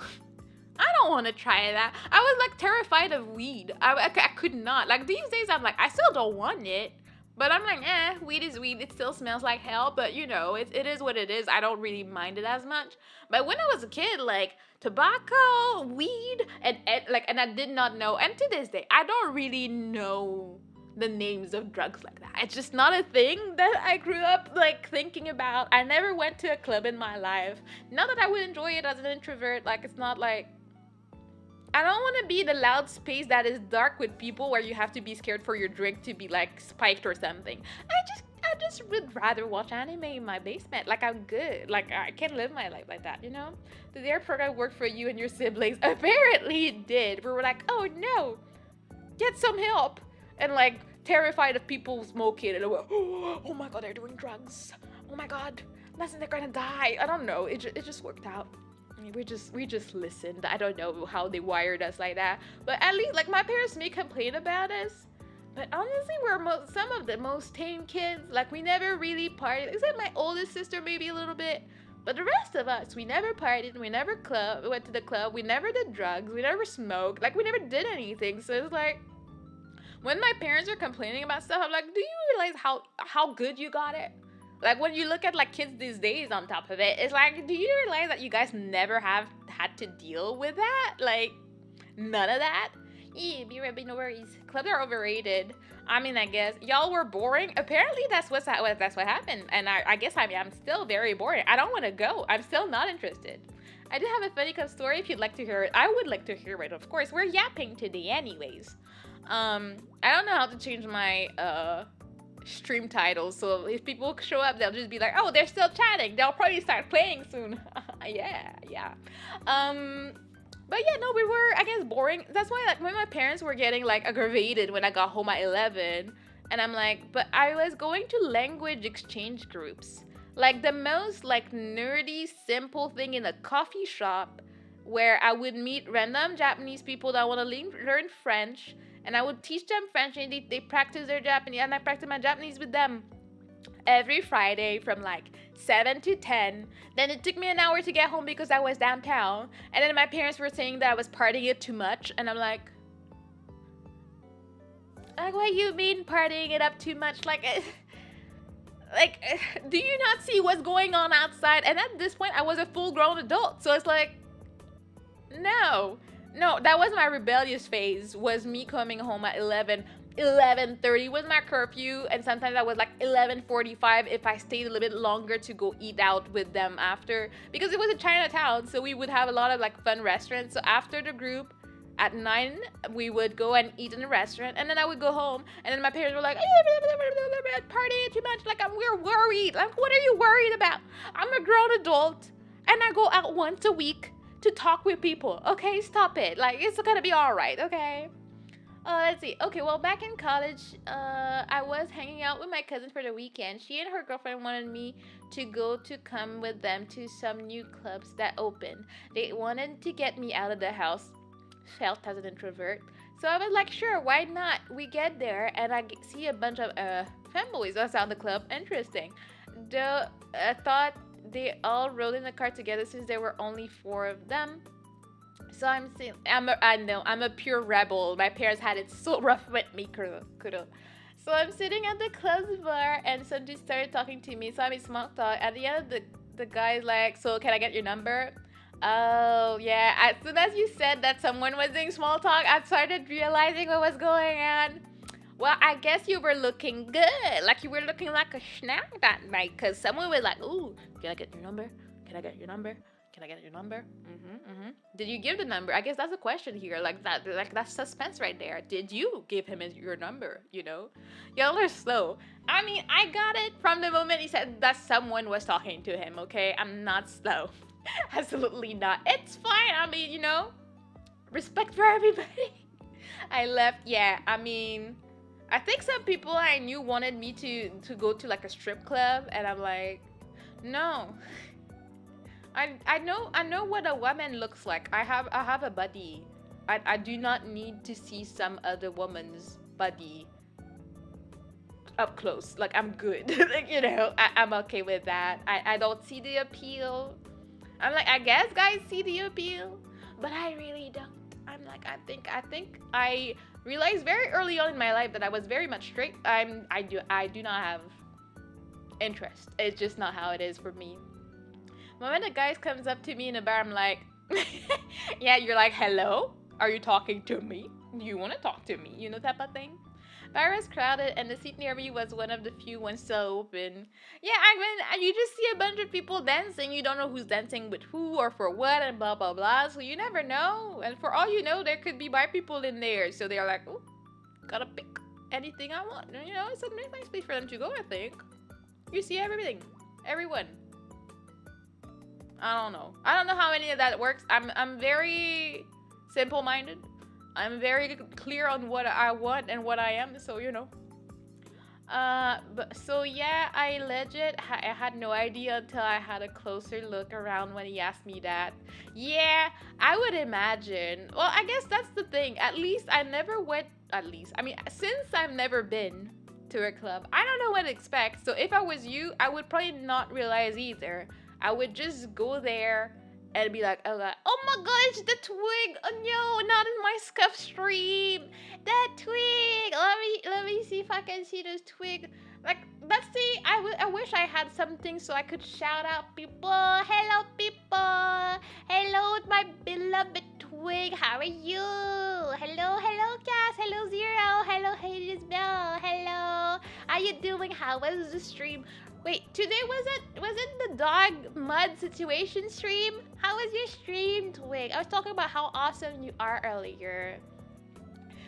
I don't want to try that. I was like terrified of weed. I could not. Like these days, I'm like, I still don't want it. But I'm like, weed is weed. It still smells like hell. But you know, it is what it is. I don't really mind it as much. But when I was a kid, like tobacco, weed, and I did not know. And to this day, I don't really know the names of drugs like that. It's just not a thing that I grew up like thinking about. I never went to a club in my life. Not that I would enjoy it as an introvert. Like it's not like I don't want to be in a loud space that is dark with people where you have to be scared for your drink to be like spiked or something. I just would rather watch anime in my basement. Like I'm good. Like I can live my life like that, you know? Did their program work for you and your siblings? Apparently it did. We were like, oh no, get some help. And like terrified of people smoking and like, oh my god, they're doing drugs. Oh my god, listen, they're gonna die. I don't know. It just worked out. We just listened. I don't know how they wired us like that, but at least like my parents may complain about us, but honestly we're some of the most tame kids. Like we never really partied, except my oldest sister maybe a little bit, but the rest of us, we never partied, we never went to the club, we never did drugs, we never smoked, like we never did anything. So it's like when my parents are complaining about stuff, I'm like, do you realize how good you got it? Like when you look at like kids these days on top of it, it's like, do you realize that you guys never have had to deal with that? Like none of that? Yeah, no worries. Clubs are overrated. I mean, I guess y'all were boring. Apparently that's what happened. And I guess I'm still very boring. I don't want to go. I'm still not interested. I do have a funny story if you'd like to hear it. I would like to hear it, of course. We're yapping today anyways. I don't know how to change my stream titles, so if people show up, they'll just be like, oh, they're still chatting, they'll probably start playing soon. yeah but yeah, no, we were, I guess, boring. That's why like when my parents were getting like aggravated when I got home at 11, and I'm like, but I was going to language exchange groups, like the most like nerdy simple thing in a coffee shop where I would meet random Japanese people that want to learn French, and I would teach them French, and they practice their Japanese, and I practice my Japanese with them every Friday from like 7 to 10. Then it took me an hour to get home because I was downtown, and then my parents were saying that I was partying it too much, and I'm like, what you mean partying it up too much? Like, do you not see what's going on outside? And at this point, I was a full-grown adult, so it's like, no, that was my rebellious phase, was me coming home at 11:30 was my curfew, and sometimes I was like 11:45 if I stayed a little bit longer to go eat out with them after, because it was in Chinatown, so we would have a lot of like fun restaurants. So after the group at 9, we would go and eat in a restaurant, and then I would go home, and then my parents were like, partying too much, like we're worried. Like, what are you worried about? I'm a grown adult and I go out once a week to talk with people. Okay, stop it. Like, it's gonna be all right. Okay. Let's see. Okay, well, back in college, I was hanging out with my cousin for the weekend. She and her girlfriend wanted me to come with them to some new clubs that opened. They wanted to get me out of the house, felt as an introvert. So I was like, sure, why not? We get there, and I see a bunch of femboys outside the club. Interesting. I thought they all rode in the car together since there were only 4 of them. So I know, I'm a pure rebel. My parents had it so rough with me, kuro. So I'm sitting at the club's bar, and somebody started talking to me. So I'm in small talk. At the end of the guy's like, so can I get your number? Oh, yeah. As soon as you said that someone was doing small talk, I started realizing what was going on. Well, I guess you were looking good. Like, you were looking like a snack that night, because someone was like, ooh, can I get your number? Can I get your number? Can I get your number? Did you give the number? I guess that's a question here. Like that's suspense right there. Did you give him your number? You know, y'all are slow. I mean, I got it from the moment he said that someone was talking to him. Okay, I'm not slow. Absolutely not. It's fine. I mean, you know, respect for everybody. I left. Yeah. I mean, I think some people I knew wanted me to go to like a strip club, and I'm like, no. I know what a woman looks like. I have a body. I do not need to see some other woman's body up close. Like, I'm good. Like, you know, I'm okay with that. I don't see the appeal. I'm like, I guess guys see the appeal. but I really don't. I'm like, I think I realized very early on in my life that I was very much straight. I do not have interest. It's just not how it is for me. But when a guy comes up to me in a bar, I'm like, yeah, you're like, hello? Are you talking to me? Do you want to talk to me? You know, type of thing. Bar was crowded, and the seat near me was one of the few ones still open. Yeah, I mean, you just see a bunch of people dancing. You don't know who's dancing with who or for what, and blah blah blah. So you never know. And for all you know, there could be bi people in there. So they're like, oh, gotta pick anything I want. And, you know, it's a nice place for them to go. I think you see everything, everyone. I don't know. I don't know how any of that works. I'm very simple-minded. I'm very clear on what I want and what I am, so you know. But so yeah, I had no idea until I had a closer look around when he asked me that. Yeah, I would imagine. Well, I guess that's the thing. At least I never went. At least, I mean, since I've never been to a club, I don't know what to expect. So if I was you, I would probably not realize either. I would just go there and be like, oh my god, it's the twig. Oh no, not in my scuff stream. That twig. Let me see if I can see this twig. Like, let's see. I wish I had something so I could shout out people. Hello people. Hello my beloved twig. How are you? Hello Cass. Hello Zero. Hello Hades Bell. Hello. How you doing? How was the stream? Wait, today was it the dog mud situation stream? How was your stream, Twig? I was talking about how awesome you are earlier.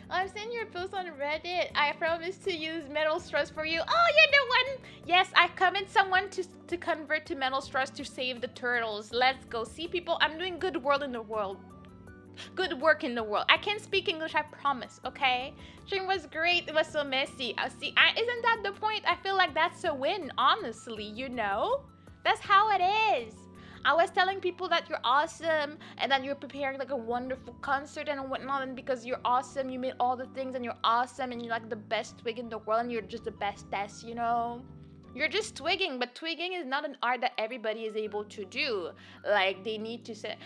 I've seen your post on Reddit. I promise to use metal stress for you. Oh, you're the one. Yes, I convinced someone to convert to metal stress to save the turtles. Let's go. See, people, I'm doing good work in the world. Good work in the world. I can't speak English, I promise, okay? Stream was great. It was so messy. Isn't that the point? I feel like that's a win, honestly, you know? That's how it is. I was telling people that you're awesome and that you're preparing like a wonderful concert and whatnot, and because you're awesome, you made all the things and you're awesome and you're like the best twig in the world and you're just the bestest, you know? You're just twigging, but twigging is not an art that everybody is able to do. Like, they need to say...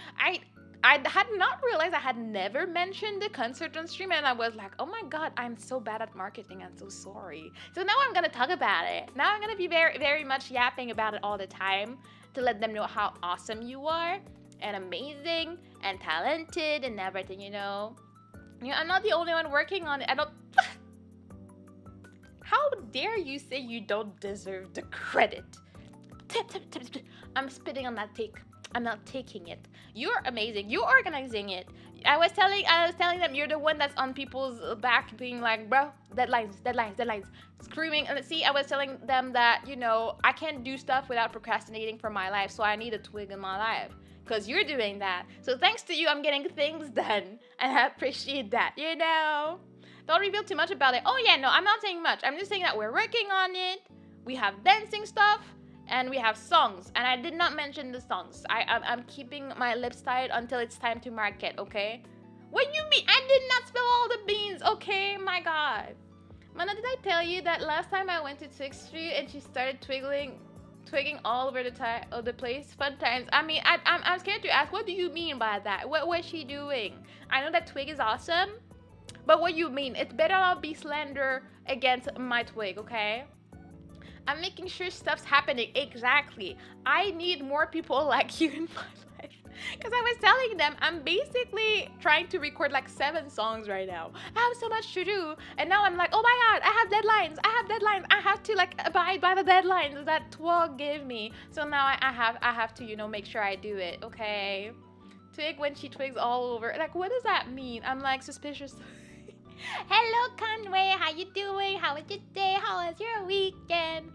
I had not realized I had never mentioned the concert on stream, and I was like, oh my god, I'm so bad at marketing, I'm so sorry. So now I'm gonna talk about it. Now I'm gonna be very, very much yapping about it all the time to let them know how awesome you are and amazing and talented and everything, you know? Yeah, I'm not the only one working on it. I don't... How dare you say you don't deserve the credit? I'm spitting on that take. I'm not taking it. You're amazing. You're organizing it. I was telling them you're the one that's on people's back being like, bro, deadlines, screaming. And see, I was telling them that, you know, I can't do stuff without procrastinating for my life, so I need a twig in my life. Because you're doing that. So thanks to you, I'm getting things done. And I appreciate that, you know? Don't reveal too much about it. Oh yeah, no, I'm not saying much. I'm just saying that we're working on it. We have dancing stuff. And we have songs, and I did not mention the songs. I'm keeping my lips tied until it's time to market, okay? What do you mean? I did not spill all the beans, okay? My god. Mana, did I tell you that last time I went to 6th Street and she started twigging all over the place? Fun times. I mean, I'm scared to ask, what do you mean by that? What was she doing? I know that twig is awesome, but what do you mean? It better not be slander against my twig, okay? I'm making sure stuff's happening. Exactly. I need more people like you in my life. Because I was telling them, I'm basically trying to record like 7 songs right now. I have so much to do. And now I'm like, oh my god, I have deadlines. I have to like abide by the deadlines that Twig gave me. So now I have to, you know, make sure I do it, okay? Twig when she twigs all over. Like, what does that mean? I'm like suspicious. Hello Conway, how you doing? How was your day? How was your weekend?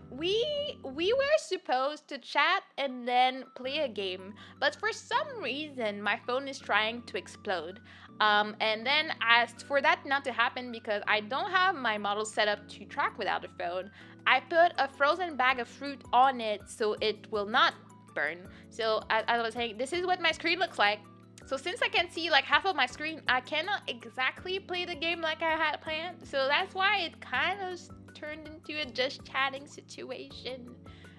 We were supposed to chat and then play a game, but for some reason my phone is trying to explode. And then as for that not to happen, because I don't have my model set up to track without a phone, I put a frozen bag of fruit on it so it will not burn. So as I was saying, this is what my screen looks like. So since I can see like half of my screen, I cannot exactly play the game like I had planned. So that's why it kind of turned into a just chatting situation.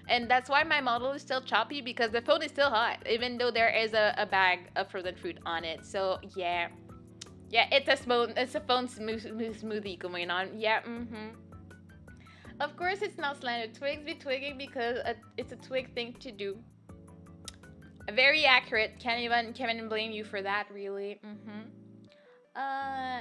And that's why my model is still choppy because the phone is still hot, even though there is a bag of frozen fruit on it. So yeah, yeah, it's a phone smoothie going on. Yeah, Of course, it's not slander. Twigs be twigging because it's a twig thing to do. Very accurate. Can't even blame you for that, really.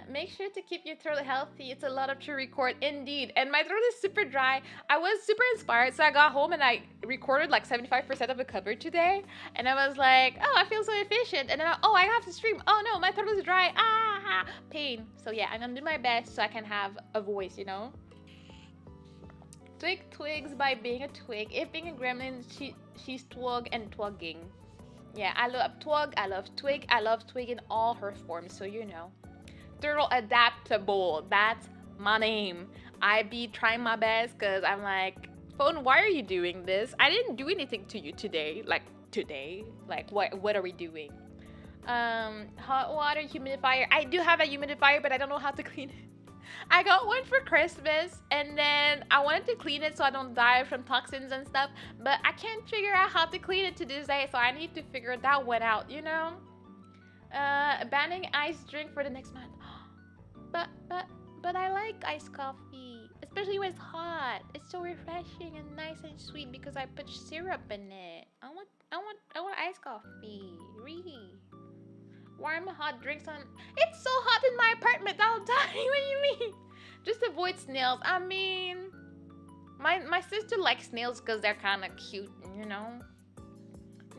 Make sure to keep your throat healthy. It's a lot of to record, indeed. And my throat is super dry. I was super inspired, so I got home and I recorded like 75% of the cover today. And I was like, oh, I feel so efficient. And then, I have to stream. Oh no, my throat is dry. Ah, pain. So yeah, I'm gonna do my best so I can have a voice, you know? Twig twigs by being a twig. If being a gremlin, she's twig and twigging. Yeah, I love twig, I love twig, I love twig in all her forms, so you know. Turtle adaptable, that's my name. I be trying my best because I'm like, phone, why are you doing this? I didn't do anything to you today. Like, today? Like, what are we doing? Hot water humidifier. I do have a humidifier, but I don't know how to clean it. I got one for Christmas, and then I wanted to clean it so I don't die from toxins and stuff, but I can't figure out how to clean it to this day, so I need to figure that one out, you know? Banning iced drink for the next month. But I like iced coffee, especially when it's hot. It's so refreshing and nice and sweet because I put syrup in it. I want iced coffee. Really. Warm hot drinks on. It's so hot in my apartment. I'll die. What do you mean? Just avoid snails. I mean, my sister likes snails because they're kind of cute, you know.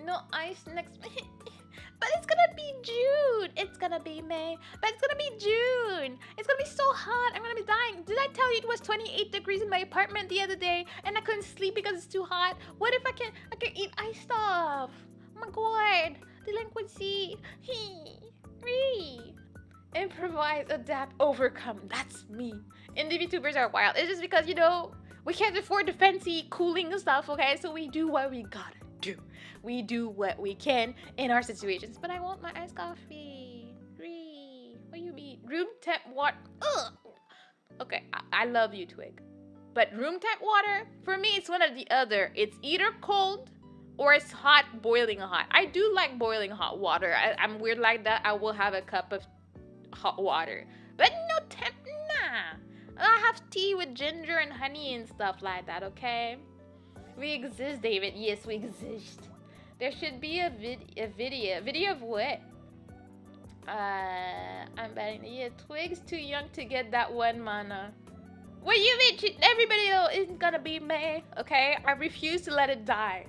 No ice next. But it's gonna be June. It's gonna be May. But it's gonna be June. It's gonna be so hot. I'm gonna be dying. Did I tell you it was 28 degrees in my apartment the other day and I couldn't sleep because it's too hot? What if I can eat ice stuff? Oh my god. Delinquency. Improvise, adapt, overcome. That's me. Indie VTubers are wild. It's just because, you know, we can't afford the fancy cooling stuff, okay? So we do what we gotta do. We do what we can in our situations. But I want my iced coffee. What do you mean? Room temp water. Ugh. Okay, I love you, Twig. But room temp water, for me, it's one or the other. It's either cold or it's hot, boiling hot. I do like boiling hot water. I'm weird like that. I will have a cup of hot water. But no temp, nah. I have tea with ginger and honey and stuff like that, okay? We exist, David. Yes, we exist. There should be a video. Video of what? I'm betting. Yeah, Twig's too young to get that one mana. What you mean? Everybody else isn't gonna be me, okay? I refuse to let it die.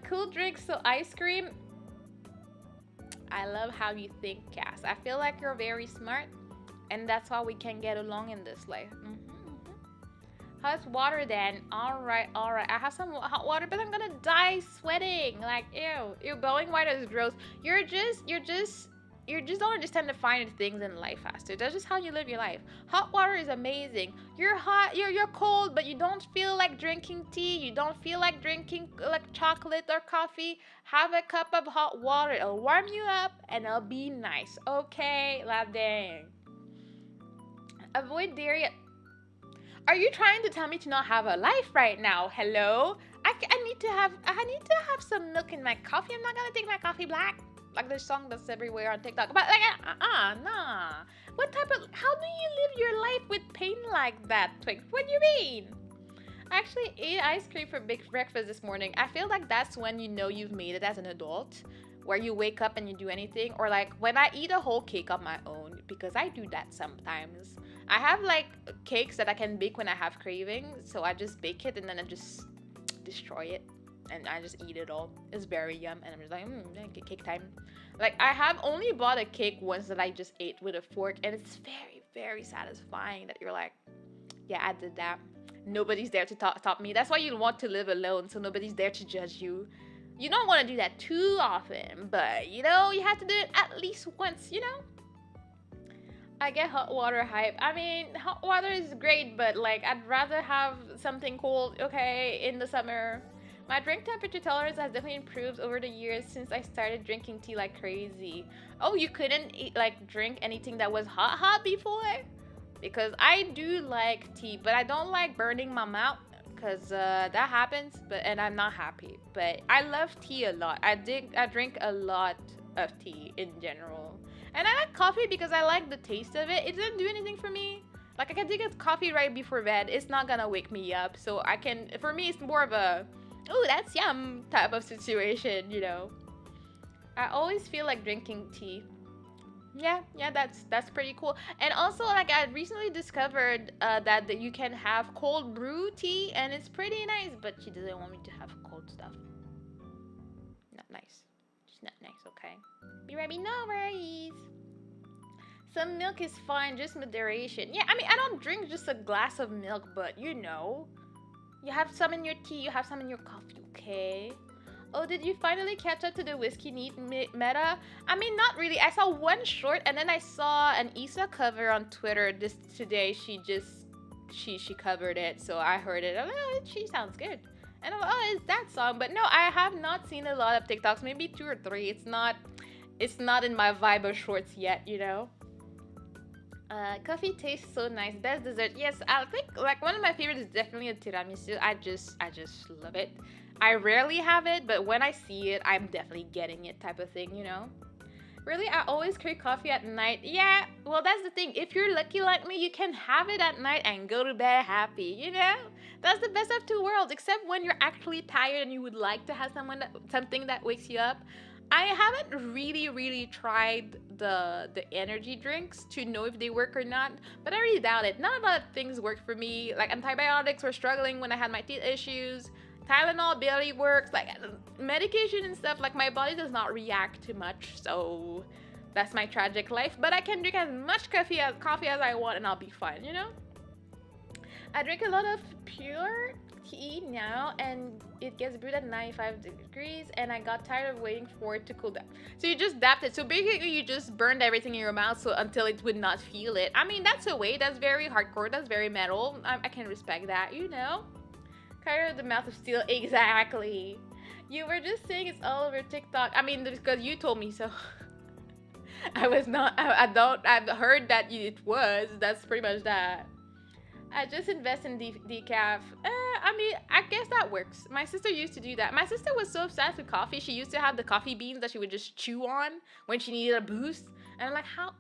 Cool drinks, so ice cream. I love how you think, Cass. I feel like you're very smart, and that's why we can get along in this life. Hot water then. Alright. I have some hot water, but I'm gonna die sweating. Like, ew. Boiling water is gross. You just don't understand the finer things in life faster. That's just how you live your life. Hot water is amazing. You're hot, you're cold, but you don't feel like drinking tea. You don't feel like drinking like chocolate or coffee. Have a cup of hot water. It'll warm you up and it'll be nice. Okay, lab dang. Avoid dairy. Are you trying to tell me to not have a life right now? Hello? I need to have some milk in my coffee. I'm not gonna take my coffee black. Like the song that's everywhere on TikTok. But like, nah. What type of, how do you live your life with pain like that, Twig? What do you mean? I actually ate ice cream for big breakfast this morning. I feel like that's when you know you've made it as an adult, where you wake up and you do anything. Or like when I eat a whole cake on my own, because I do that sometimes. I have like cakes that I can bake when I have cravings. So I just bake it and then I just destroy it. And I just eat it all. It's very yum. And I'm just like, cake time. Like, I have only bought a cake once that I just ate with a fork. And it's very, very satisfying that you're like, yeah, I did that. Nobody's there to stop me. That's why you want to live alone. So nobody's there to judge you. You don't want to do that too often. But, you know, you have to do it at least once, you know? I get hot water hype. I mean, hot water is great. But, like, I'd rather have something cold, okay, in the summer. My drink temperature tolerance has definitely improved over the years since I started drinking tea like crazy. Oh, you couldn't drink anything that was hot before? Because I do like tea, but I don't like burning my mouth because that happens. But and I'm not happy. But I love tea a lot. I drink a lot of tea in general, and I like coffee because I like the taste of it. It doesn't do anything for me. Like I can take a coffee right before bed. It's not gonna wake me up. So I can. For me, it's more of a, oh, that's yum type of situation. You know. I always feel like drinking tea. Yeah, that's pretty cool. And also, like I recently discovered that you can have cold brew tea, and it's pretty nice. But she doesn't want me to have cold stuff. Not nice. Just not nice. Okay. Be right. No worries. Some milk is fine, just moderation. Yeah, I mean, I don't drink just a glass of milk, but you know, you have some in your tea, you have some in your coffee. Okay. Oh, did you finally catch up to the Whiskey Neat meta? I mean, not really. I saw one short, and then I saw an Issa cover on Twitter this today. She covered it, so I heard it. I'm like, oh, she sounds good. And I'm like, oh, it's that song. But no, I have not seen a lot of TikToks. Maybe 2 or 3. It's not in my vibe of shorts yet, you know. Coffee tastes so nice. Best dessert. Yes, I think like one of my favorites is definitely a tiramisu. I just love it. I rarely have it, but when I see it, I'm definitely getting it type of thing, you know? Really, I always crave coffee at night. Yeah, well, that's the thing. If you're lucky like me, you can have it at night and go to bed happy, you know? That's the best of 2 worlds, except when you're actually tired and you would like to have something that wakes you up. I haven't really tried the energy drinks to know if they work or not, but I really doubt it. Not a lot of things work for me. Like antibiotics were struggling when I had my teeth issues. Tylenol barely works. Like medication and stuff, like my body does not react to much, so that's my tragic life. But I can drink as much coffee as I want and I'll be fine, you know? I drink a lot of pure tea now, and it gets brewed at 95 degrees, and I got tired of waiting for it to cool down. So you just dapped it. So basically you just burned everything in your mouth so until it would not feel it. I mean, that's a way. That's very hardcore. That's very metal. I can respect that, you know? Tired of the mouth of steel. Exactly. You were just saying it's all over TikTok. I mean, because you told me so. I was not. I've heard that it was. That's pretty much that. I just invest in decaf. I mean, I guess that works. My sister used to do that. My sister was so obsessed with coffee. She used to have the coffee beans that she would just chew on when she needed a boost. And I'm like, how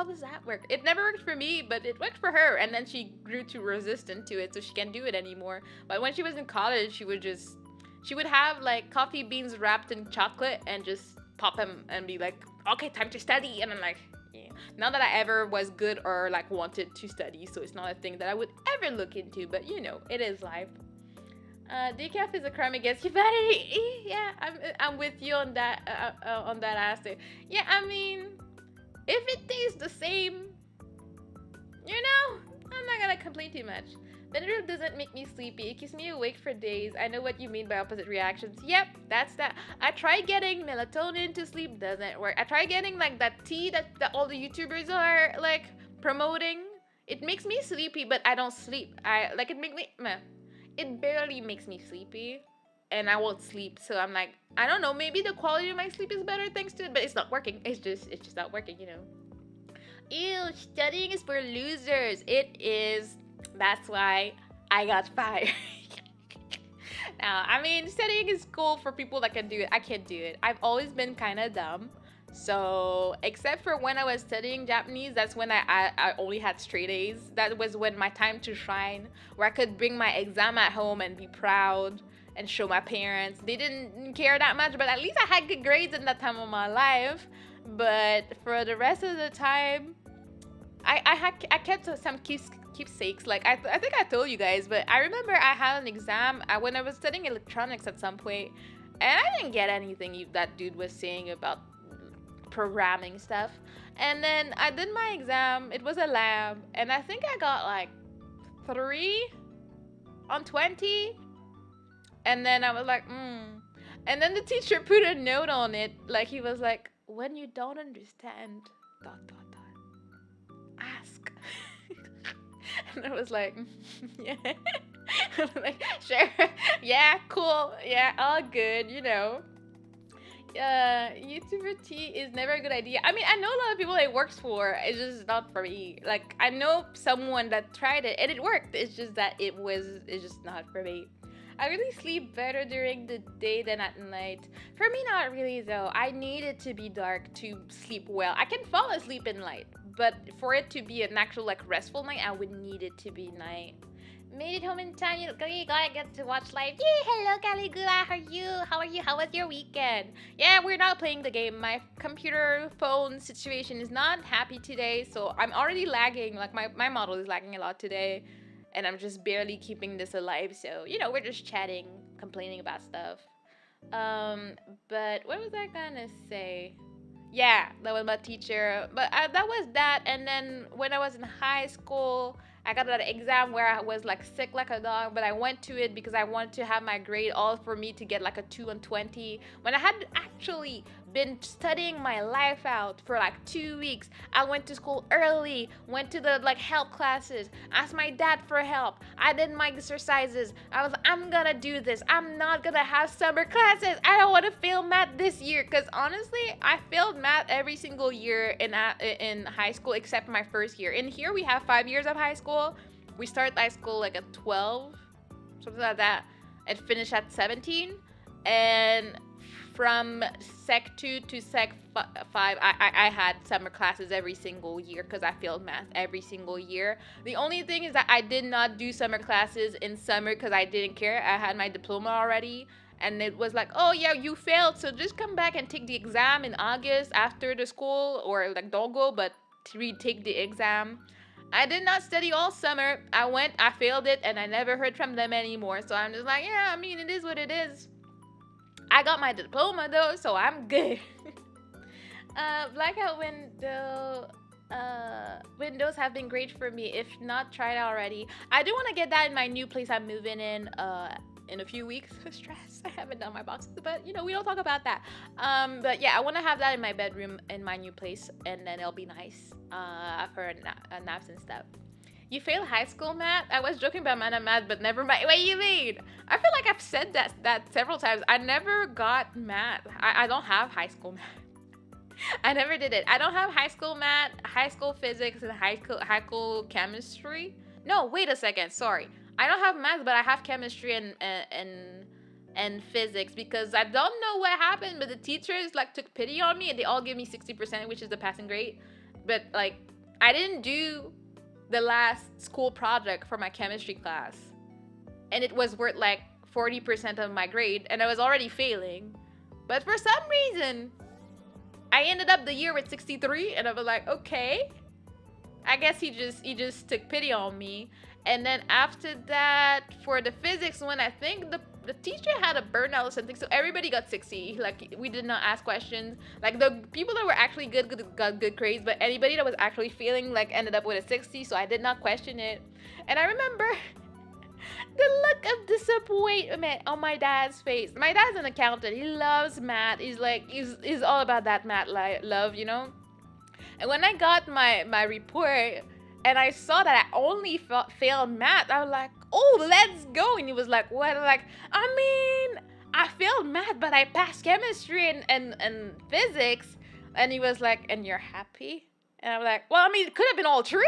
does that work? It never worked for me, but it worked for her. And then she grew too resistant to it, so she can't do it anymore. But when she was in college, she would have like coffee beans wrapped in chocolate and just pop them and be like, okay, time to study. And I'm like, yeah. Not that I ever was good or like wanted to study, so it's not a thing that I would ever look into, but you know, it is life. Decaf is a crime against humanity. Yeah, I'm with you on that aspect. Yeah, I mean, if it tastes the same, you know, I'm not gonna complain too much. Benadryl doesn't make me sleepy. It keeps me awake for days. I know what you mean by opposite reactions. Yep, that's that. I tried getting melatonin to sleep, doesn't work. I tried getting like that tea that all the YouTubers are like promoting. It makes me sleepy, but I don't sleep. It barely makes me sleepy, and I won't sleep. So I'm like, I don't know. Maybe the quality of my sleep is better thanks to it, but it's not working. It's just not working, you know. Ew, studying is for losers. It is. That's why I got fired. Now, I mean, studying is cool for people that can do it. I can't do it. I've always been kind of dumb. So, except for when I was studying Japanese, that's when I only had straight A's. That was when my time to shine, where I could bring my exam at home and be proud and show my parents. They didn't care that much, but at least I had good grades in that time of my life. But for the rest of the time, I kept some keepsakes. Like I think I told you guys, but I remember I had an exam when I was studying electronics at some point, and I didn't get anything that dude was saying about programming stuff. And then I did my exam. It was a lab, and I think I got like 3 on 20. And then I was like, And then the teacher put a note on it, like he was like, when you don't understand, ... ask. And I was like, yeah. I'm like, sure. Yeah, cool. Yeah, all good, you know. YouTuber tea is never a good idea. I mean, I know a lot of people it works for. It's just not for me. Like, I know someone that tried it and it worked. It's just that it's just not for me. I really sleep better during the day than at night. For me, not really though. I need it to be dark to sleep well. I can fall asleep in light, but for it to be an actual like restful night, I would need it to be night. Made it home in time. You gotta get to watch live. Yay! Hello, Caligula. How are you? How are you? How was your weekend? Yeah, we're not playing the game. My computer phone situation is not happy today, so I'm already lagging. Like my model is lagging a lot today, and I'm just barely keeping this alive. So we're just chatting, complaining about stuff. But what was I gonna say? Yeah, that was my teacher. But that was that. And then when I was in high school, I got an exam where I was like sick like a dog, but I went to it because I wanted to have my grade all for me to get like a 2 on 20. When I had actually been studying my life out for like 2 weeks, I went to school early, went to the like help classes, asked my dad for help. I did my exercises. I'm gonna do this. I'm not gonna have summer classes. I don't want to fail math this year because honestly, I failed math every single year in high school except my first year. In here, we have 5 years of high school. We start high school like at 12, something like that, and finish at 17. And from Sec 2 to Sec 5, I had summer classes every single year because I failed math every single year. The only thing is that I did not do summer classes in summer because I didn't care. I had my diploma already. And it was like, oh yeah, you failed, so just come back and take the exam in August after the school, or like don't go, but retake the exam. I did not study all summer. I failed it, and I never heard from them anymore. So I'm just like, yeah, I mean, it is what it is. I got my diploma though, so I'm good. Blackout windows have been great for me. If not tried already, I do want to get that in my new place I'm moving in a few weeks. Stress. I haven't done my boxes, but we don't talk about that. But yeah, I want to have that in my bedroom in my new place, and then it'll be nice for naps and stuff. You failed high school math? I was joking about math, but never mind. What do you mean? I feel like I've said that several times. I never got math. I don't have high school math. I never did it. I don't have high school math, high school physics, and high school chemistry. No, wait a second. Sorry. I don't have math, but I have chemistry and physics because I don't know what happened, but the teachers like took pity on me and they all gave me 60%, which is the passing grade. But like I didn't do the last school project for my chemistry class, and it was worth like 40% of my grade, and I was already failing. But for some reason, I ended up the year with 63, and I was like, okay, I guess he just took pity on me. And then after that, for the physics one, I think the teacher had a burnout or something, so everybody got 60. Like, we did not ask questions. Like, the people that were actually good got good grades, but anybody that was actually failing, like, ended up with a 60, so I did not question it. And I remember the look of disappointment on my dad's face. My dad's an accountant. He loves math. He's all about that math love, And when I got my report, and I saw that I only failed math, I was like, oh, let's go. And he was like, what? I'm like, I mean, I failed math, but I passed chemistry and physics. And he was like, and you're happy? And I'm like, well, I mean, it could have been all three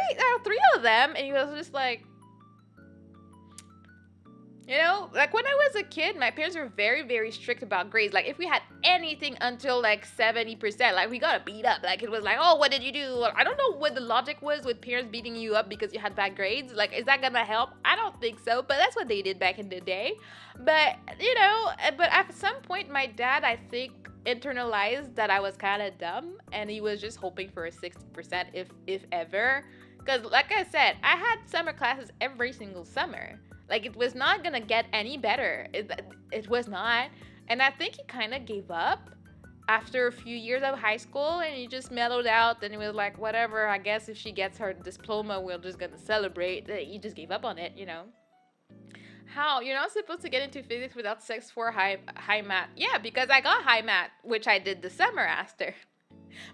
of them. And he was just like, like when I was a kid, my parents were very, very strict about grades. Like if we had anything until like 70%, like we got beat up. Like it was like, oh, what did you do? Well, I don't know what the logic was with parents beating you up because you had bad grades. Like, is that gonna help? I don't think so, but that's what they did back in the day. But, but at some point, my dad, I think, internalized that I was kind of dumb, and he was just hoping for a 60% if ever. Because like I said, I had summer classes every single summer. Like, it was not gonna get any better. It was not. And I think he kind of gave up after a few years of high school, and he just mellowed out, and he was like, whatever, I guess if she gets her diploma, we're just gonna celebrate. He just gave up on it, How? You're not supposed to get into physics without Sec 4 high math. Yeah, because I got high math, which I did the summer after.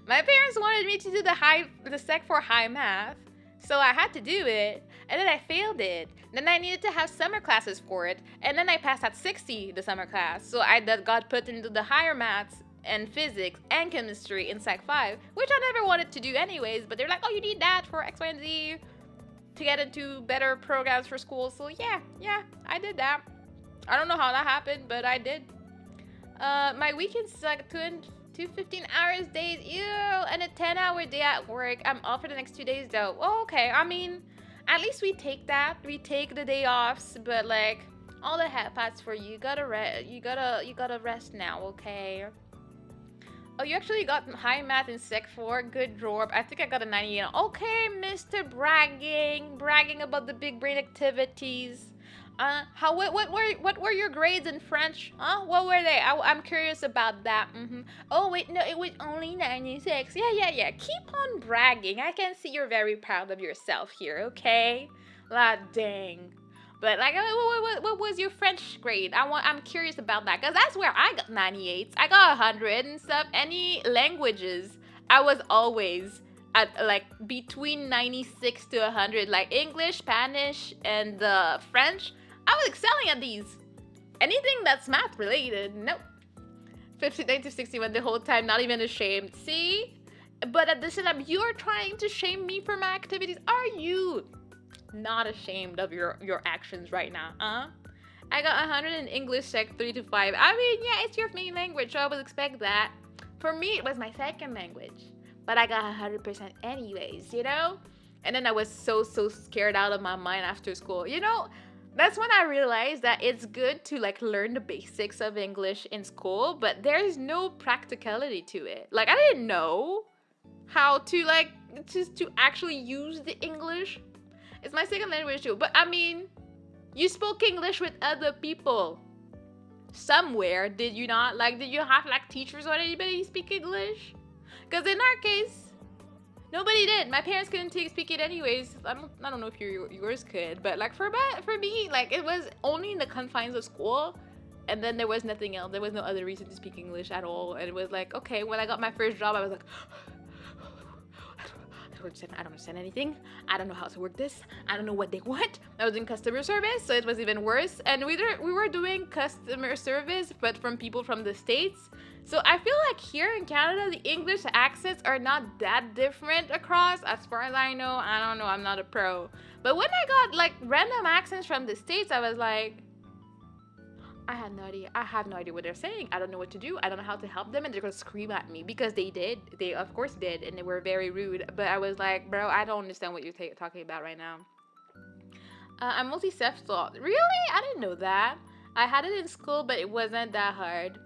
My parents wanted me to do the Sec 4 high math, so I had to do it, and then I failed it. Then I needed to have summer classes for it, and then I passed at 60 the summer class. So I got put into the higher maths and physics and chemistry in Sec 5, which I never wanted to do anyways, but they're like, oh, you need that for X, Y, and Z to get into better programs for school. So yeah, I did that. I don't know how that happened, but I did. My weekends suck. Two 15 hours days, ew, and a 10-hour day at work. I'm off for the next 2 days though. Oh, okay. I mean, at least we take that. We take the day offs, but like all the headpats for you. You gotta rest now, okay? Oh, you actually got high math in Sec 4. Good job. I think I got a 98. Okay, Mr. Bragging about the big brain activities. What were your grades in French? What were they? I'm curious about that. Oh wait, no, it was only 96. Yeah. Keep on bragging. I can see you're very proud of yourself here. Okay, la dang. But like, what was your French grade? I'm curious about that because that's where I got 98s. I got 100 and stuff. Any languages, I was always at like between 96 to 100. Like English, Spanish, and French. I was excelling at these. Anything that's math related, nope. 59 to 61 the whole time, not even ashamed. See? But at the same time, you're trying to shame me for my activities. Are you not ashamed of your actions right now, huh? I got 100 in English Sec 3 to 5. I mean, yeah, it's your main language, so I would expect that. For me, it was my second language. But I got 100% anyways, you know? And then I was so scared out of my mind after school. You know, that's when I realized that it's good to like learn the basics of English in school, but there's no practicality to it. Like I didn't know how to like to actually use the English. It's my second language too, but I mean, you spoke English with other people somewhere, did you not? Like, did you have like teachers or anybody speak English? Because in our case, nobody did. My parents couldn't speak it anyways. I don't know if yours could, but like for me, like it was only in the confines of school, and then there was nothing else. There was no other reason to speak English at all. And it was like, okay, when I got my first job, I was like, I don't understand anything. I don't know how to work this. I don't know what they want. I was in customer service, so it was even worse. And we were doing customer service, but from people from the States. So I feel like here in Canada, the English accents are not that different across. As far as I know, I don't know. I'm not a pro. But when I got like random accents from the States, I was like, I had no idea. I have no idea what they're saying. I don't know what to do. I don't know how to help them, and they're gonna scream at me because they did. They of course did, and they were very rude. But I was like, bro, I don't understand what you're talking about right now. I'm multi self-taught. Really? I didn't know that. I had it in school, but it wasn't that hard.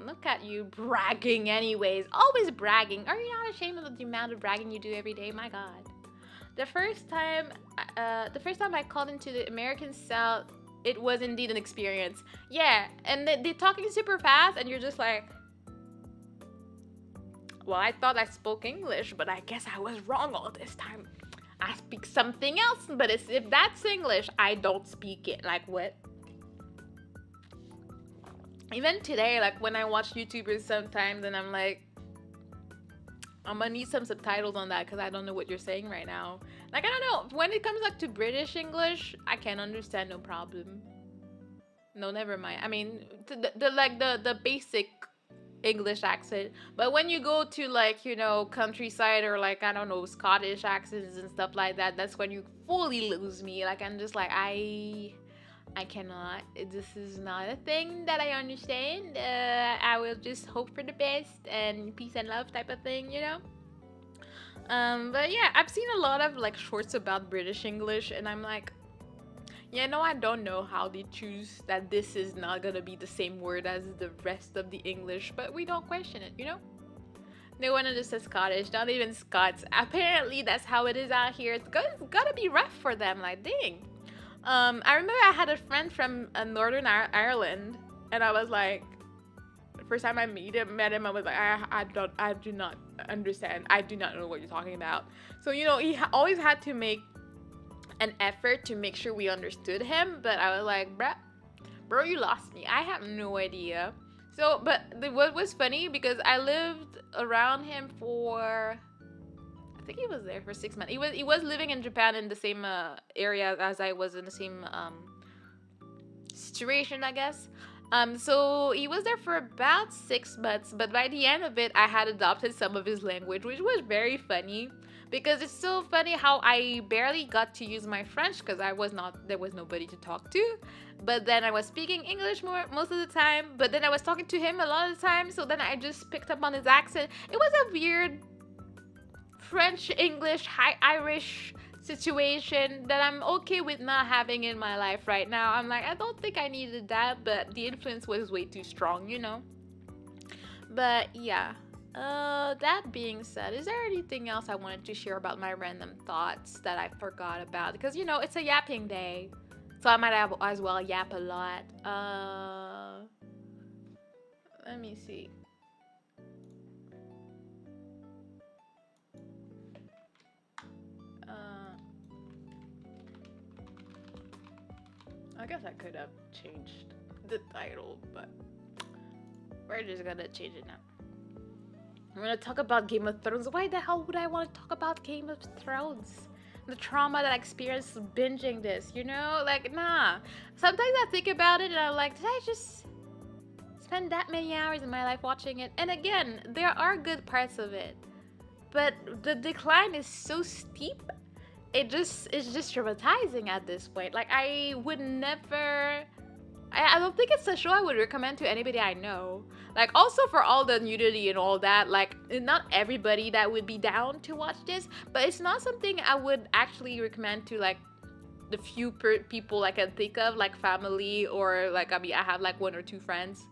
Look at you bragging, anyways. Always bragging. Are you not ashamed of the amount of bragging you do every day? My God. The first time I called into the American South, it was indeed an experience. Yeah, and they're talking super fast, and you're just like, well, I thought I spoke English, but I guess I was wrong all this time. I speak something else, but if that's English, I don't speak it. Like, what? Even today, like, when I watch YouTubers sometimes, and I'm like, I'm gonna need some subtitles on that because I don't know what you're saying right now. Like, I don't know. When it comes like to British English, I can understand, no problem. No, never mind. I mean, the basic English accent. But when you go to like, you know, countryside or like, I don't know, Scottish accents and stuff like that, that's when you fully lose me. Like, I'm just like, I cannot. This is not a thing that I understand. I will just hope for the best and peace and love type of thing, you know? But yeah, I've seen a lot of like shorts about British English, and I'm like, yeah, no, I don't know how they choose that this is not gonna be the same word as the rest of the English, but we don't question it, you know? No one understands Scottish, not even Scots. Apparently, that's how it is out here. It's gotta be rough for them, like, dang. I remember I had a friend from Northern Ireland, and I was like, the first time I met him, I was like, I do not understand. I do not know what you're talking about. So, you know, he always had to make an effort to make sure we understood him, but I was like, bro, you lost me. I have no idea. So, but what was funny, because I lived around him for, I think he was there for 6 months. He was living in Japan in the same area as I was, in the same situation, I guess. So he was there for about 6 months, but by the end of it, I had adopted some of his language, which was very funny. Because it's so funny how I barely got to use my French because there was nobody to talk to. But then I was speaking English most of the time. But then I was talking to him a lot of the time. So then I just picked up on his accent. It was a weird French, English, High Irish situation that I'm okay with not having in my life right now. I'm like, I don't think I needed that, but the influence was way too strong, you know? But yeah. That being said, is there anything else I wanted to share about my random thoughts that I forgot about? Because, you know, it's a yapping day. So I might have as well yap a lot. Let me see. I guess I could have changed the title, but we're just gonna change it now. I'm gonna talk about Game of Thrones. Why the hell would I want to talk about Game of Thrones? The trauma that I experienced binging this, you know? Like, nah. Sometimes I think about it and I'm like, did I just spend that many hours in my life watching it? And again, there are good parts of it. But the decline is so steep. It's just traumatizing at this point. Like, I would never... I don't think it's a show I would recommend to anybody I know. Like, also for all the nudity and all that, like, not everybody that would be down to watch this, but it's not something I would actually recommend to, like, the few people I can think of, like family or, like, I mean, I have, like, 1 or 2 friends.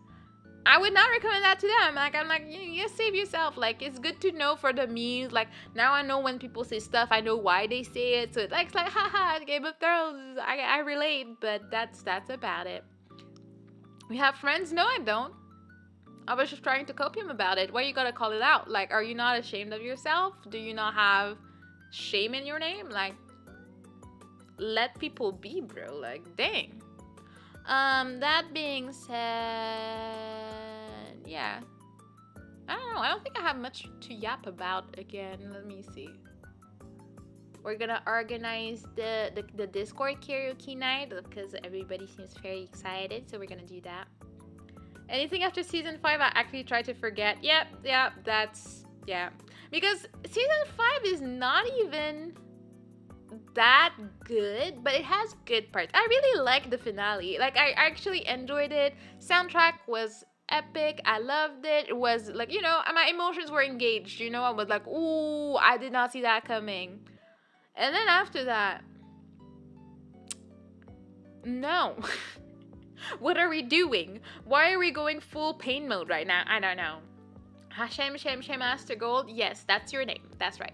I would not recommend that to them. Like, I'm like, you save yourself. Like, it's good to know for the memes. Like, now I know when people say stuff, I know why they say it. So it's like haha, Game of Thrones. I relate, but that's about it. We have friends? No, I don't. I was just trying to cope him about it. Why you gotta call it out? Like, are you not ashamed of yourself? Do you not have shame in your name? Like, let people be, bro. Like, dang. That being said, yeah. I don't know. I don't think I have much to yap about again. Let me see. We're gonna organize the Discord karaoke night because everybody seems very excited, so we're gonna do that. Anything after season 5 I actually tried to forget. Yep, that's because season 5 is not even that good, but it has good parts. I really like the finale. Like, I actually enjoyed it. Soundtrack was epic. I loved it. It was like, you know, my emotions were engaged, you know. I was like, ooh, I did not see that coming. And then after that, no. What are we doing? Why are we going full pain mode right now? I don't know. Hashem Master Gold. Yes, that's your name. That's right.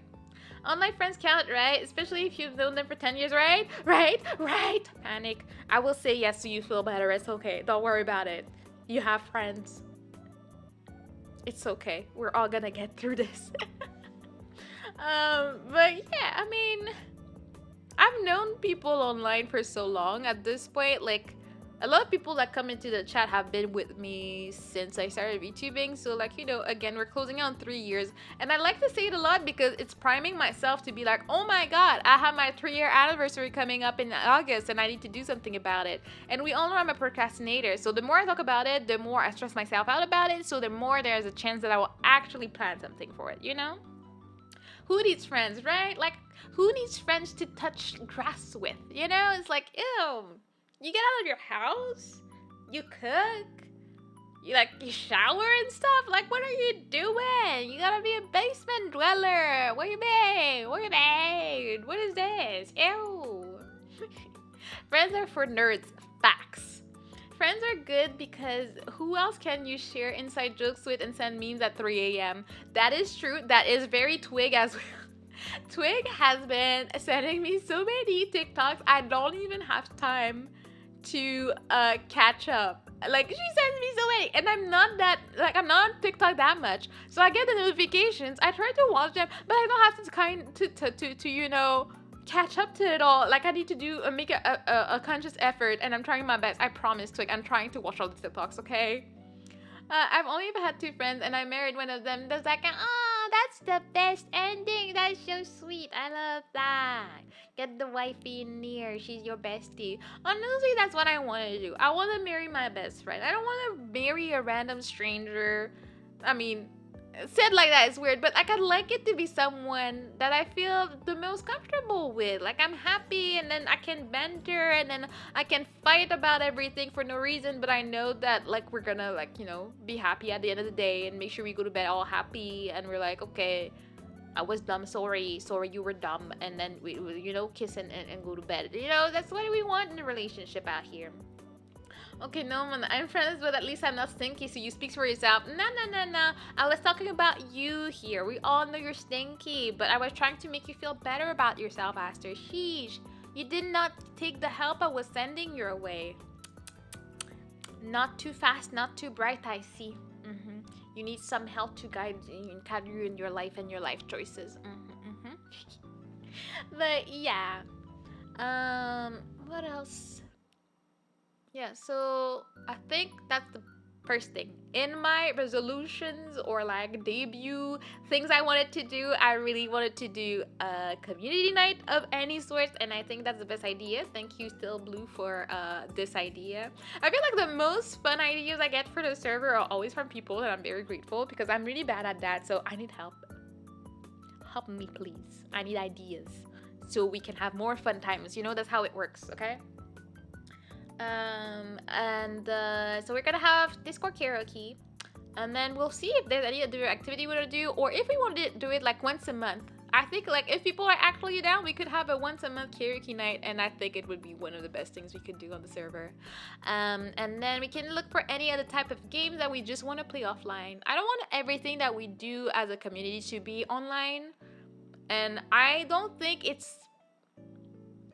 Online friends count, right? Especially if you've known them for 10 years, right? Right? Panic. I will say yes so you feel better. It's okay. Don't worry about it. You have friends. It's okay. We're all gonna get through this. But yeah, I mean, I've known people online for so long at this point. Like, a lot of people that come into the chat have been with me since I started VTubing. So, like, you know, again, we're closing out on 3 years. And I like to say it a lot because it's priming myself to be like, oh my god, I have my 3-year anniversary coming up in August and I need to do something about it. And we all know I'm a procrastinator. So the more I talk about it, the more I stress myself out about it. So the more there's a chance that I will actually plan something for it, you know? Who needs friends, right? Like, who needs friends to touch grass with? You know, it's like, ew. You get out of your house, you cook, you shower and stuff. Like, what are you doing? You gotta be a basement dweller. Where you been? What is this? Ew. Friends are for nerds. Facts. Friends are good because who else can you share inside jokes with and send memes at 3 a.m.? That is true. That is very Twig as well. Twig has been sending me so many TikToks. I don't even have time to catch up. Like, she sends me so many, and I'm not on TikTok that much, so I get the notifications. I try to watch them, but I don't have to you know, catch up to it all. Like, I need to make a conscious effort, and I'm trying my best. I promise. Twig, I'm trying to watch all the TikToks, okay? I've only ever had 2 friends, and I married one of them. There's like, that's the best ending. That's so sweet. I love that. Get the wifey in here. She's your bestie. Honestly, that's what I want to do. I want to marry my best friend. I don't want to marry a random stranger. I mean, said like that is weird, but like I'd like it to be someone that I feel the most comfortable with. Like I'm happy, and then I can banter, and then I can fight about everything for no reason, but I know that like we're gonna like, you know, be happy at the end of the day and make sure we go to bed all happy, and we're like, okay, I was dumb, sorry you were dumb, and then we you know, kiss and go to bed. You know, that's what we want in a relationship out here. Okay, no, man, I'm friends, but at least I'm not stinky, so you speak for yourself. No. I was talking about you here. We all know you're stinky, but I was trying to make you feel better about yourself, Aster. Sheesh. You did not take the help I was sending your way. Not too fast, not too bright, I see. You need some help to guide you in your life and your life choices. But yeah. What else? Yeah, so I think that's the first thing. In my resolutions or like debut things I wanted to do, I really wanted to do a community night of any sort, and I think that's the best idea. Thank you, Still Blue, for this idea. I feel like the most fun ideas I get for the server are always from people, and I'm very grateful because I'm really bad at that, so I need help. Help me, please. I need ideas so we can have more fun times. You know, that's how it works, okay? So we're gonna have Discord karaoke, and then we'll see if there's any other activity we want to do, or if we want to do it like once a month. I think like if people are actually down, we could have a once a month karaoke night, and I think it would be one of the best things we could do on the server. And then we can look for any other type of games that we just want to play offline. I don't want everything that we do as a community to be online, and I don't think it's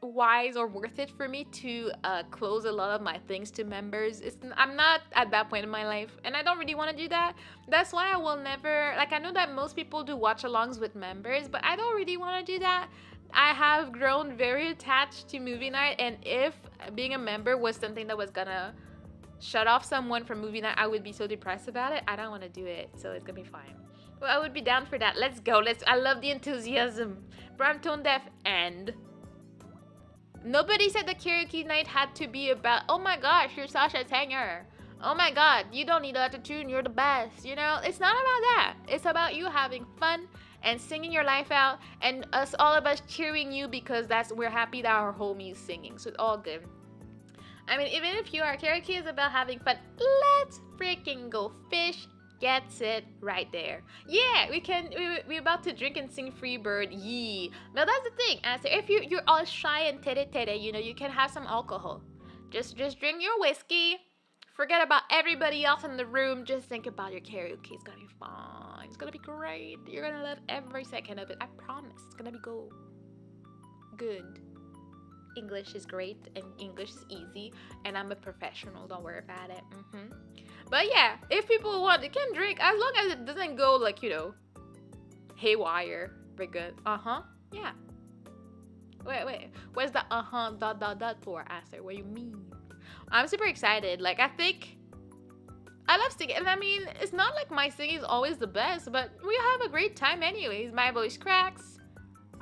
wise or worth it for me to close a lot of my things to members. I'm not at that point in my life, and I don't really want to do that. That's why I will never, like, I know that most people do watch alongs with members, but I don't really want to do that. I have grown very attached to movie night, and if being a member was something that was gonna shut off someone from movie night, I would be so depressed about it. I don't want to do it, so it's gonna be fine. Well, I would be down for that. Let's go. I love the enthusiasm. Bro, I'm tone deaf, and nobody said the karaoke night had to be about, oh my gosh, you're Sasha Tanger. Oh my god, you don't need autotune, you're the best. You know, it's not about that. It's about you having fun and singing your life out, and all of us cheering you because we're happy that our homie is singing. So it's all good. I mean, even if your karaoke is about having fun, let's freaking go fish. Gets it right there. Yeah, we're about to drink and sing Freebird. Yee. Now that's the thing. As if you're all shy and tete, you know, you can have some alcohol. Just drink your whiskey. Forget about everybody else in the room. Just think about your karaoke. It's gonna be fun. It's gonna be great. You're gonna love every second of it. I promise. It's gonna be good. English is great, and English is easy, and I'm a professional. Don't worry about it. But yeah, if people want, they can drink as long as it doesn't go like, you know, haywire. We're good. Yeah. Wait. Where's the dot for, Aster? What do you mean? I'm super excited. Like, I think I love singing, and I mean, it's not like my singing is always the best, but we have a great time anyways. My voice cracks.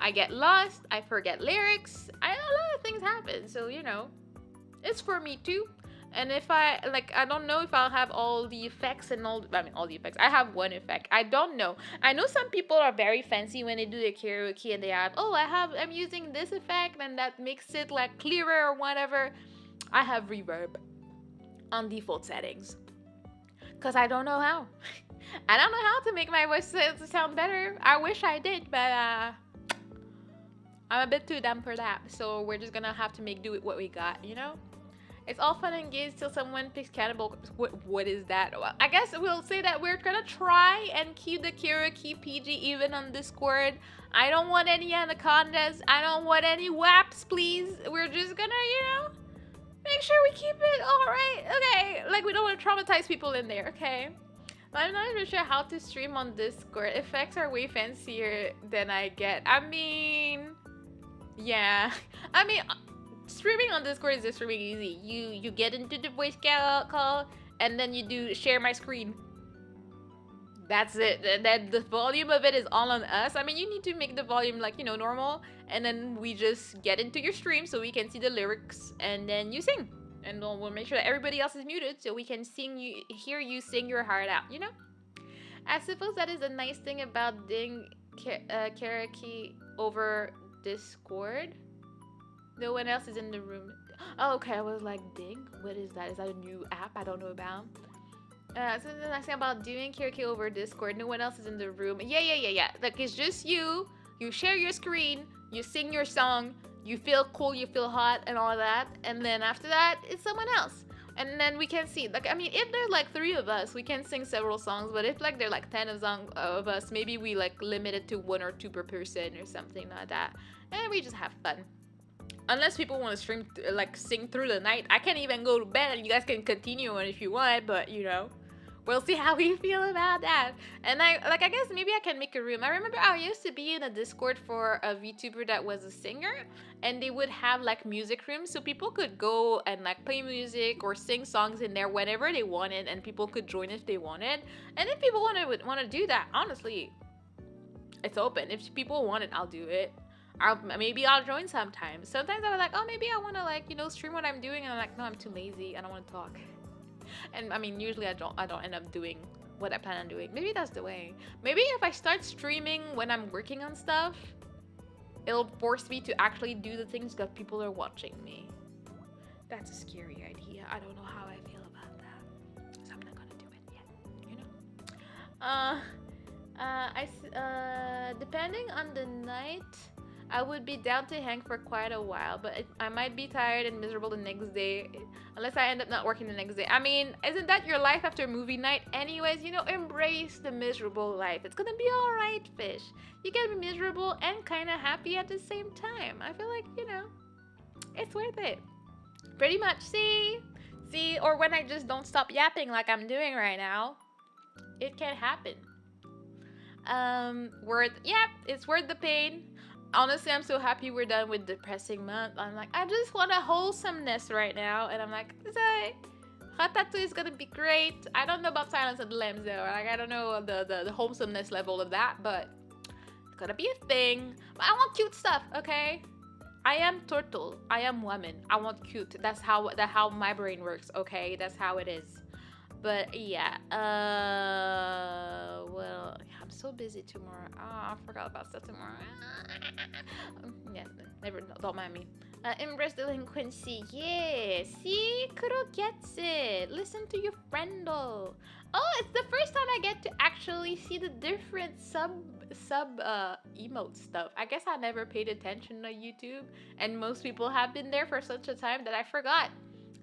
I get lost. I forget lyrics. A lot of things happen. So, you know, it's for me too. And if I don't know if I'll have all the effects and all the effects. I have one effect. I don't know. I know some people are very fancy when they do their karaoke, and they have, I'm using this effect, and that makes it like clearer or whatever. I have reverb on default settings, because I don't know how. I don't know how to make my voice sound better. I wish I did, but I'm a bit too dumb for that. So we're just gonna have to make do with what we got, you know? It's all fun and games till someone picks Cannibal. What is that? Well, I guess we'll say that we're gonna try and keep the karaoke PG even on Discord. I don't want any anacondas. I don't want any WAPs, please. We're just gonna, you know, make sure we keep it all right. Okay, like we don't want to traumatize people in there, okay? I'm not even sure how to stream on Discord. Effects are way fancier than I get. I mean, yeah. I mean, streaming on Discord is just really easy. You get into the voice call, and then you do share my screen. That's it. That the volume of it is all on us. I mean, you need to make the volume like, normal, and then we just get into your stream so we can see the lyrics, and then you sing. And we'll make sure that everybody else is muted so we can hear you sing your heart out. I suppose that is a nice thing about doing karaoke over Discord. No one else is in the room. Oh, okay. I was like, ding? What is that? Is that a new app I don't know about? So the nice thing about doing karaoke over Discord, no one else is in the room. Yeah. Like, it's just you. You share your screen. You sing your song. You feel cool. You feel hot and all that. And then after that, it's someone else. And then we can see. Like, I mean, if there's like 3 of us, we can sing several songs. But if like there are like 10 of us, maybe we like limit it to 1 or 2 per person or something like that. And we just have fun. Unless people want to stream, sing through the night. I can't even go to bed, and you guys can continue on if you want, but, we'll see how we feel about that. And I guess maybe I can make a room. I remember I used to be in a Discord for a VTuber that was a singer, and they would have, music rooms, so people could go and, play music or sing songs in there whenever they wanted, and people could join if they wanted. And if people want to do that, honestly, it's open. If people want it, I'll do it. Maybe I'll join sometimes. Sometimes I'm like, oh, maybe I want to stream what I'm doing, and I'm like, no, I'm too lazy. I don't want to talk. And I mean, usually I don't end up doing what I plan on doing. Maybe that's the way. Maybe if I start streaming when I'm working on stuff, it'll force me to actually do the things because people are watching me. That's a scary idea. I don't know how I feel about that, so I'm not gonna do it yet. Depending on the night, I would be down to hang for quite a while, but I might be tired and miserable the next day, unless I end up not working the next day. I mean, isn't that your life after movie night? Anyways, embrace the miserable life. It's gonna be alright, fish. You can be miserable and kind of happy at the same time. I feel like, it's worth it. Pretty much, see? Or when I just don't stop yapping like I'm doing right now, it can happen. It's worth the pain. Honestly, I'm so happy we're done with depressing month. I'm like, I just want a wholesomeness right now. And I'm like, Ratatouille is gonna be great. I don't know about Silence of the Lambs though. I don't know the wholesomeness level of that, but it's gonna be a thing. But I want cute stuff, okay? I am turtle. I am woman. I want cute. That's how my brain works, okay? That's how it is. But yeah, well, I'm so busy tomorrow. Oh, I forgot about stuff tomorrow. Yeah, don't mind me. Embrace delinquency. Yeah, see? Kuro gets it. Listen to your friendo. Oh, it's the first time I get to actually see the different sub emote stuff. I guess I never paid attention to YouTube, and most people have been there for such a time that I forgot.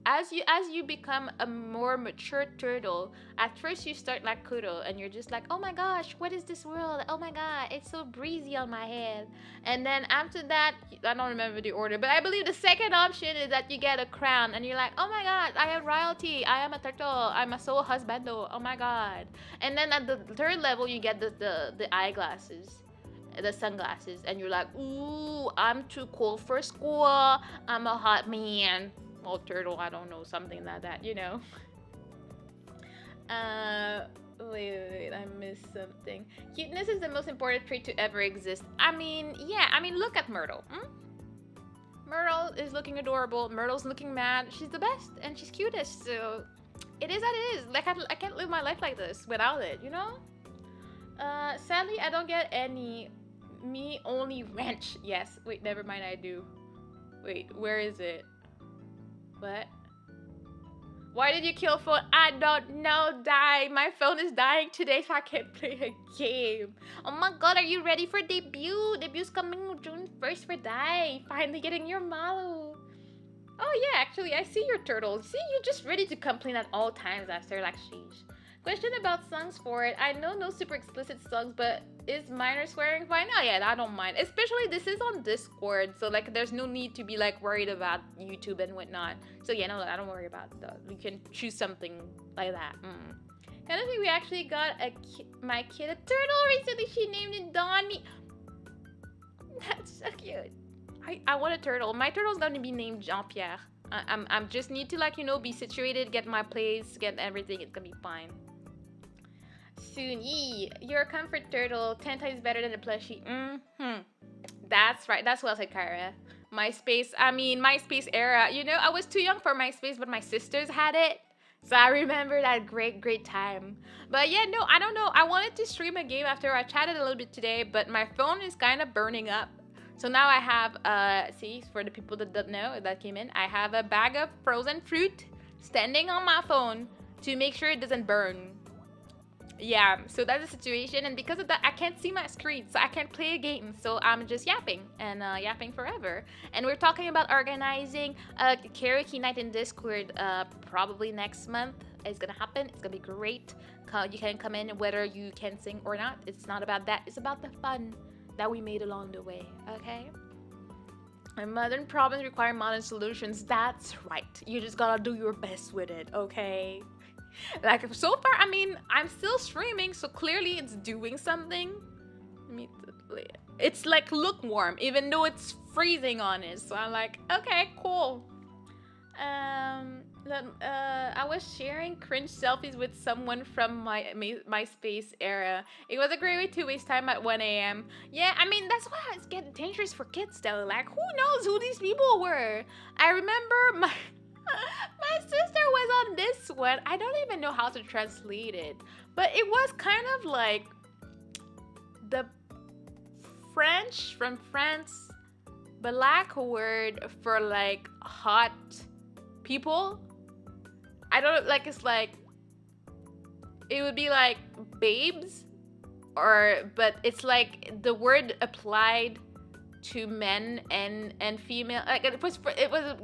As you become a more mature turtle, at first you start like Kuro, and you're just like, oh my gosh, what is this world? Oh my god, it's so breezy on my head. And then after that, I don't remember the order, but I believe the second option is that you get a crown, and you're like, oh my god, I am royalty, I am a turtle, I'm a soul husbando, oh my god. And then at the third level, you get the eyeglasses, the sunglasses, and you're like, ooh, I'm too cool for school, I'm a hot man. Well, turtle, I don't know, something like that, Wait, I missed something. Cuteness is the most important trait to ever exist. I mean, look at Myrtle. Myrtle is looking adorable. Myrtle's looking mad. She's the best, and she's cutest, so it is what it is. Like, I can't live my life like this without it, Sadly, I don't get any. Me only wrench. Yes, wait, never mind, I do. Wait, where is it? What? Why did you kill phone? I don't know, Die. My phone is dying today, so I can't play a game. Oh my god, are you ready for debut? Debut's coming June 1st for Die. Finally getting your Malu. Oh yeah, actually, I see your turtle. See, you're just ready to complain at all times, Esther. Like, sheesh. Question about songs for it. I know no super explicit songs, but is minor swearing fine? Oh yeah, I don't mind. Especially this is on Discord, so like there's no need to be like worried about YouTube and whatnot. So yeah, no, I don't worry about that. You can choose something like that. I don't think we actually got my kid a turtle recently. She named it Donnie. That's so cute. I want a turtle. My turtle's gonna be named Jean-Pierre. I'm just need to be situated, get my place, get everything. It's gonna be fine. soon. Yee, you're a comfort turtle, 10 times better than a plushie. Mm-hmm. That's right. That's well said, Kyra. MySpace era. You know, I was too young for MySpace, but my sisters had it. So I remember that great time. But yeah, no, I don't know. I wanted to stream a game after I chatted a little bit today, but my phone is kind of burning up. So now I have, see, for the people that don't know that came in, I have a bag of frozen fruit standing on my phone to make sure it doesn't burn. Yeah, so that's the situation, and because of that, I can't see my screen, so I can't play a game. So I'm just yapping and yapping forever. And we're talking about organizing a karaoke night in Discord, probably next month. It's gonna happen. It's gonna be great. You can come in whether you can sing or not. It's not about that. It's about the fun that we made along the way. Okay. And modern problems require modern solutions. That's right. You just gotta do your best with it. Okay. Like, so far, I mean, I'm still streaming, so clearly it's doing something. It's like lukewarm, even though it's freezing on it. So I'm like, okay, cool. I was sharing cringe selfies with someone from my MySpace era. It was a great way to waste time at 1 a.m. Yeah, I mean, that's why it's getting dangerous for kids, though. Like, who knows who these people were? I remember my sister was on this one. I don't even know how to translate it, but it was kind of like the French from France black word for like hot people. I don't like, it's like, it would be like babes, but it's like the word applied to men and female, like it was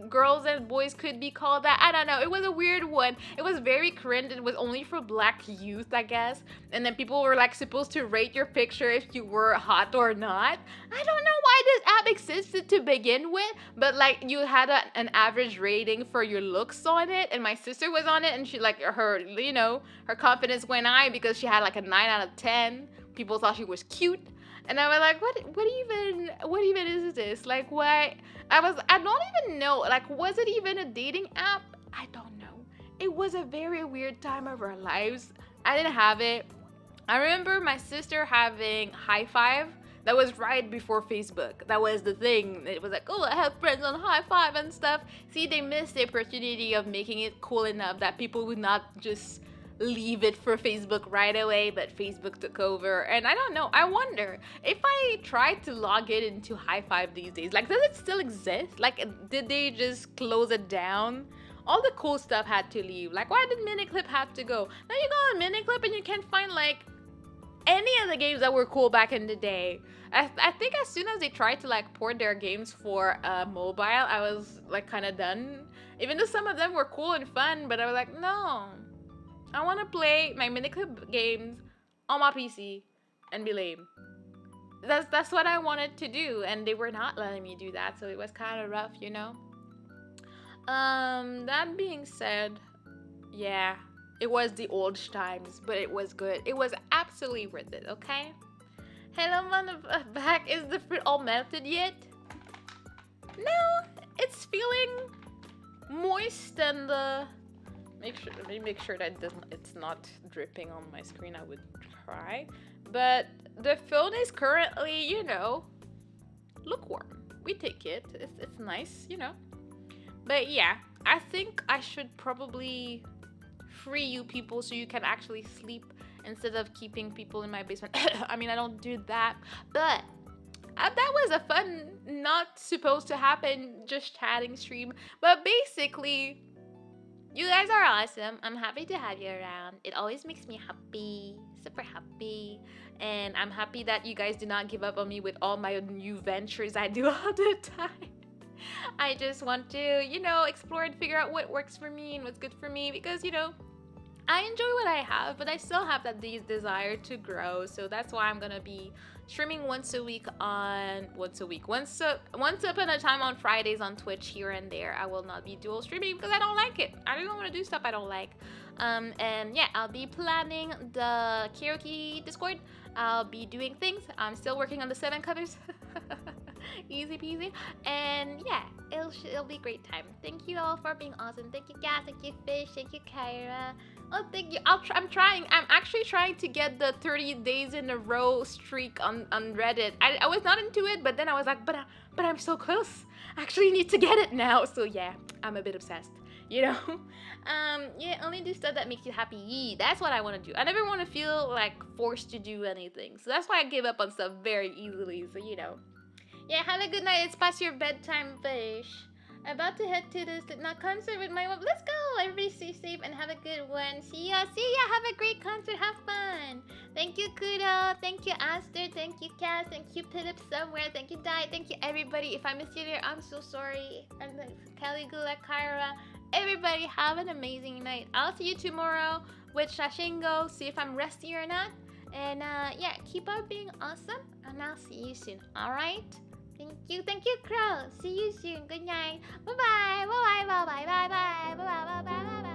girls and boys could be called that. I don't know, it was a weird one. It was very cringe. It was only for black youth, I guess, and then people were like supposed to rate your picture if you were hot or not. I don't know why this app existed to begin with, but like you had an average rating for your looks on it, and my sister was on it, and she like her, you know, her confidence went high because she had like a 9 out of 10. People thought she was cute. And I was like, what even is this? Like, why? I don't even know. Like, was it even a dating app? I don't know. It was a very weird time of our lives. I didn't have it. I remember my sister having High Five. That was right before Facebook. That was the thing. It was like, oh, I have friends on High Five and stuff. See, they missed the opportunity of making it cool enough that people would not just leave it for Facebook right away, but Facebook took over. And I don't know, I wonder if I tried to log it into High Five these days, like, does it still exist? Like, did they just close it down? All the cool stuff had to leave. Like, why did Miniclip have to go? Now you go on Miniclip and you can't find like any of the games that were cool back in the day. I think as soon as they tried to like port their games for mobile, I was like kind of done. Even though some of them were cool and fun, but I was like, no, I want to play my Miniclip games on my PC and be lame. That's what I wanted to do, and they were not letting me do that, so it was kind of rough, you know? That being said, yeah, it was the old times, but it was good. It was absolutely worth it, okay? Hello, back. Is the fruit all melted yet? No, it's feeling moist and let me make sure that it's not dripping on my screen. I would try, but the phone is currently, you know, lukewarm. We take it. It's nice, you know. But yeah, I think I should probably free you people so you can actually sleep instead of keeping people in my basement. I mean, I don't do that, but that was a fun, not supposed to happen, just chatting stream. But basically, you guys are awesome. I'm happy to have you around. It always makes me happy, super happy. And I'm happy that you guys do not give up on me with all my new ventures I do all the time. I just want to, you know, explore and figure out what works for me and what's good for me, because, you know, I enjoy what I have, but I still have that desire to grow. So that's why I'm gonna be streaming once upon a time on Fridays on Twitch here and there. I will not be dual streaming because I don't like it. I don't want to do stuff I don't like. And yeah, I'll be planning the karaoke Discord. I'll be doing things. I'm still working on the 7 covers. Easy peasy. And yeah, it'll be a great time. Thank you all for being awesome. Thank you, Gas. Thank you, Fish. Thank you, Kyra. Oh, thank you. I'm trying. I'm actually trying to get the 30 days in a row streak on Reddit. I was not into it, but then I was like, but I'm so close. I actually need to get it now. So yeah, I'm a bit obsessed. You know, yeah. Only do stuff that makes you happy. Yeah, that's what I want to do. I never want to feel like forced to do anything. So that's why I give up on stuff very easily. So you know. Yeah, have a good night. It's past your bedtime, fish. About to head to the Slipknot concert with my mom. Let's go! Everybody stay safe and have a good one. See ya! See ya! Have a great concert. Have fun! Thank you, Kudo. Thank you, Aster. Thank you, Cass. Thank you, Philip Somewhere. Thank you, Di. Thank you, everybody. If I missed you there, I'm so sorry. And Caligula, Kyra. Everybody, have an amazing night. I'll see you tomorrow with Shashingo. See if I'm resty or not. And yeah, keep on being awesome. And I'll see you soon. Alright? Thank you, Crow. See you soon. Good night. Bye bye. Bye bye. Bye bye. Bye bye. Bye bye. Bye bye. Bye bye.